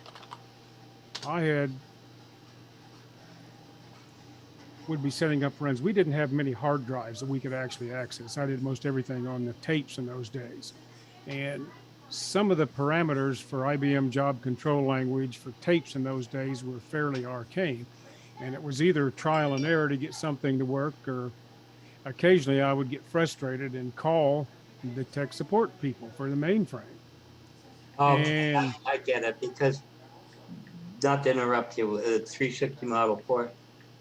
would be setting up runs. We didn't have many hard drives that we could actually access. I did most everything on the tapes in those days. And some of the parameters for IBM job control language for tapes in those days were fairly arcane. And it was either trial and error to get something to work, or occasionally I would get frustrated and call the tech support people for the mainframe. And I get it, because, not to interrupt you, with a 360 model port,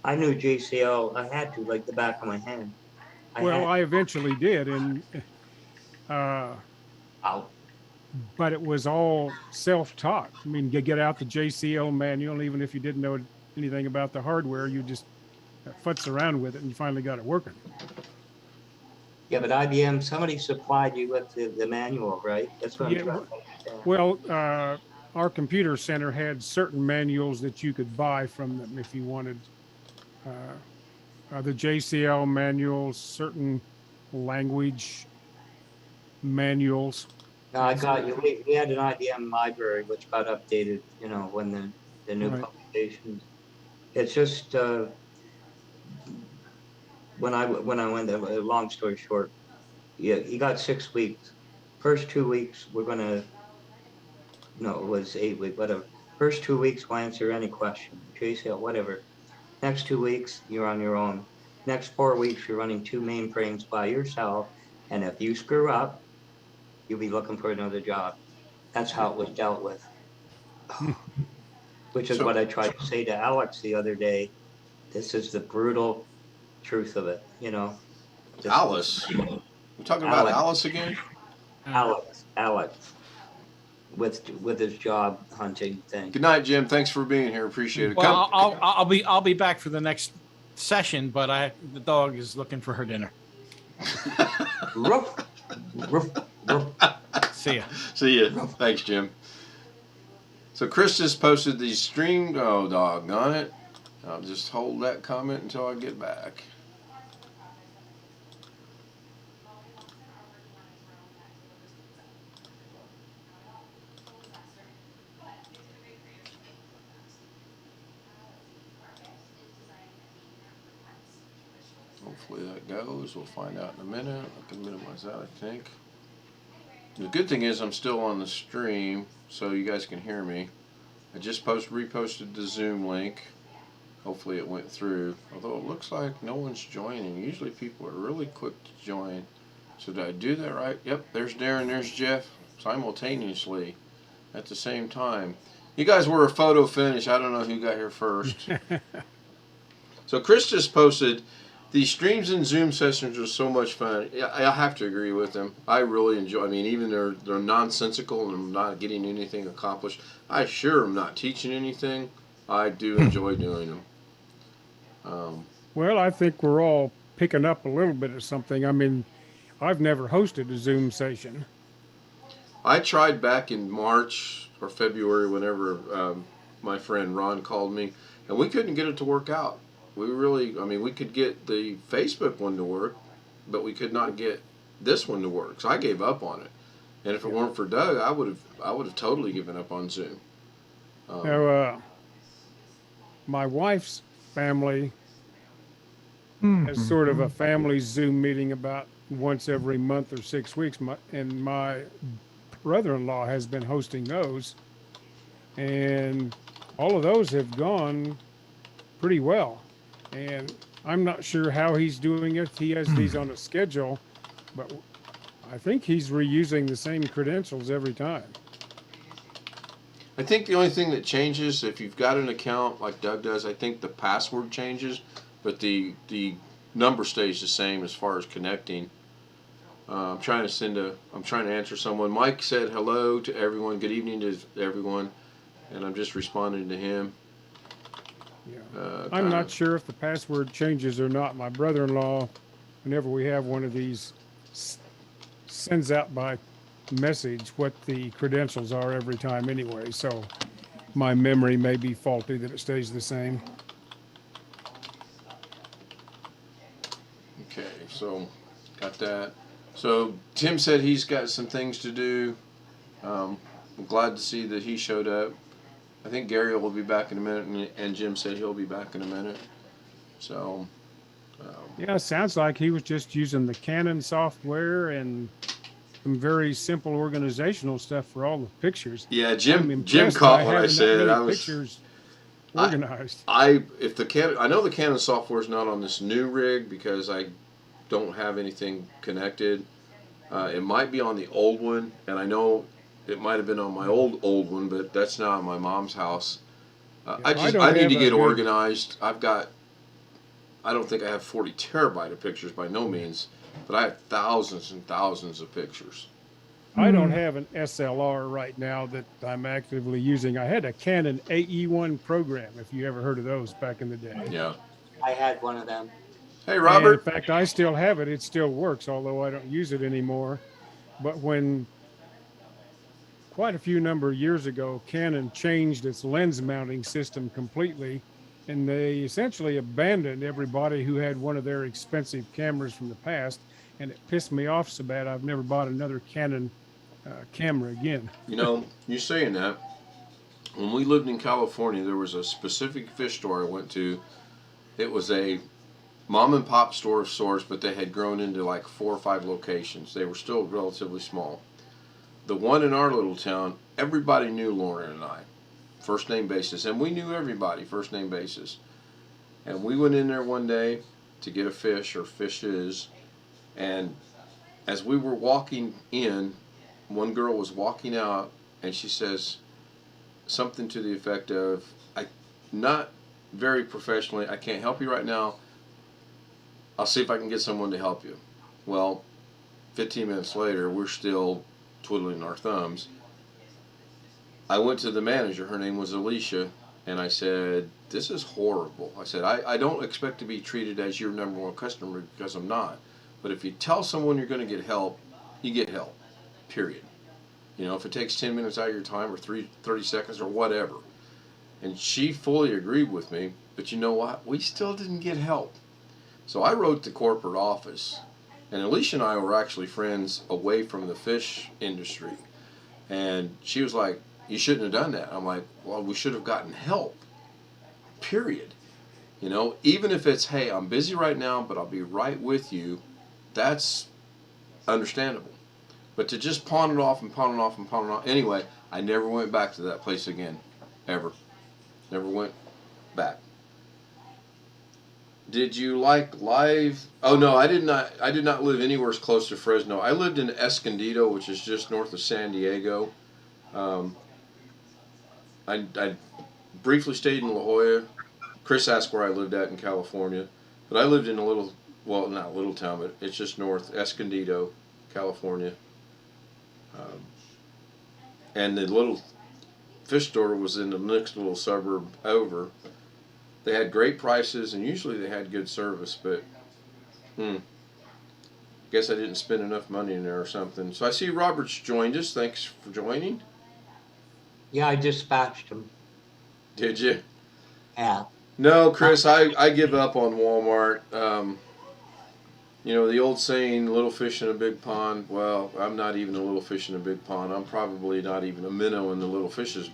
I knew JCL, I had to, like the back of my hand. I eventually did, and but it was all self-taught. I mean, you get out the JCL manual, and even if you didn't know anything about the hardware, you just futz around with it, and you finally got it working. Yeah, but IBM, somebody supplied you with the manual, right? That's what I'm trying to understand. Well, our computer center had certain manuals that you could buy from them if you wanted. The JCL manuals, certain language manuals. No, I got you. We had an IBM library which got updated, when the new publications. It's just when I went there, long story short, you got 6 weeks. First 2 weeks it was 8 weeks, whatever. First 2 weeks we'll answer any question, JCL, whatever. Next 2 weeks, you're on your own. Next 4 weeks, you're running 2 mainframes by yourself. And if you screw up, you'll be looking for another job. That's how it was dealt with. Which is what I tried to say to Alex the other day. This is the brutal truth of it, Alice? We're talking about Alice again? Alex. With his job hunting thing. Good night, Jim. Thanks for being here. Appreciate it. Well, I'll be back for the next session, but the dog is looking for her dinner. Ruff. See ya. See ya. Thanks, Jim. So Chris just posted these streamed. Oh, doggone it. I'll just hold that comment until I get back. Hopefully that goes. We'll find out in a minute. I can minimize that, I think. The good thing is I'm still on the stream, so you guys can hear me. I just reposted the Zoom link. Hopefully it went through. Although it looks like no one's joining. Usually people are really quick to join. So did I do that right? Yep, there's Darren, there's Jeff, simultaneously at the same time. You guys were a photo finish. I don't know who got here first. So Chris just posted, these streams and Zoom sessions are so much fun. Yeah, I have to agree with him. I really enjoy. I mean, even they're nonsensical and I'm not getting anything accomplished. I sure am not teaching anything. I do enjoy doing them. Well, I think we're all picking up a little bit of something. I mean, I've never hosted a Zoom session. I tried back in March or February, whenever my friend Ron called me, and we couldn't get it to work out. We could get the Facebook one to work, but we could not get this one to work. So I gave up on it. And if it weren't for Doug, I would have totally given up on Zoom. Now, my wife's family has sort of a family Zoom meeting about once every month or 6 weeks, and my brother-in-law has been hosting those, and all of those have gone pretty well. And I'm not sure how he's doing it. He has these on a schedule, but I think he's reusing the same credentials every time. I think the only thing that changes, if you've got an account like Doug does, I think the password changes, but the number stays the same as far as connecting. I'm trying to answer someone. Mike said hello to everyone. Good evening to everyone, and I'm just responding to him. Yeah. I'm not sure if the password changes or not. My brother-in-law, whenever we have one of these, sends out by message what the credentials are every time anyway, so my memory may be faulty that it stays the same. Okay, so got that. So Tim said he's got some things to do. I'm glad to see that he showed up. I think Gary will be back in a minute, and Jim said he'll be back in a minute. So yeah, sounds like he was just using the Canon software and some very simple organizational stuff for all the pictures. Yeah, Jim caught what I said. I was pictures organized. I know the Canon software is not on this new rig because I don't have anything connected. It might be on the old one, and I know it might have been on my old one, but that's not on my mom's house. I need to get organized. I don't think I have 40 terabyte of pictures by no means, but I have thousands and thousands of pictures. I don't have an SLR right now that I'm actively using. I had a Canon AE1 program, if you ever heard of those back in the day. Yeah. I had one of them. Hey, Robert. And in fact, I still have it. It still works, although I don't use it anymore. But when quite a few number of years ago, Canon changed its lens mounting system completely, and they essentially abandoned everybody who had one of their expensive cameras from the past, and it pissed me off so bad I've never bought another Canon camera again. You know, you saying that, when we lived in California, there was a specific fish store I went to. It was a mom and pop store of sorts, but they had grown into like 4 or 5 locations. They were still relatively small. The one in our little town, everybody knew Lauren and I, first name basis, and we knew everybody first name basis. And we went in there one day to get a fish or fishes, and as we were walking in, one girl was walking out, and she says something to the effect of, not very professionally, I can't help you right now. I'll see if I can get someone to help you. Well, 15 minutes later, we're still twiddling our thumbs. I went to the manager, her name was Alicia, and I said, this is horrible. I said, I don't expect to be treated as your number one customer because I'm not. But if you tell someone you're going to get help, you get help, period. You know, if it takes 10 minutes out of your time or 30 seconds or whatever. And she fully agreed with me, but you know what? We still didn't get help. So I wrote the corporate office, and Alicia and I were actually friends away from the fish industry. And she was like, you shouldn't have done that. I'm like, well, we should have gotten help, period. You know, even if it's, hey, I'm busy right now, but I'll be right with you, that's understandable. But to just pawn it off and pawn it off and pawn it off. Anyway, I never went back to that place again. Ever. Never went back. Did you like live? Oh no, I did not. I did not live anywhere close to Fresno. I lived in Escondido, which is just north of San Diego. Um, I briefly stayed in La Jolla. Chris asked where I lived at in California, but I lived in a little, well, not a little town, but it's just north, Escondido, California. Um, and the little fish store was in the next little suburb over. They had great prices, and usually they had good service, but guess I didn't spend enough money in there or something. So I see Robert's joined us. Thanks for joining. Yeah, I dispatched them. Did you? Yeah. No, Chris, I give up on Walmart. You know, the old saying, little fish in a big pond. Well, I'm not even a little fish in a big pond. I'm probably not even a minnow in the little fish's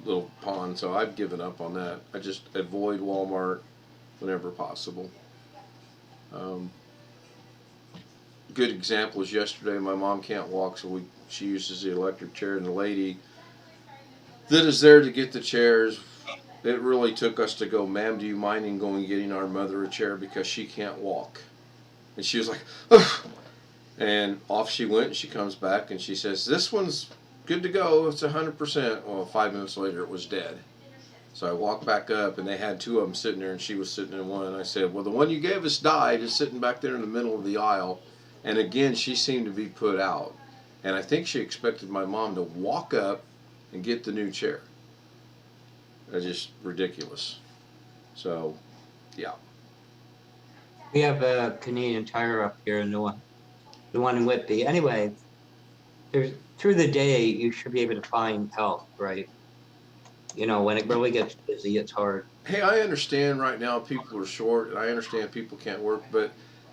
little pond, so I've given up on that. I just avoid Walmart whenever possible. Good example is yesterday. My mom can't walk, so she uses the electric chair, and the lady that is there to get the chairs, it really took us to go, ma'am, do you mind in going and getting our mother a chair because she can't walk? And she was like, ugh. And off she went, and she comes back, and she says, this one's good to go, it's 100%. Well, 5 minutes later, it was dead. So I walked back up, and they had two of them sitting there, and she was sitting in one. And I said, well, the one you gave us died, is sitting back there in the middle of the aisle. And again, she seemed to be put out. And I think she expected my mom to walk up and get the new chair. That's just ridiculous. So, yeah. We have a Canadian Tire up here, and the one in Whitby. Anyway, through the day, you should be able to find help, right? You know, when it really gets busy, it's hard. Hey, I understand right now people are short, and I understand people can't work, but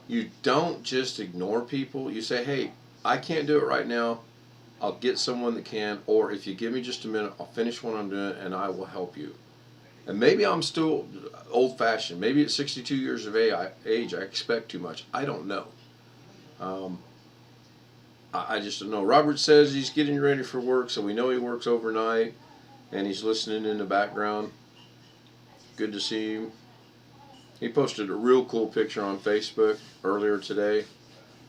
you don't just ignore people. You say, hey, I can't do it right now. I'll get someone that can, or if you give me just a minute, I'll finish what I'm doing, and I will help you. And maybe I'm still old-fashioned. Maybe at 62 years of age, I expect too much. I don't know. I just don't know. Robert says he's getting ready for work, so we know he works overnight, and he's listening in the background. Good to see him. He posted a real cool picture on Facebook earlier today.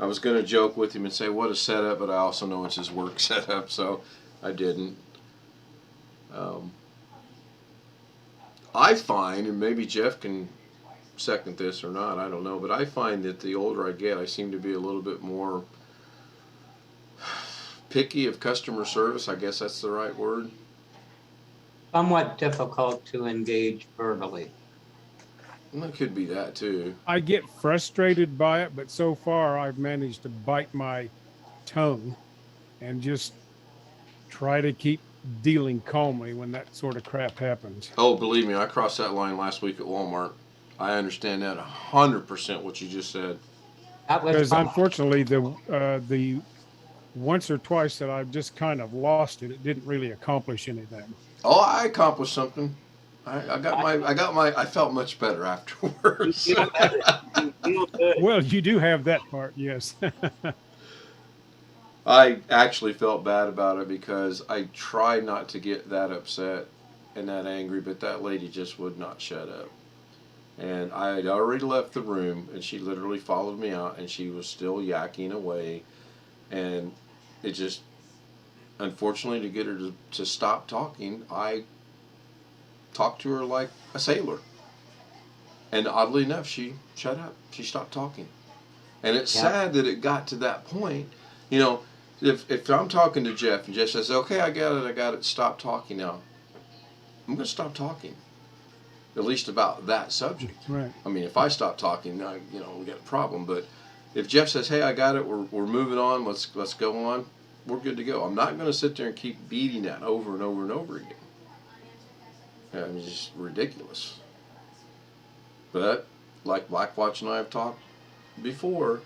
I was going to joke with him and say, what a setup, but I also know it's his work setup, so I didn't. I find, and maybe Jeff can second this or not, I don't know, but I find that the older I get, I seem to be a little bit more picky of customer service. I guess that's the right word. Somewhat difficult to engage verbally. Well, it could be that too. I get frustrated by it, but so far I've managed to bite my tongue and just try to keep dealing calmly when that sort of crap happens. Oh, believe me, I crossed that line last week at Walmart. I understand that 100% what you just said. Because unfortunately, the once or twice that I've just kind of lost it, it didn't really accomplish anything. Oh, I accomplished something. I felt much better afterwards. Well, you do have that part, yes. I actually felt bad about it because I tried not to get that upset and that angry, but that lady just would not shut up. And I had already left the room, and she literally followed me out, and she was still yakking away. And it just, unfortunately, to get her to stop talking, I talked to her like a sailor. And oddly enough, she shut up. She stopped talking. And it's sad that it got to that point. You know, if I'm talking to Jeff and Jeff says, okay, I got it, stop talking now. I'm going to stop talking. At least about that subject. Right. I mean, if I stop talking, we got a problem. But if Jeff says, hey, I got it, we're moving on, let's go on, we're good to go. I'm not going to sit there and keep beating that over and over and over again. It's just ridiculous. But, like Blackwatch and I have talked before,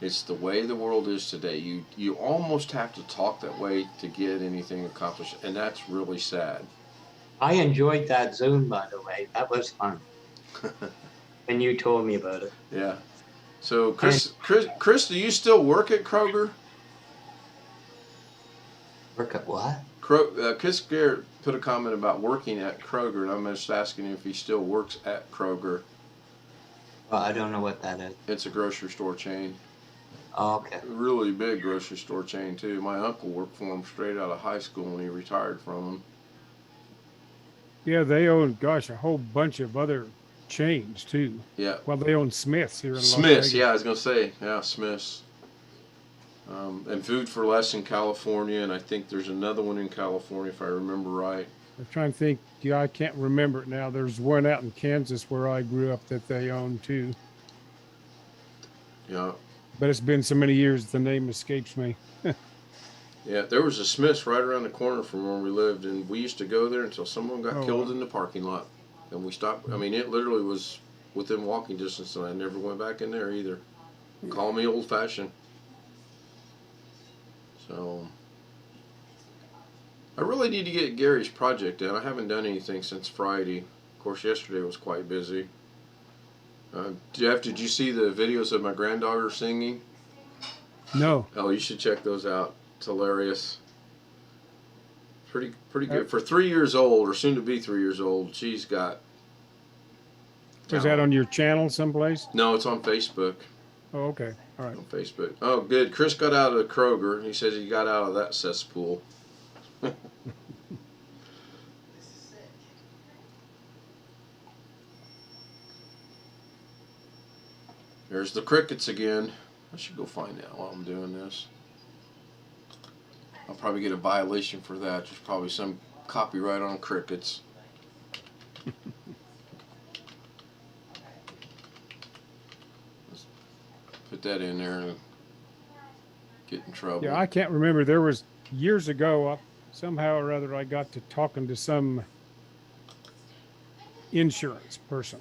it's the way the world is today. You almost have to talk that way to get anything accomplished, and that's really sad. I enjoyed that Zoom, by the way. That was fun. And you told me about it. Yeah. So Chris, do you still work at Kroger? Work at what? Chris Garrett put a comment about working at Kroger, and I'm just asking if he still works at Kroger. Well, I don't know what that is. It's a grocery store chain. Oh, okay. Really big grocery store chain too. My uncle worked for him straight out of high school when he retired from them. Yeah, they own, gosh, a whole bunch of other chains too. Yeah. Well, they own Smith's here in Las Smith's, Vegas. yeah, I was gonna say, yeah, Smith's. And Food for Less in California, and I think there's another one in California if I remember right. I'm trying to think. Yeah, I can't remember it now. There's one out in Kansas where I grew up that they own too. Yeah. But it's been so many years, the name escapes me. Yeah, there was a Smith's right around the corner from where we lived, and we used to go there until someone got killed in the parking lot. And we stopped. I mean, it literally was within walking distance, and I never went back in there either. Call me old-fashioned. So, I really need to get Gary's project done. I haven't done anything since Friday. Of course, yesterday was quite busy. Jeff, did you see the videos of my granddaughter singing? No. Oh, you should check those out. It's hilarious. Pretty good. For 3 years old, or soon to be 3 years old, she's got... Is that on your channel someplace? No, it's on Facebook. Oh, okay. All right. On Facebook. Oh, good. Chris got out of the Kroger. He says he got out of that cesspool. There's the crickets again. I should go find out while I'm doing this. I'll probably get a violation for that. There's probably some copyright on crickets. Let's put that in there and get in trouble. Yeah, I can't remember. There was years ago, somehow or other, I got to talking to some insurance person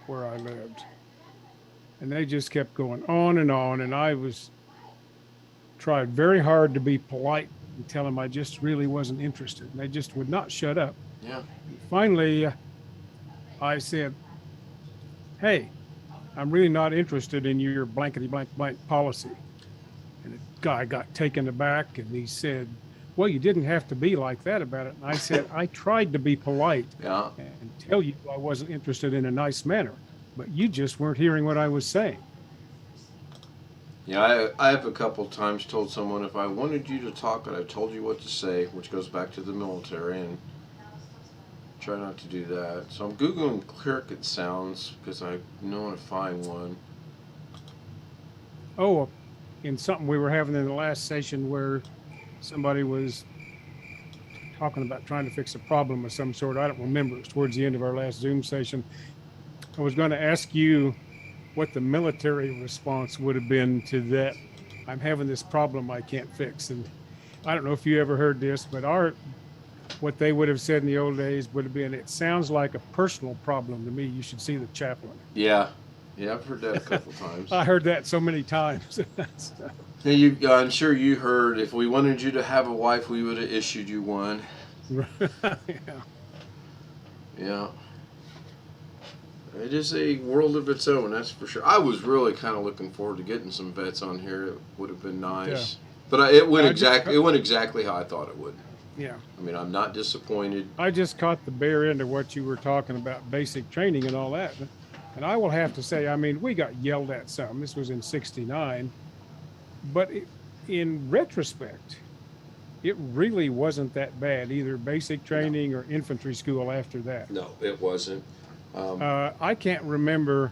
where I lived. And they just kept going on, and I tried very hard to be polite and tell them I just really wasn't interested. And they just would not shut up. Yeah. And finally, I said, hey, I'm really not interested in your blankety blank blank policy. And the guy got taken aback, and he said, well, you didn't have to be like that about it. And I said, I tried to be polite and tell you I wasn't interested in a nice manner, but you just weren't hearing what I was saying. Yeah, I have a couple times told someone if I wanted you to talk, I'd have told you what to say, which goes back to the military, and try not to do that. So I'm Googling cricket sounds because I want to find one. Oh, in something we were having in the last session where somebody was talking about trying to fix a problem of some sort. I don't remember. It was towards the end of our last Zoom session. I was going to ask you what the military response would have been to that. I'm having this problem I can't fix. And I don't know if you ever heard this, but what they would have said in the old days would have been, it sounds like a personal problem to me. You should see the chaplain. Yeah. Yeah, I've heard that a couple times. I heard that so many times. Hey, I'm sure you heard, if we wanted you to have a wife, we would have issued you one. Yeah. It is a world of its own, that's for sure. I was really kind of looking forward to getting some vets on here. It would have been nice. Yeah. But it went exactly how I thought it would. Yeah. I mean, I'm not disappointed. I just caught the bare end of what you were talking about, basic training and all that. And I will have to say, I mean, we got yelled at some. This was in '69. But in retrospect, it really wasn't that bad, either basic training or infantry school after that. No, it wasn't. I can't remember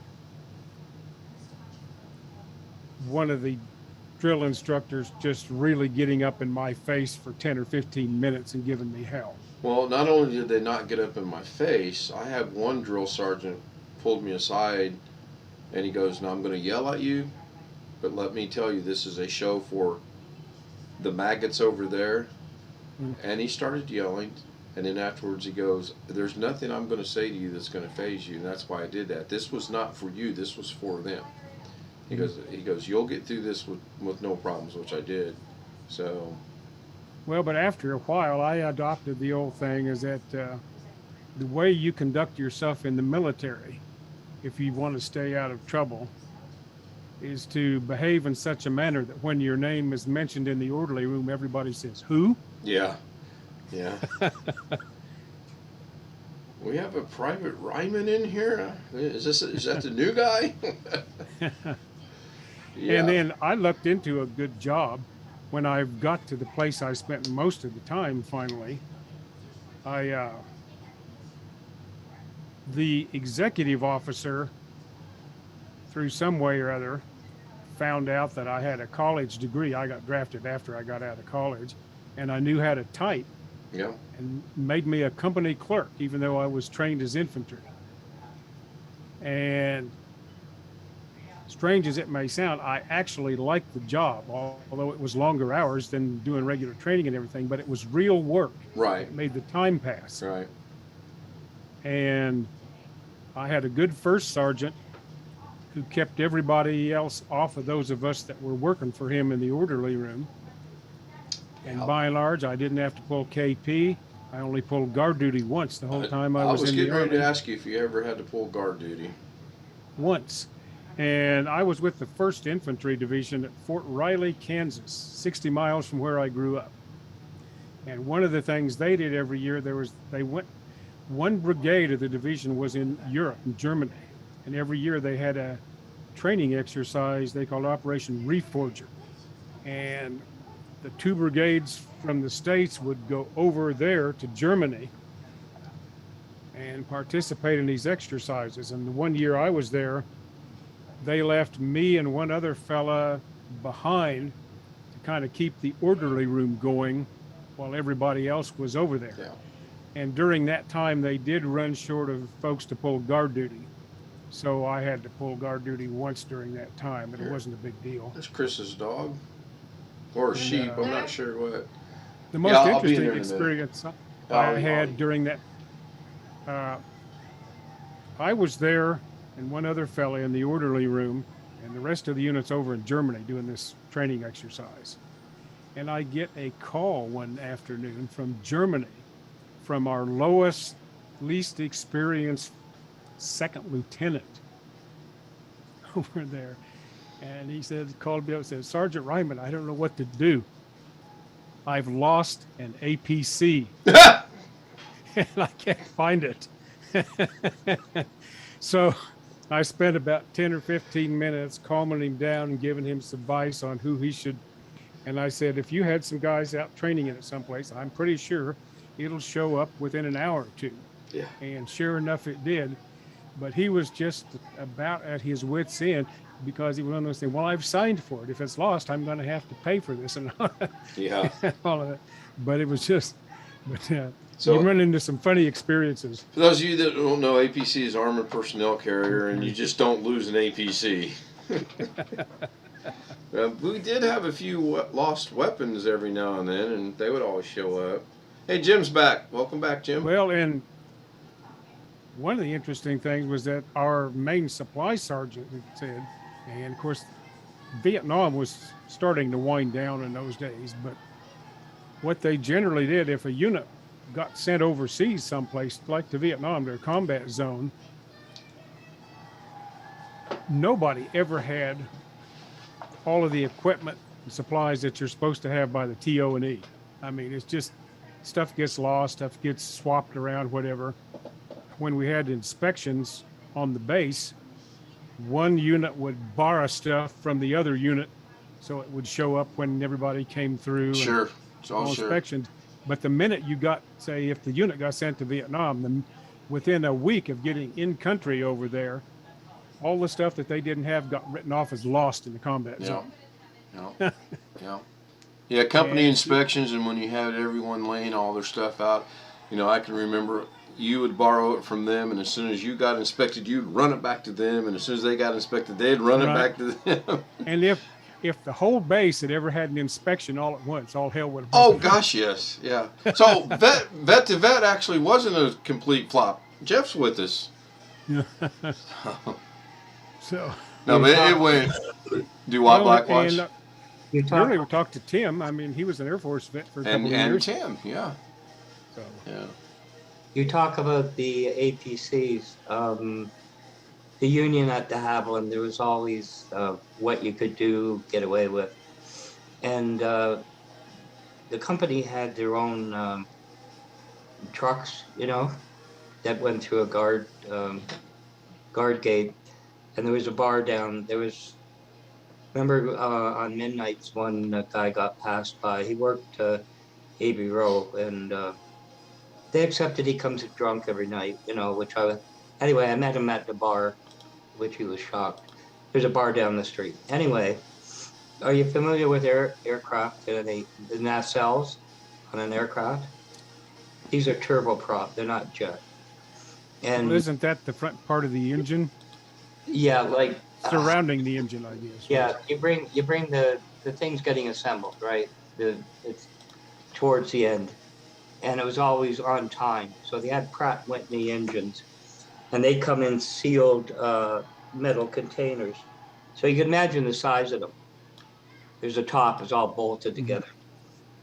one of the drill instructors just really getting up in my face for 10 or 15 minutes and giving me hell. Well, not only did they not get up in my face, I had one drill sergeant pulled me aside and he goes, now I'm going to yell at you, but let me tell you, this is a show for the maggots over there. And he started yelling. And then afterwards he goes, there's nothing I'm going to say to you that's going to faze you. And that's why I did that. This was not for you. This was for them. He goes, you'll get through this with no problems, which I did. So. Well, but after a while, I adopted the old thing is that the way you conduct yourself in the military, if you want to stay out of trouble, is to behave in such a manner that when your name is mentioned in the orderly room, everybody says, "Who?" Yeah. Yeah. We have a Private Ryman in here. Is that the new guy? Yeah. And then I looked into a good job when I got to the place I spent most of the time. Finally, the executive officer, through some way or other, found out that I had a college degree. I got drafted after I got out of college, and I knew how to type. Yeah. And made me a company clerk, even though I was trained as infantry. And strange as it may sound, I actually liked the job, although it was longer hours than doing regular training and everything, but it was real work. Right. It made the time pass. Right. And I had a good first sergeant who kept everybody else off of those of us that were working for him in the orderly room. And by and large, I didn't have to pull KP. I only pulled guard duty once the whole time I was in the Army. I was getting ready to ask you if you ever had to pull guard duty. Once. And I was with the 1st Infantry Division at Fort Riley, Kansas, 60 miles from where I grew up. And one of the things they did every year, one brigade of the division was in Europe, in Germany. And every year they had a training exercise they called Operation Reforger. And the 2 brigades from the States would go over there to Germany and participate in these exercises. And the one year I was there, they left me and one other fella behind to kind of keep the orderly room going while everybody else was over there. Yeah. And during that time, they did run short of folks to pull guard duty. So I had to pull guard duty once during that time, but it wasn't a big deal. That's Chris's dog. Or sheep, I'm not sure what. The most interesting experience I had during that, I was there and one other fella in the orderly room, and the rest of the units over in Germany doing this training exercise. And I get a call one afternoon from Germany, from our lowest, least experienced 2nd lieutenant over there. And he called me up and said, "Sergeant Ryman, I don't know what to do. I've lost an APC." And I can't find it. So I spent about 10 or 15 minutes calming him down and giving him some advice on who he should. And I said, if you had some guys out training it at someplace, I'm pretty sure it'll show up within an hour or two. Yeah. And sure enough, it did. But he was just about at his wit's end, because he was one of those things, well, I've signed for it. If it's lost, I'm going to have to pay for this. And yeah. all of that. But it was just, so you run into some funny experiences. For those of you that don't know, APC is Armored Personnel Carrier, and you just don't lose an APC. We did have a few lost weapons every now and then, and they would always show up. Hey, Jim's back. Welcome back, Jim. Well, and one of the interesting things was that our main supply sergeant had said, and of course, Vietnam was starting to wind down in those days, but what they generally did, if a unit got sent overseas someplace, like to Vietnam, to a combat zone, nobody ever had all of the equipment and supplies that you're supposed to have by the TO&E. I mean, it's just stuff gets lost, stuff gets swapped around, whatever. When we had inspections on the base, one unit would borrow stuff from the other unit, so it would show up when everybody came through. Sure. It's all inspections. But the minute you got, say, if the unit got sent to Vietnam, then within a week of getting in country over there, all the stuff that they didn't have got written off as lost in the combat zone. Yeah. Yeah, company inspections, and when you had everyone laying all their stuff out, I can remember you would borrow it from them, and as soon as you got inspected, you'd run it back to them, and as soon as they got inspected, they'd run it back to them. And if the whole base had ever had an inspection all at once, all hell would have broken. Oh gosh, yes, yeah. So vet to vet actually wasn't a complete flop. Jeff's with us. So no, but it went. Do what, Blackwatch? Earlier we talked to Tim. I mean, he was an Air Force vet for a couple of years. And Tim, yeah. So yeah. You talk about the APCs. The union at de Havilland, there was always what you could do, get away with. And the company had their own trucks, that went through a guard gate. And there was a bar down. Remember on midnights, one guy got passed by. He worked Abbey Row, and they accepted he comes drunk every night, anyway, I met him at the bar, which he was shocked. There's a bar down the street. Anyway, are you familiar with aircraft and the nacelles on an aircraft? These are turboprop, they're not jet. And Well, isn't that the front part of the engine? Yeah, like surrounding the engine, I guess. Yeah, you bring the things getting assembled, right? It's towards the end, and it was always on time. So they had Pratt Whitney engines, and they come in sealed metal containers. So you can imagine the size of them. There's a top, it's all bolted together.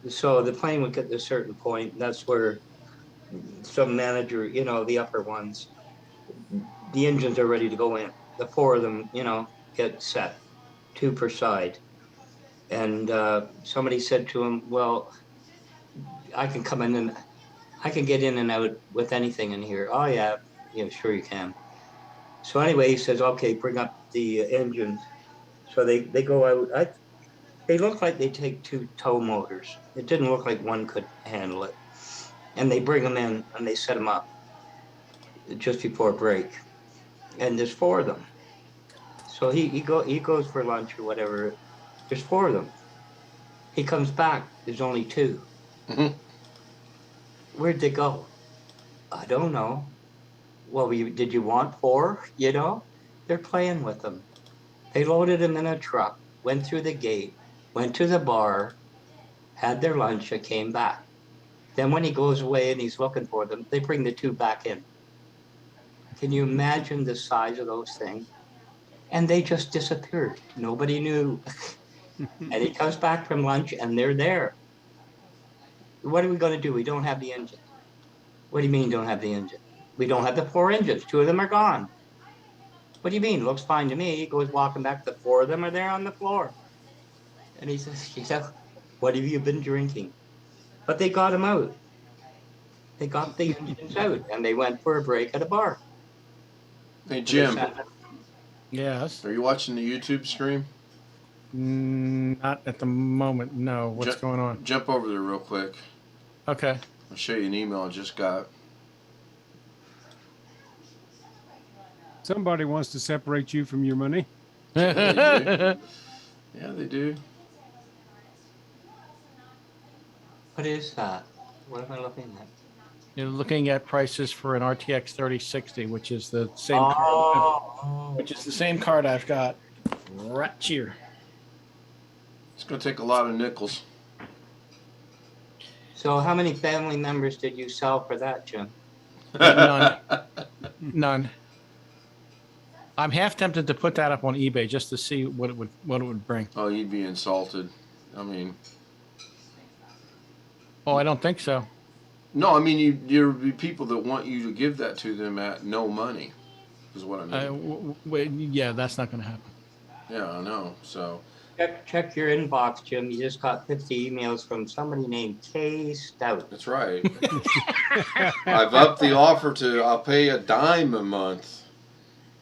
So the plane would get to a certain point. That's where some manager, the upper ones, the engines are ready to go in. The four of them, get set, 2 per side. And somebody said to him, well, I can come in and I can get in and out with anything in here. Oh yeah, sure you can. So anyway, he says, okay, bring up the engines. So they go out. They look like they take 2 tow motors. It didn't look like one could handle it. And they bring them in and they set them up just before break. And there's 4 of them. So he goes for lunch or whatever. There's 4 of them. He comes back. There's only 2. Mm-hmm. Where'd they go? I don't know. Well, did you want 4? They're playing with them. They loaded them in a truck, went through the gate, went to the bar, had their lunch, and came back. Then when he goes away and he's looking for them, they bring the 2 back in. Can you imagine the size of those things? And they just disappeared. Nobody knew. And he comes back from lunch and they're there. What are we going to do? We don't have the engine. What do you mean don't have the engine? We don't have the 4 engines. 2 of them are gone. What do you mean? Looks fine to me. He goes walking back. The 4 of them are there on the floor. And he says, what have you been drinking? But they got him out. They got the engines out and they went for a break at a bar. Hey, Jim. Yes. Are you watching the YouTube stream? Not at the moment, no. What's going on? Jump over there real quick. Okay. I'll show you an email I just got. Somebody wants to separate you from your money. Yeah, they do. What is that? What am I looking at? You're looking at prices for an RTX 3060, which is the same card, which is the same card I've got right here. It's going to take a lot of nickels. So how many family members did you sell for that, Jim? None. None. I'm half tempted to put that up on eBay just to see what it would bring. Oh, you'd be insulted. I mean, oh, I don't think so. No, I mean there'd be people that want you to give that to them at no money, is what I mean. Yeah, that's not going to happen. Yeah, I know. So check your inbox, Jim. You just got 50 emails from somebody named K Stout. That's right. I've upped the offer to I'll pay $0.10 a month.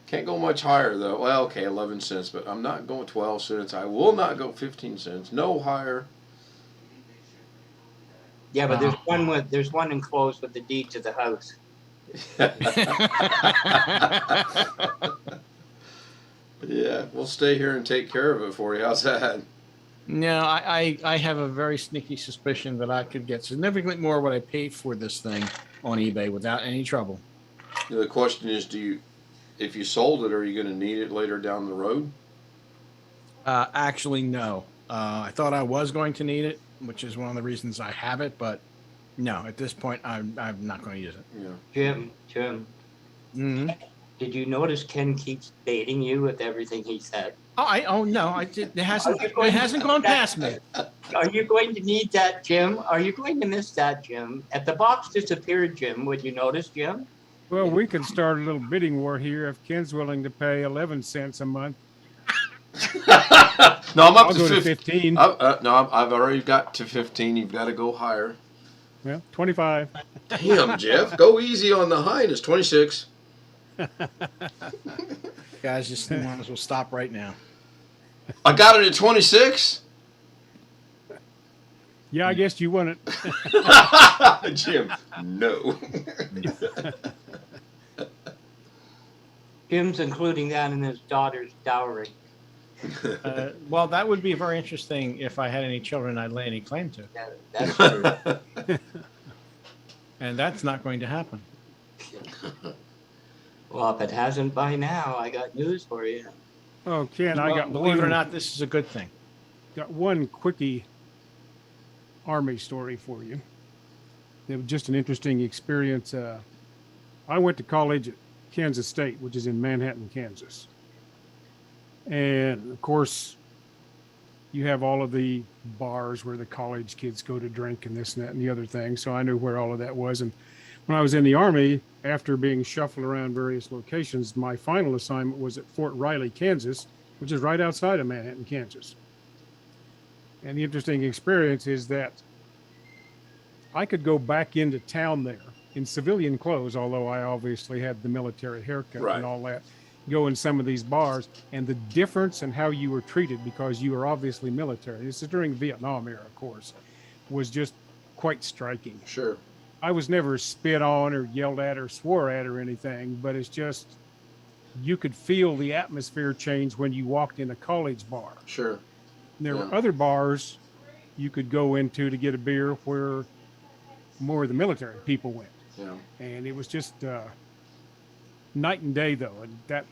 Can't go much higher though. Well, okay, 11 cents, but I'm not going 12 cents. I will not go 15 cents. No higher. Yeah, but there's one enclosed with the deed to the house. Yeah, we'll stay here and take care of it for you. How's that? No, I have a very sneaky suspicion that I could get significantly more what I paid for this thing on eBay without any trouble. The question is, if you sold it, are you going to need it later down the road? Actually, no. I thought I was going to need it, which is one of the reasons I have it, but no, at this point, I'm not going to use it. Yeah. Jim. Mm-hmm. Did you notice Ken keeps baiting you with everything he said? Oh no, it hasn't. Are you going It hasn't to- gone past me. Are you going to need that, Jim? Are you going to miss that, Jim? If the box disappeared, Jim, would you notice, Jim? Well, we could start a little bidding war here if Ken's willing to pay 11 cents a month. No, I'm up I'll to go to 15. 15. No, I've already got to 15. You've got to go higher. Well, 25. Damn, Jeff, go easy on the highness. 26. Guys, just might as well stop right now. I got it at 26. Yeah, I guess you won it. Jim, no. Jim's including that in his daughter's dowry. Well, that would be very interesting if I had any children I'd lay any claim to. That's true. And that's not going to happen. Well, if it hasn't by now, I got news for you. Oh, Ken, I Well, got believe it or one- not, this is a good thing. Got one quickie Army story for you. It was just an interesting experience. I went to college at Kansas State, which is in Manhattan, Kansas. And of course, you have all of the bars where the college kids go to drink and this and that and the other thing. So I knew where all of that was. And when I was in the Army, after being shuffled around various locations, my final assignment was at Fort Riley, Kansas, which is right outside of Manhattan, Kansas. And the interesting experience is that I could go back into town there in civilian clothes, although I obviously had the military haircut Right. and all that, go in some of these bars, and the difference in how you were treated because you were obviously military, this is during the Vietnam era, of course, was just quite striking. Sure. I was never spit on or yelled at or swore at or anything, but it's just you could feel the atmosphere change when you walked in a college bar. Sure. And there Yeah. were other bars you could go into to get a beer where more of the military people went. Yeah. And it was just night and day, though. And that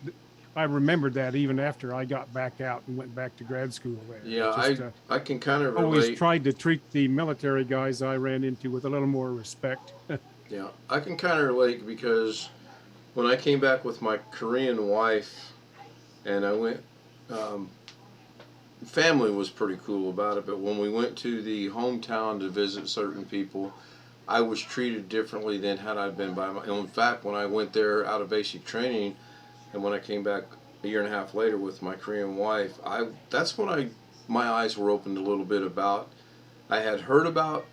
I remembered that even after I got back out and went back to grad school there. Yeah, Just, I can kind of always relate. tried to treat the military guys I ran into with a little more respect. Yeah, I can kind of relate because when I came back with my Korean wife and I went, family was pretty cool about it, but when we went to the hometown to visit certain people, I was treated differently than had I been by my. In fact, when I went there out of basic training, and when I came back a year and a half later with my Korean wife, that's when my eyes were opened a little bit about. I had heard about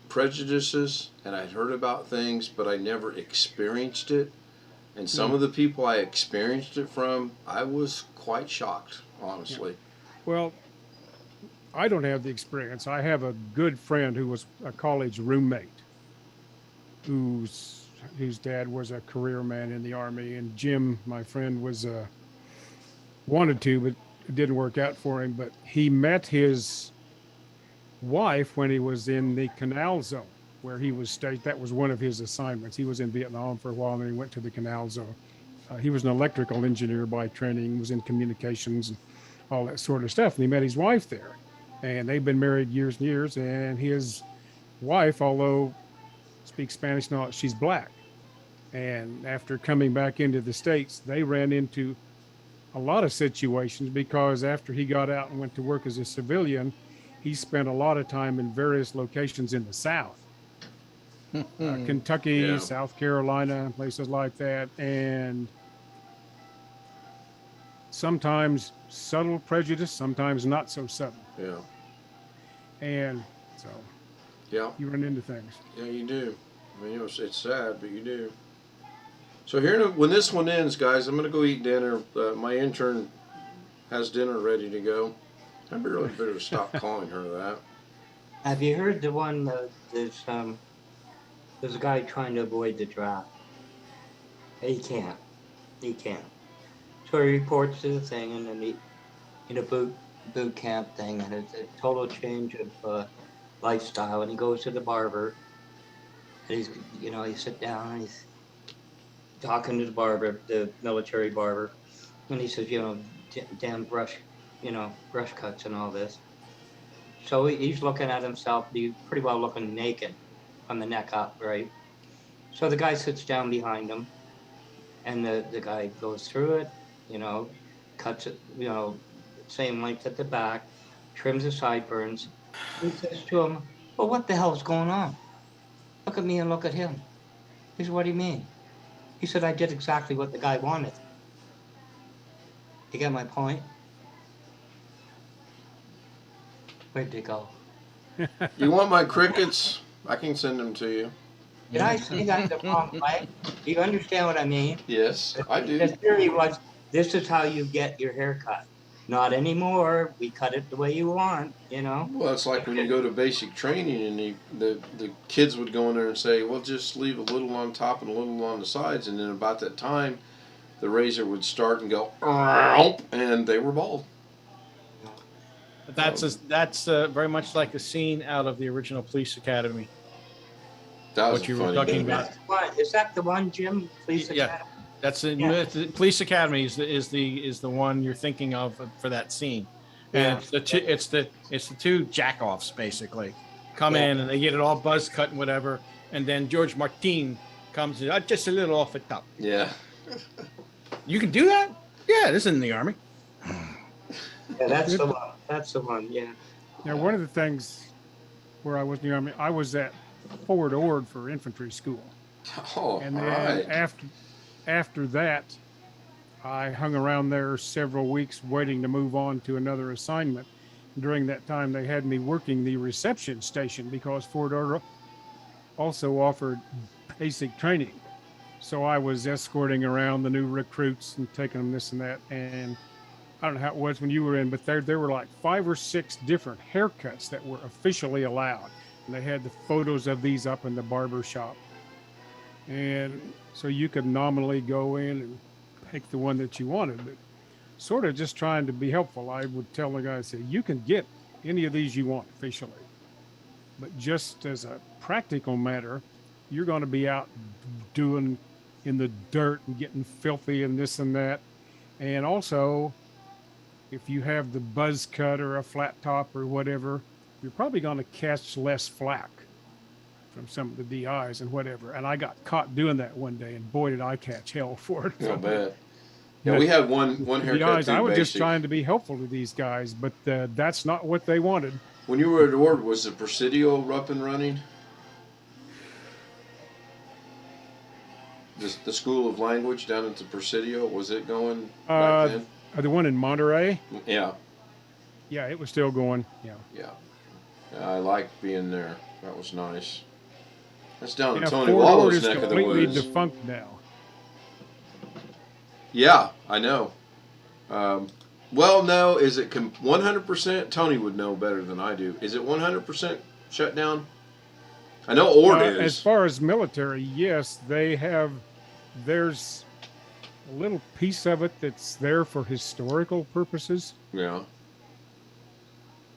prejudices and I'd heard about things, but I never experienced it. And some of the people I experienced it from, I was quite shocked, honestly. Well, I don't have the experience. I have a good friend who was a college roommate whose dad was a career man in the Army, and Jim, my friend, was wanted to, but it didn't work out for him. But he met his wife when he was in the Canal Zone, where he was stationed. That was one of his assignments. He was in Vietnam for a while, and then he went to the Canal Zone. He was an electrical engineer by training, was in communications and all that sort of stuff. And he met his wife there, and they've been married years and years. And his wife, although speaks Spanish and all, she's black. And after coming back into the States, they ran into a lot of situations because after he got out and went to work as a civilian, he spent a lot of time in various locations in the South. Kentucky, Yeah. South Carolina, places like that. And sometimes subtle prejudice, sometimes not so subtle. Yeah. And so Yeah. you run into things. Yeah, you do. I mean, it's sad, but you do. So here, when this one ends, guys, I'm going to go eat dinner. My intern has dinner ready to go. I'd be really better to stop calling her that. Have you heard the one there's a guy trying to avoid the draft? He can't. So he reports to the thing, and then he in a boot camp thing, and it's a total change of lifestyle. And he goes to the barber, and he sit down and he's talking to the barber, the military barber, and he says, damn brush cuts and all this. So he's looking at himself. He's pretty well looking naked from the neck up, right? So the guy sits down behind him, and the guy goes through it, cuts it, same length at the back, trims the sideburns. He says to him, well, what the hell's going on? Look at me and look at him. He said, what do you mean? He said, I did exactly what the guy wanted. You get my point? Where'd they go? You want my crickets? I can send them to you. Did I say that the wrong way? Do you understand what I mean? Yes, I do. The theory was, this is how you get your hair cut. Not anymore. We cut it the way you want, you know? Well, it's like when you go to basic training and the kids would go in there and say, well, just leave a little on top and a little on the sides. And then about that time, the razor would start and go, and they were bald. But that's very much like a scene out of the original Police Academy. That was what you were talking about. Is that the one, Jim? Police Academy? That's the Police Academy is the one you're thinking of for that scene, and it's the two jack-offs basically come in and they get it all buzz cut and whatever, and then George Martin comes in, just a little off the top. Yeah. You can do that? Yeah, this is in the Army. Yeah, that's the one. That's the one. Yeah. Now, one of the things where I was in the Army, I was at Fort Ord for infantry school. Oh, and then right. after that, I hung around there several weeks waiting to move on to another assignment. During that time, they had me working the reception station because Fort Ord also offered basic training. So I was escorting around the new recruits and taking them this and that. And I don't know how it was when you were in, but there were like 5 or 6 different haircuts that were officially allowed. And they had the photos of these up in the barber shop. And so you could nominally go in and pick the one that you wanted. But sort of just trying to be helpful, I would tell the guy, say, you can get any of these you want officially. But just as a practical matter, you're going to be out doing in the dirt and getting filthy and this and that. And also, if you have the buzz cut or a flat top or whatever, you're probably going to catch less flack from some of the DIs and whatever. And I got caught doing that one day, and boy, did I catch hell for it. I bet. Yeah, we had one haircut DIs, too, I was basic. just trying to be helpful to these guys, but that's not what they wanted. When you were at Ord, was the Presidio up and running? The School of Language down at the Presidio, was it going back then? The one in Monterey? Yeah. Yeah, it was still going. Yeah. Yeah. I liked being there. That was nice. That's down in Yeah, Tony Fort Ord Wallow's is neck of the completely woods. defunct now. Yeah, I know. Well, no, is it 100%? Tony would know better than I do. Is it 100% shut down? I know Ord is. As far as military, yes, they have. There's a little piece of it that's there for historical purposes. Yeah.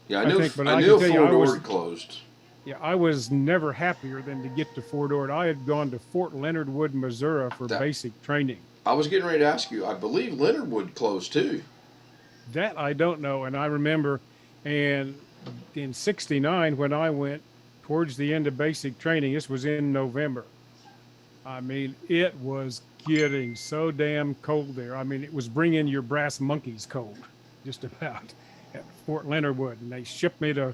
Yeah, I I knew. think, but I I knew can tell you, Fort I was- Ord closed. Yeah, I was never happier than to get to Fort Ord. I had gone to Fort Leonard Wood, Missouri for basic training. I was getting ready to ask you. I believe Leonard Wood closed too. That I don't know, and I remember, and in '69 when I went towards the end of basic training, this was in November. I mean, it was getting so damn cold there. I mean, it was bringing your brass monkeys cold, just about, at Fort Leonard Wood. And they shipped me to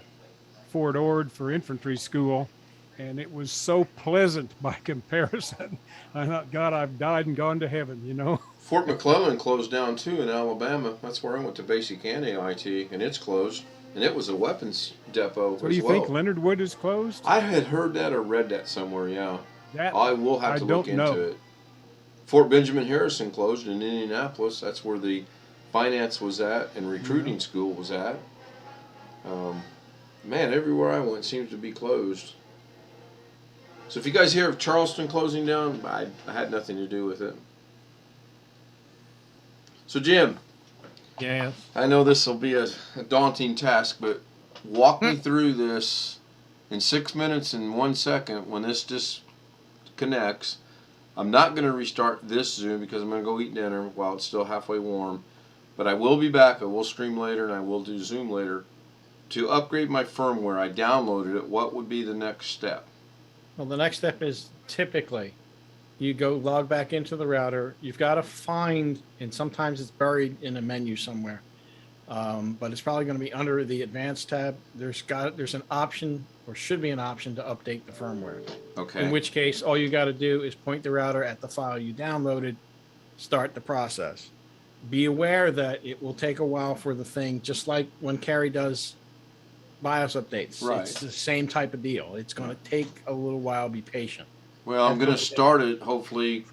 Fort Ord for infantry school, and it was so pleasant by comparison. I thought, God, I've died and gone to heaven, you know? Fort McClellan closed down too in Alabama. That's where I went to basic and AIT, and it's closed. And it was a weapons depot So as do you well. think Leonard Wood is closed? I had heard that or read that somewhere, yeah. That I will have to look don't into know. it. Fort Benjamin Harrison closed in Indianapolis. That's where the finance was at and recruiting school was at. Man, everywhere I went seems to be closed. So if you guys hear of Charleston closing down, I had nothing to do with it. So Jim, Yeah. I know this will be a daunting task, but walk me through this in 6 minutes and 1 second when this disconnects. I'm not going to restart this Zoom because I'm going to go eat dinner while it's still halfway warm. But I will be back. I will stream later and I will do Zoom later. To upgrade my firmware, I downloaded it. What would be the next step? Well, the next step is typically you go log back into the router. You've got to find, and sometimes it's buried in a menu somewhere, but it's probably going to be under the advanced tab. There's an option, or should be an option, to update the firmware. Okay. In which case, all you got to do is point the router at the file you downloaded, start the process. Be aware that it will take a while for the thing, just like when Carrie does BIOS updates. Right. It's the same type of deal. It's going to take a little while. Be patient. Well, I'm going to start it hopefully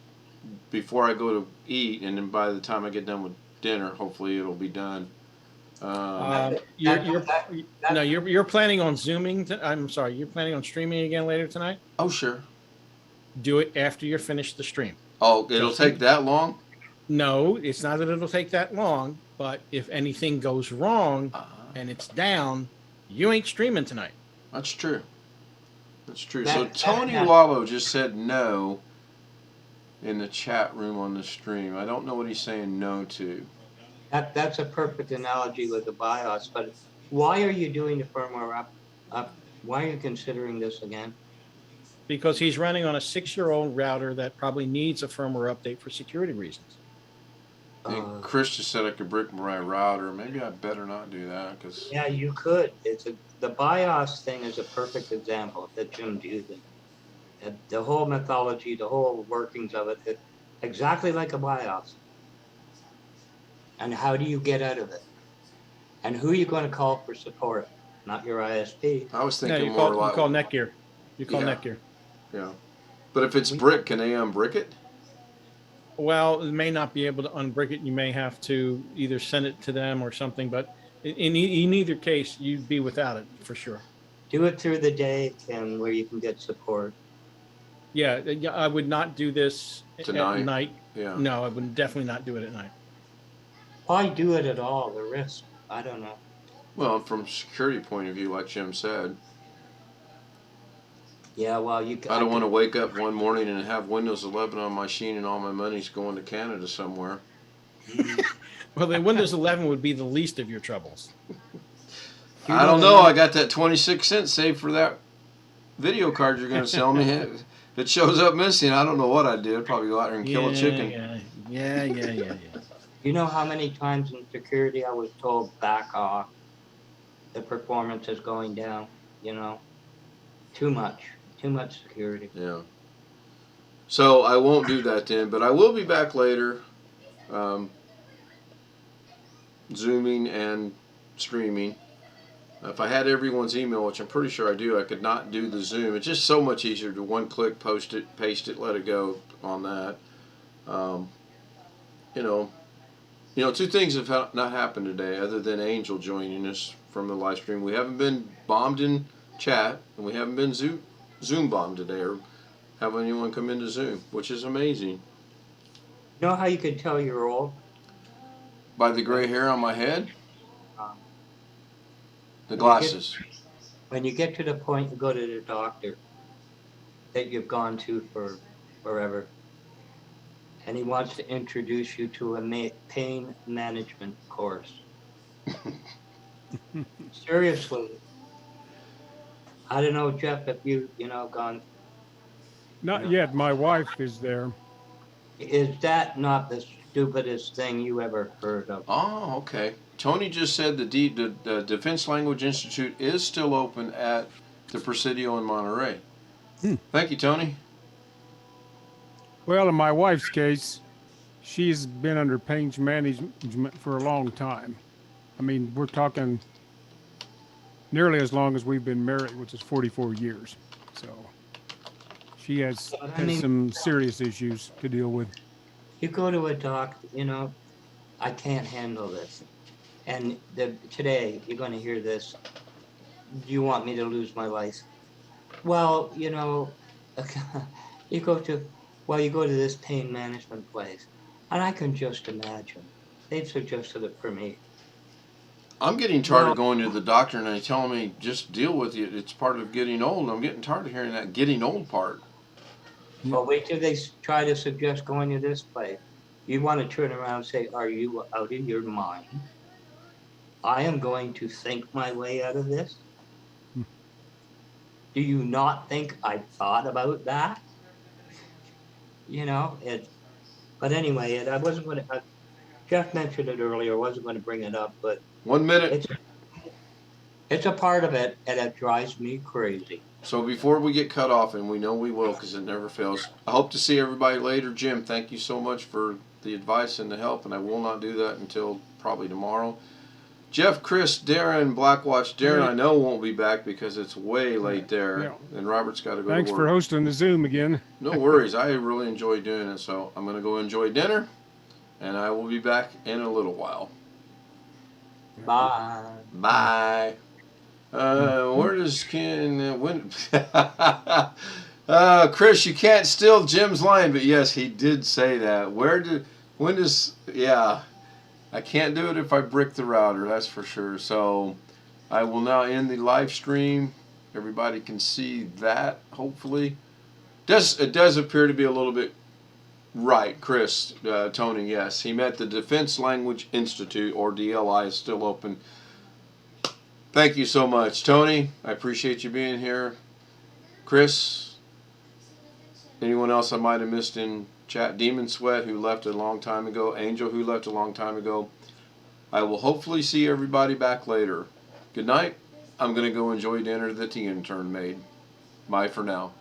before I go to eat, and then by the time I get done with dinner, hopefully it'll be done. You're planning on Zooming. I'm sorry. You're planning on streaming again later tonight? Oh, sure. Do it after you're finished the stream. Oh, it'll take that long? No, it's not that it'll take that long, but if anything goes wrong and it's down, you ain't streaming tonight. That's true. That's true. So Tony Wallow just said no in the chat room on the stream. I don't know what he's saying no to. That's a perfect analogy with the BIOS, but why are you doing the firmware up? Why are you considering this again? Because he's running on a 6-year-old router that probably needs a firmware update for security reasons. And Chris just said I could brick my router. Maybe I better not do that, because yeah, you could. The BIOS thing is a perfect example that Jim's using. The whole mythology, the whole workings of it, exactly like a BIOS. And how do you get out of it? And who are you going to call for support? Not your ISP. I was thinking you more call, like you call Netgear. You call Yeah. Netgear. Yeah, but if it's brick, can they unbrick it? Well, it may not be able to unbrick it. You may have to either send it to them or something. But in either case, you'd be without it for sure. Do it through the day, Tim, where you can get support. Yeah, I would not do this Tonight? at night. Yeah. No, I would definitely not do it at night. Why do it at all? The risk. I don't know. Well, from a security point of view, like Jim said, Yeah, well, I don't want to wake up one morning and have Windows 11 on my machine and all my money's going to Canada somewhere. Well, then Windows 11 would be the least of your troubles. I don't know. I got that 26 cents saved for that video card you're going to sell me. If it shows up missing, I don't know what I did. I'd probably go out there and kill a chicken. Yeah. You know how many times in security I was told back off? The performance is going down. You know, too much security. Yeah. So I won't do that then, but I will be back later, Zooming and streaming. If I had everyone's email, which I'm pretty sure I do, I could not do the Zoom. It's just so much easier to one click, post it, paste it, let it go on that. You know, two things have not happened today other than Angel joining us from the live stream. We haven't been bombed in chat, and we haven't been Zoom bombed today or have anyone come into Zoom, which is amazing. You know how you can tell you're old? By the gray hair on my head? The glasses. When you get to the point you go to the doctor that you've gone to for forever, and he wants to introduce you to a pain management course. Seriously. I don't know, Jeff, if you gone. Not yet. My wife is there. Is that not the stupidest thing you ever heard of? Oh, okay. Tony just said the Defense Language Institute is still open at the Presidio in Monterey. Thank you, Tony. Well, in my wife's case, she's been under pain management for a long time. I mean, we're talking nearly as long as we've been married, which is 44 years. So she has some serious issues to deal with. You go to a doctor, I can't handle this. And today, you're going to hear this. Do you want me to lose my license? Well, you go to this pain management place. And I can just imagine. They've suggested it for me. I'm getting tired of going to the doctor and they telling me just deal with it. It's part of getting old. I'm getting tired of hearing that getting old part. Well, wait till they try to suggest going to this place. You want to turn around and say, are you out of your mind? I am going to think my way out of this? Do you not think I thought about that? But anyway, I wasn't going to... Jeff mentioned it earlier. Wasn't going to bring it up, but 1 minute. It's a part of it, and it drives me crazy. So before we get cut off, and we know we will because it never fails, I hope to see everybody later. Jim, thank you so much for the advice and the help, and I will not do that until probably tomorrow. Jeff, Chris, Darren, Blackwatch. Darren, I know won't be back because it's way late there, Yeah. and Robert's got to go Thanks to for work. hosting the Zoom again. No worries. I really enjoy doing it, so I'm going to go enjoy dinner, and I will be back in a little while. Bye. Bye. Where does Ken? When? Chris, you can't steal Jim's line, but yes, he did say that. When does? Yeah, I can't do it if I brick the router. That's for sure. So, I will now end the live stream. Everybody can see that. Hopefully, it does appear to be a little bit right, Chris. Tony, yes, he meant the Defense Language Institute, or DLI, is still open. Thank you so much, Tony. I appreciate you being here. Chris, anyone else I might have missed in chat? Demon Sweat, who left a long time ago. Angel, who left a long time ago. I will hopefully see everybody back later. Good night. I'm going to go enjoy dinner that the intern made. Bye for now.